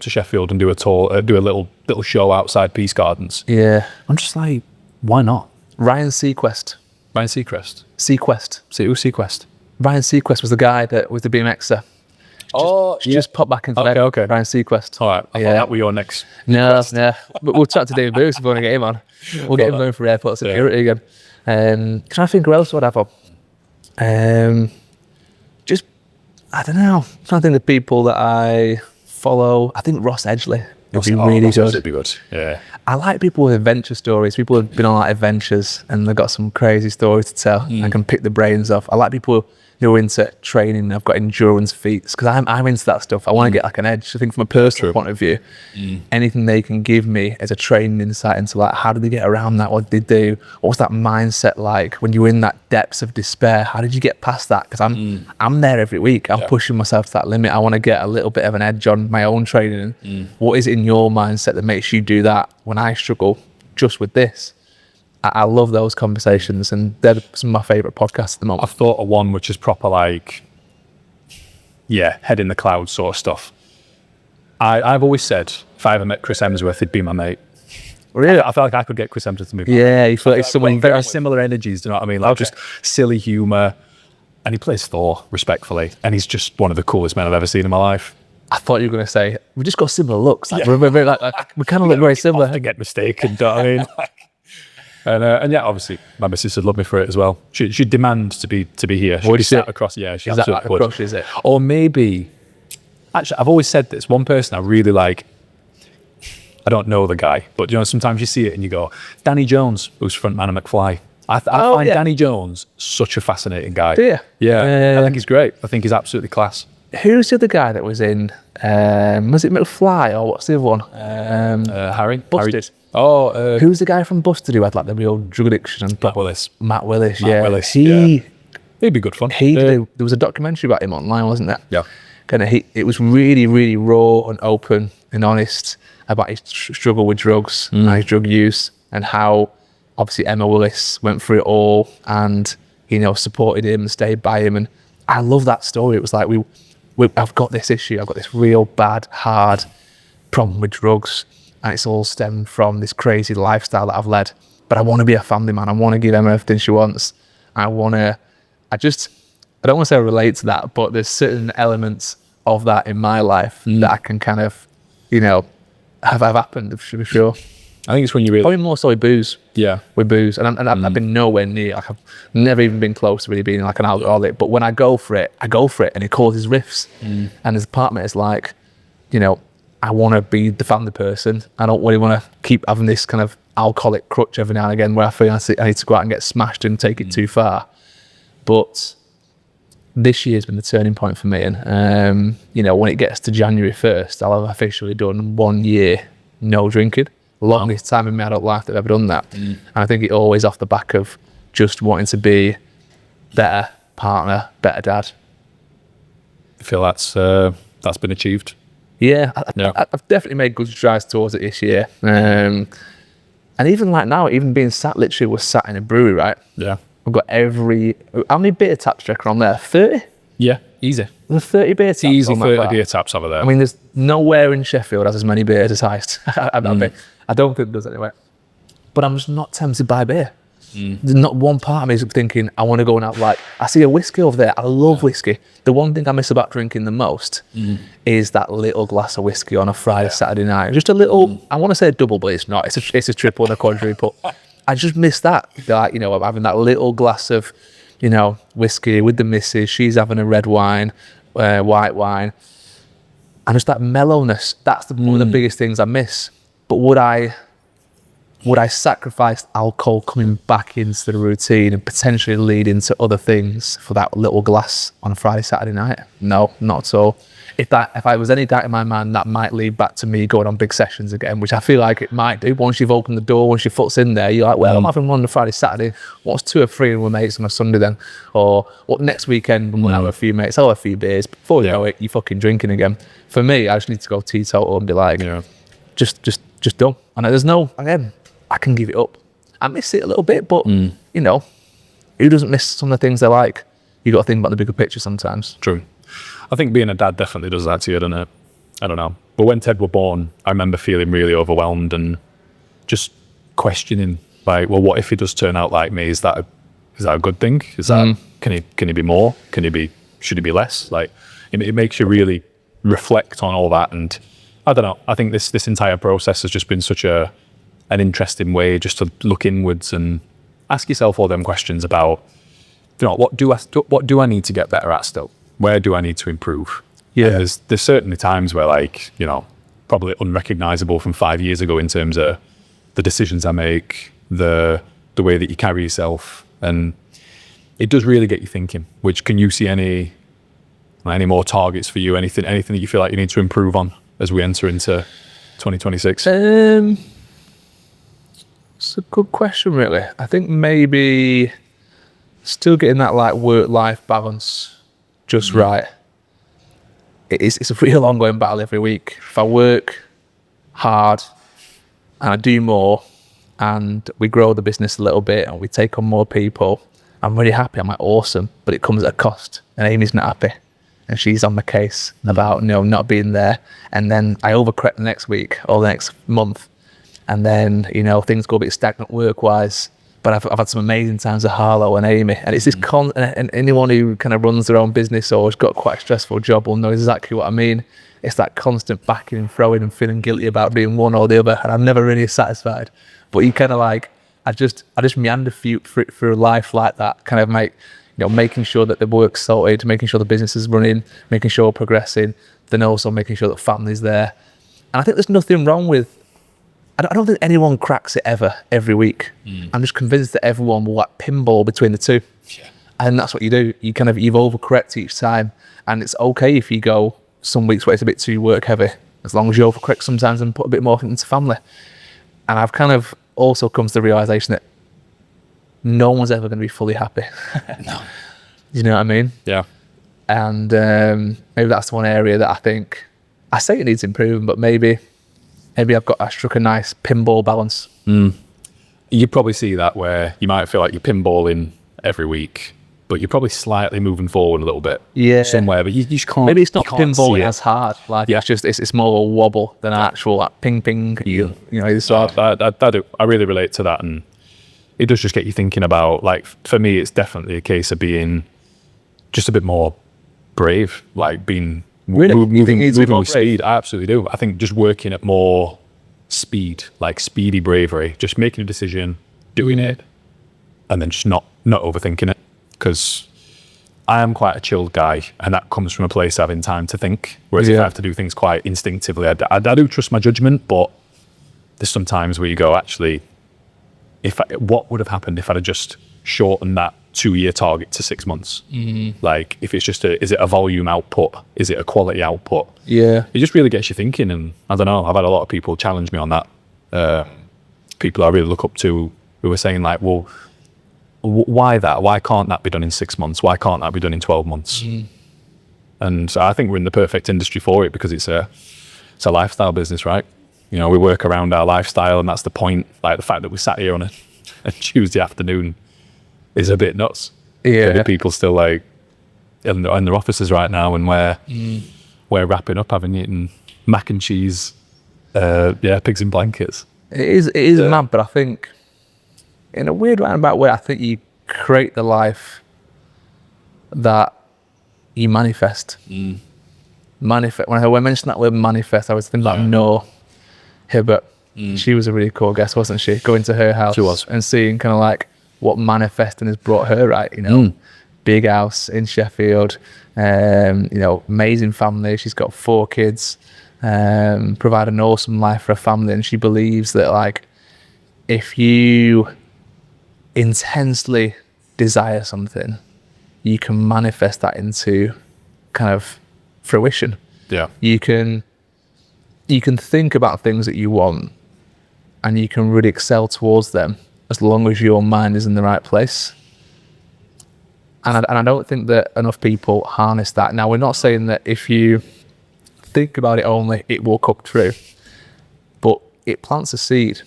Sheffield and do a tour, do a little show outside Peace Gardens. Yeah. I'm just like, why not? Ryan Seacrest. Ryan Seacrest. Seacrest. Who's Seacrest? Ryan Seacrest was the guy that was the BMXer. Just pop back into that. Okay. Ryan Seacrest. All right. I thought that were your next. No. But we'll chat to David Booth if we want to get him on. We'll get him going for airport security again. Can I think who else would I have on? I don't know. I'm trying to think of the people that I follow. I think Ross Edgley would be really good. Would be good. Yeah. I like people with adventure stories. People who've been on like adventures and they've got some crazy stories to tell. I can pick the brains off. I like people who are into training. I've got endurance feats because I'm into that stuff. I want to get like an edge. I think from a personal point of view, anything they can give me as a training insight into like how did they get around that? What did they do? What was that mindset like when you were in that depths of despair? How did you get past that? Because I'm there every week. I'm pushing myself to that limit. I want to get a little bit of an edge on my own training. What is it in your mindset that makes you do that when I struggle just with this? I love those conversations, and they're some of my favourite podcasts at the moment. I've thought of one which is proper like, head in the clouds sort of stuff. I've always said if I ever met Chris Hemsworth, he'd be my mate. Really? I feel like I could get Chris Hemsworth to move. Yeah, you feel like someone very similar energies. Do you know what I mean? Like just silly humour, and he plays Thor respectfully, and he's just one of the coolest men I've ever seen in my life. I thought you were going to say we just got similar looks. Like, we're we kind of look very similar. I get mistaken. Do you know what I mean? And obviously my missus would love me for it as well. She'd demand to be here. She'd be sat across. Yeah, she absolutely would. Crush, is it? Or maybe, actually, I've always said this. One person I really like. I don't know the guy, but you know, sometimes you see it and you go, Danny Jones, who's frontman of McFly. I find Danny Jones such a fascinating guy. Do you? Yeah, I think he's great. I think he's absolutely class. Who's the other guy that was in? Was it McFly or what's the other one? Harry. Busted. Who's the guy from Busted who had like the real drug addiction? And Matt Willis. Matt Willis. He'd be good fun. There was a documentary about him online, wasn't there? Yeah. It was really, really raw and open and honest about his struggle with drugs and his drug use, and how obviously Emma Willis went through it all and supported him and stayed by him. And I love that story. It was like I've got this issue. I've got this real bad, hard problem with drugs. And it's all stemmed from this crazy lifestyle that I've led. But I want to be a family man. I want to give Emma everything she wants. I don't want to say I relate to that, but there's certain elements of that in my life that I can kind of, have happened, to be sure. I think it's when you really... Probably more so with booze. Yeah. With booze. And I've been nowhere near, like I've never even been close to really being like an alcoholic. But when I go for it, and it causes rifts. And there's a part of me that's like, I want to be the family person. I don't really want to keep having this kind of alcoholic crutch every now and again where I feel I need to go out and get smashed and take it too far. But this year's been the turning point for me. And, when it gets to January 1st, I'll have officially done 1 year no drinking. Longest time in my adult life that I've ever done that. And I think it always off the back of just wanting to be better partner, better dad. I feel that's been achieved. Yeah, I've definitely made good strides towards it this year. And even like now, even being sat in a brewery, right? Yeah. I've got how many beer taps do you reckon on there? 30? Yeah, easy. There's 30 beer taps. Easy 30 beer taps over there. I mean, there's nowhere in Sheffield has as many beers as Heist. I don't think it does anyway. But I'm just not tempted by beer. There's not one part of me is thinking, I want to go and have I see a whiskey over there. I love whiskey. The one thing I miss about drinking the most is that little glass of whiskey on a Friday, Saturday night. Just a little, I want to say a double, but it's not. It's a triple and a quadruple. I just miss that. I'm having that little glass of, whiskey with the missus. She's having a red wine, white wine. And just that mellowness. That's one of the biggest things I miss. But would I would I sacrifice alcohol coming back into the routine and potentially lead into other things for that little glass on a Friday, Saturday night? No, not at all. If I was any doubt in my mind, that might lead back to me going on big sessions again, which I feel like it might do. Once you've opened the door, once your foot's in there, you're like, well, I'm having one on a Friday, Saturday. What's 2 or 3 with mates on a Sunday then? Or what next weekend when we'll have a few mates, I'll have a few beers. Before you know it, you're fucking drinking again. For me, I just need to go teetotal and be like, just done. And there's no, again, I can give it up. I miss it a little bit, but you know, who doesn't miss some of the things they like? You got to think about the bigger picture sometimes. True. I think being a dad definitely does that to you, doesn't it? I don't know. But when Ted were born, I remember feeling really overwhelmed and just questioning, like, well, what if he does turn out like me? Is that a good thing? Is that can he be more? Should he be less? Like, it makes you really reflect on all that. And I don't know. I think this entire process has just been such an interesting way just to look inwards and ask yourself all them questions about, you know, what do I need to get better at still? Where do I need to improve? Yeah. And there's certainly times where, like, you know, probably unrecognizable from 5 years ago in terms of the decisions I make, the way that you carry yourself, and it does really get you thinking. Which, can you see any more targets for you? Anything that you feel like you need to improve on as we enter into 2026? It's a good question, really. I think maybe still getting that like work-life balance just right. It's a real ongoing battle every week. If I work hard and I do more and we grow the business a little bit and we take on more people, I'm really happy. I'm like, awesome, but it comes at a cost. And Amy's not happy. And she's on the case about, you know, not being there. And then I overcorrect the next week or the next month. And then, you know, things go a bit stagnant work-wise. But I've had some amazing times with Harlow and Amy, and it's this and anyone who kind of runs their own business or has got quite a stressful job will know exactly what I mean. It's that constant backing and throwing and feeling guilty about doing one or the other, and I'm never really satisfied. But you kind of like, I just meander through life like that, kind of making sure that the work's sorted, making sure the business is running, making sure we're progressing, then also making sure that family's there. And I think there's nothing wrong with, I don't think anyone cracks it every week. I'm just convinced that everyone will like pinball between the two. Yeah. And that's what you do. You've overcorrect each time. And it's okay if you go some weeks where it's a bit too work heavy, as long as you overcorrect sometimes and put a bit more into family. And I've kind of also come to the realization that no one's ever going to be fully happy. No. You know what I mean? Yeah. And maybe that's one area that I say it needs improvement, but maybe I struck a nice pinball balance. You probably see that where you might feel like you're pinballing every week, but you're probably slightly moving forward a little bit somewhere, but you just can't. Maybe it's not pinballing as hard. Like it's more a wobble than an actual like ping. You know, this sort. I really relate to that, and it does just get you thinking about, like, for me, it's definitely a case of being just a bit more brave, like being. Really? Moving with speed. I absolutely do. I think just working at more speed, like speedy bravery, just making a decision, doing it, and then just not overthinking it. Because I am quite a chilled guy, and that comes from a place of having time to think. Whereas if I have to do things quite instinctively, I do trust my judgment, but there's some times where you go, actually, what would have happened if I'd have just shortened that 2-year target to 6 months? Like, if it's just is it a volume output? Is it a quality output? Yeah. It just really gets you thinking. And I don't know, I've had a lot of people challenge me on that. People I really look up to who are saying, like, well, why that? Why can't that be done in 6 months? Why can't that be done in 12 months? And I think we're in the perfect industry for it, because it's a lifestyle business, right? You know, we work around our lifestyle, and that's the point. Like, the fact that we sat here on a Tuesday afternoon is a bit nuts. Yeah. So people still like in their offices right now, and we're wrapping up having eaten mac and cheese, pigs in blankets. It is mad, but I think in a weird roundabout way, I think you create the life that you manifest. Manifest. When I mentioned that word manifest, I was thinking about Noah Hibbert. She was a really cool guest, wasn't she? Going to her house, she was, and seeing kind of like what manifesting has brought her, right? You know, big house in Sheffield, you know, amazing family. She's got 4 kids, provide an awesome life for her family, and she believes that, like, if you intensely desire something, you can manifest that into kind of fruition. Yeah. You can think about things that you want, and you can really excel towards them as long as your mind is in the right place. And I don't think that enough people harness that. Now, we're not saying that if you think about it only, it will come true, but it plants a seed.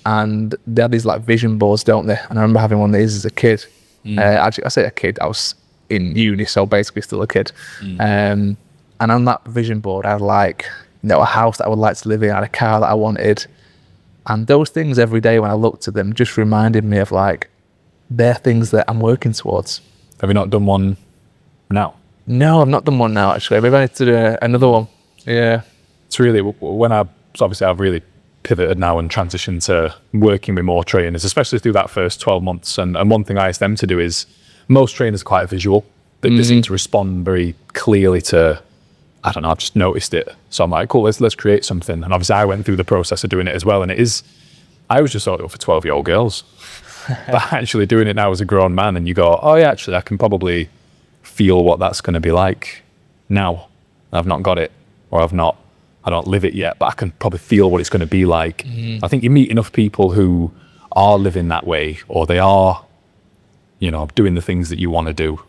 And they have these like vision boards, don't they? And I remember having one of these as a kid. Actually, I say a kid, I was in uni, so basically still a kid. And on that vision board, I had like, a house that I would like to live in, I had a car that I wanted. And those things every day when I looked at them just reminded me of like, they're things that I'm working towards. Have you not done one now? No, I've not done one now, actually. Maybe I need to do another one. Yeah. It's really, obviously I've really pivoted now and transitioned to working with more trainers, especially through that first 12 months. And one thing I asked them to do is, most trainers are quite visual. They seem to respond very clearly to, I don't know, I've just noticed it. So I'm like, cool, let's create something. And obviously I went through the process of doing it as well. And I was just thought it was for 12-year-old girls. But actually doing it now as a grown man, and you go, oh yeah, actually I can probably feel what that's going to be like now. I've not got it, or I don't live it yet, but I can probably feel what it's going to be like. I think you meet enough people who are living that way, or they are, doing the things that you want to do.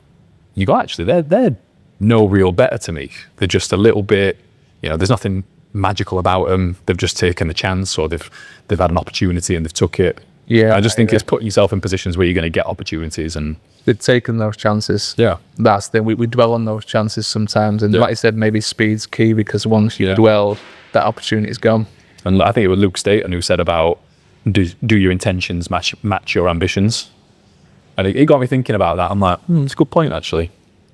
You go, actually, they're no real better to me. They're just a little bit, there's nothing magical about them. They've just taken a chance, or they've had an opportunity and they've took it. Yeah, I just think it's putting yourself in positions where you're going to get opportunities, and they've taken those chances. Yeah, that's the thing. We dwell on those chances sometimes, and like you said, maybe speed's key, because once you dwell, that opportunity's gone. And I think it was Luke Staton who said about do your intentions match your ambitions, and it got me thinking about that. I'm like, it's a good point actually.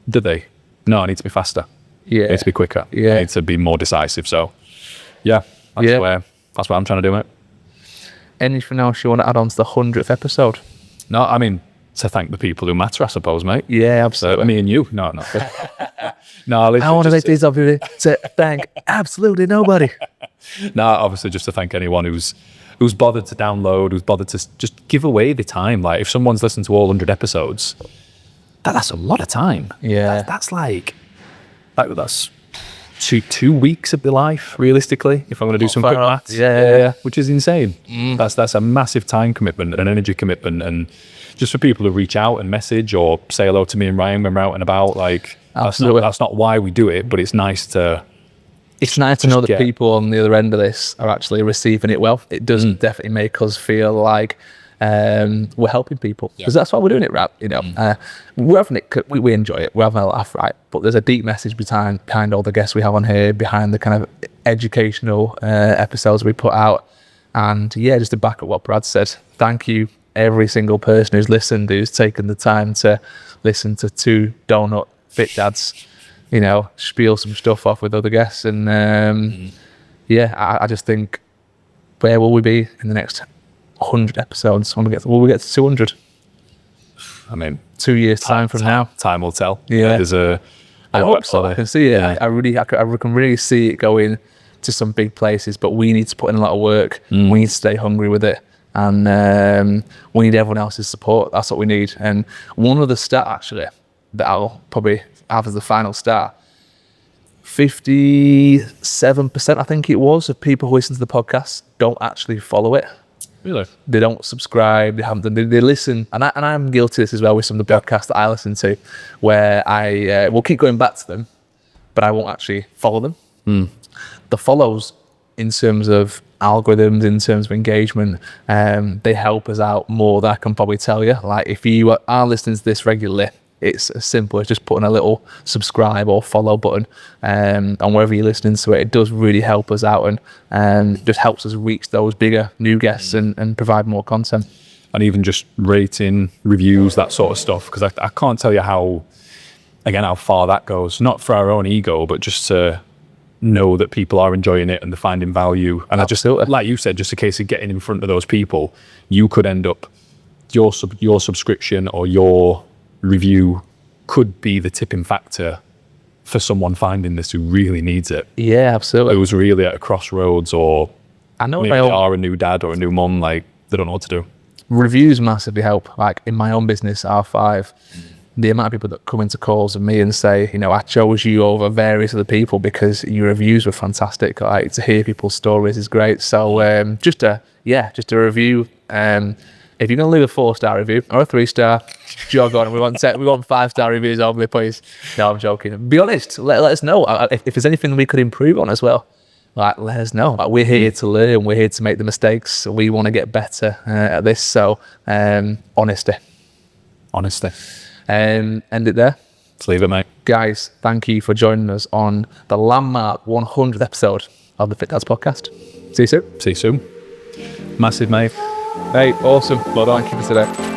Did they? No, I need to be faster. Yeah, I need to be quicker. Yeah, I need to be more decisive. So, that's what I'm trying to do, mate. Anything else you want to add on to the 100th episode? No, I mean, to thank the people who matter, I suppose, mate. Yeah, absolutely. Me and you. No. No, I want to make this obvious to thank absolutely nobody. No, obviously just to thank anyone who's bothered to download, who's bothered to just give away the time. Like, if someone's listened to all 100 episodes, that's a lot of time. Yeah. That's like that's two weeks of their life, realistically, if I'm going to do some quick maths. Yeah. Which is insane. That's a massive time commitment and an energy commitment. And just for people to reach out and message or say hello to me and Ryan when we're out and about, like, that's not why we do it, but it's nice to know that people on the other end of this are actually receiving it well. It does definitely make us feel like we're helping people, because that's why we're doing it, right? We're having it, we enjoy it, we're having a laugh, right? But there's a deep message behind all the guests we have on here, behind the kind of educational episodes we put out. And just to back up what Brad said, thank you every single person who's listened, who's taken the time to listen to two donut fit dads spiel some stuff off with other guests. And I just think, where will we be in the next 100 episodes when will we get to 200? I mean, 2 years time from now, time will tell. I hope so. I can see it. I can really see it going to some big places, but we need to put in a lot of work. We need to stay hungry with it, and we need everyone else's support. That's what we need. And one other stat actually that I'll probably have as the final stat: 57%, I think it was, of people who listen to the podcast don't actually follow it. Really? They don't subscribe. They haven't. They listen, and I'm guilty of this as well with some of the podcasts that I listen to, where I will keep going back to them, but I won't actually follow them. The follows, in terms of algorithms, in terms of engagement, they help us out more than I can probably tell you. Like, if you are listening to this regularly, it's as simple as just putting a little subscribe or follow button on wherever you're listening to it. It does really help us out, and just helps us reach those bigger new guests and provide more content. And even just rating, reviews, that sort of stuff, because I can't tell you how far that goes, not for our own ego, but just to know that people are enjoying it and they're finding value. And Absolutely. I just, like you said, just a case of getting in front of those people, you could end up, your subscription or your review could be the tipping factor for someone finding this who really needs it. Yeah, absolutely. Who's really at a crossroads, or I know maybe they are a new dad or a new mum. Like, They don't know what to do. Reviews massively help. Like in my own business, R5, the amount of people that come into calls with me and say, you know, I chose you over various other people because your reviews were fantastic. Like to hear people's stories is great. So just a review. If you're gonna leave a 4-star review or a 3-star, jog on. We want 5-star reviews only, please. No, I'm joking. Be honest. Let us know if there's anything we could improve on as well. Like, let us know. Like, we're here to learn. We're here to make the mistakes. We want to get better at this. So, honesty. End it there. Let's leave it, mate. Guys, thank you for joining us on the landmark 100th episode of the Fit Dads podcast. See you soon. See you soon. Massive, mate. Hey, awesome. Well done. Thank you for today.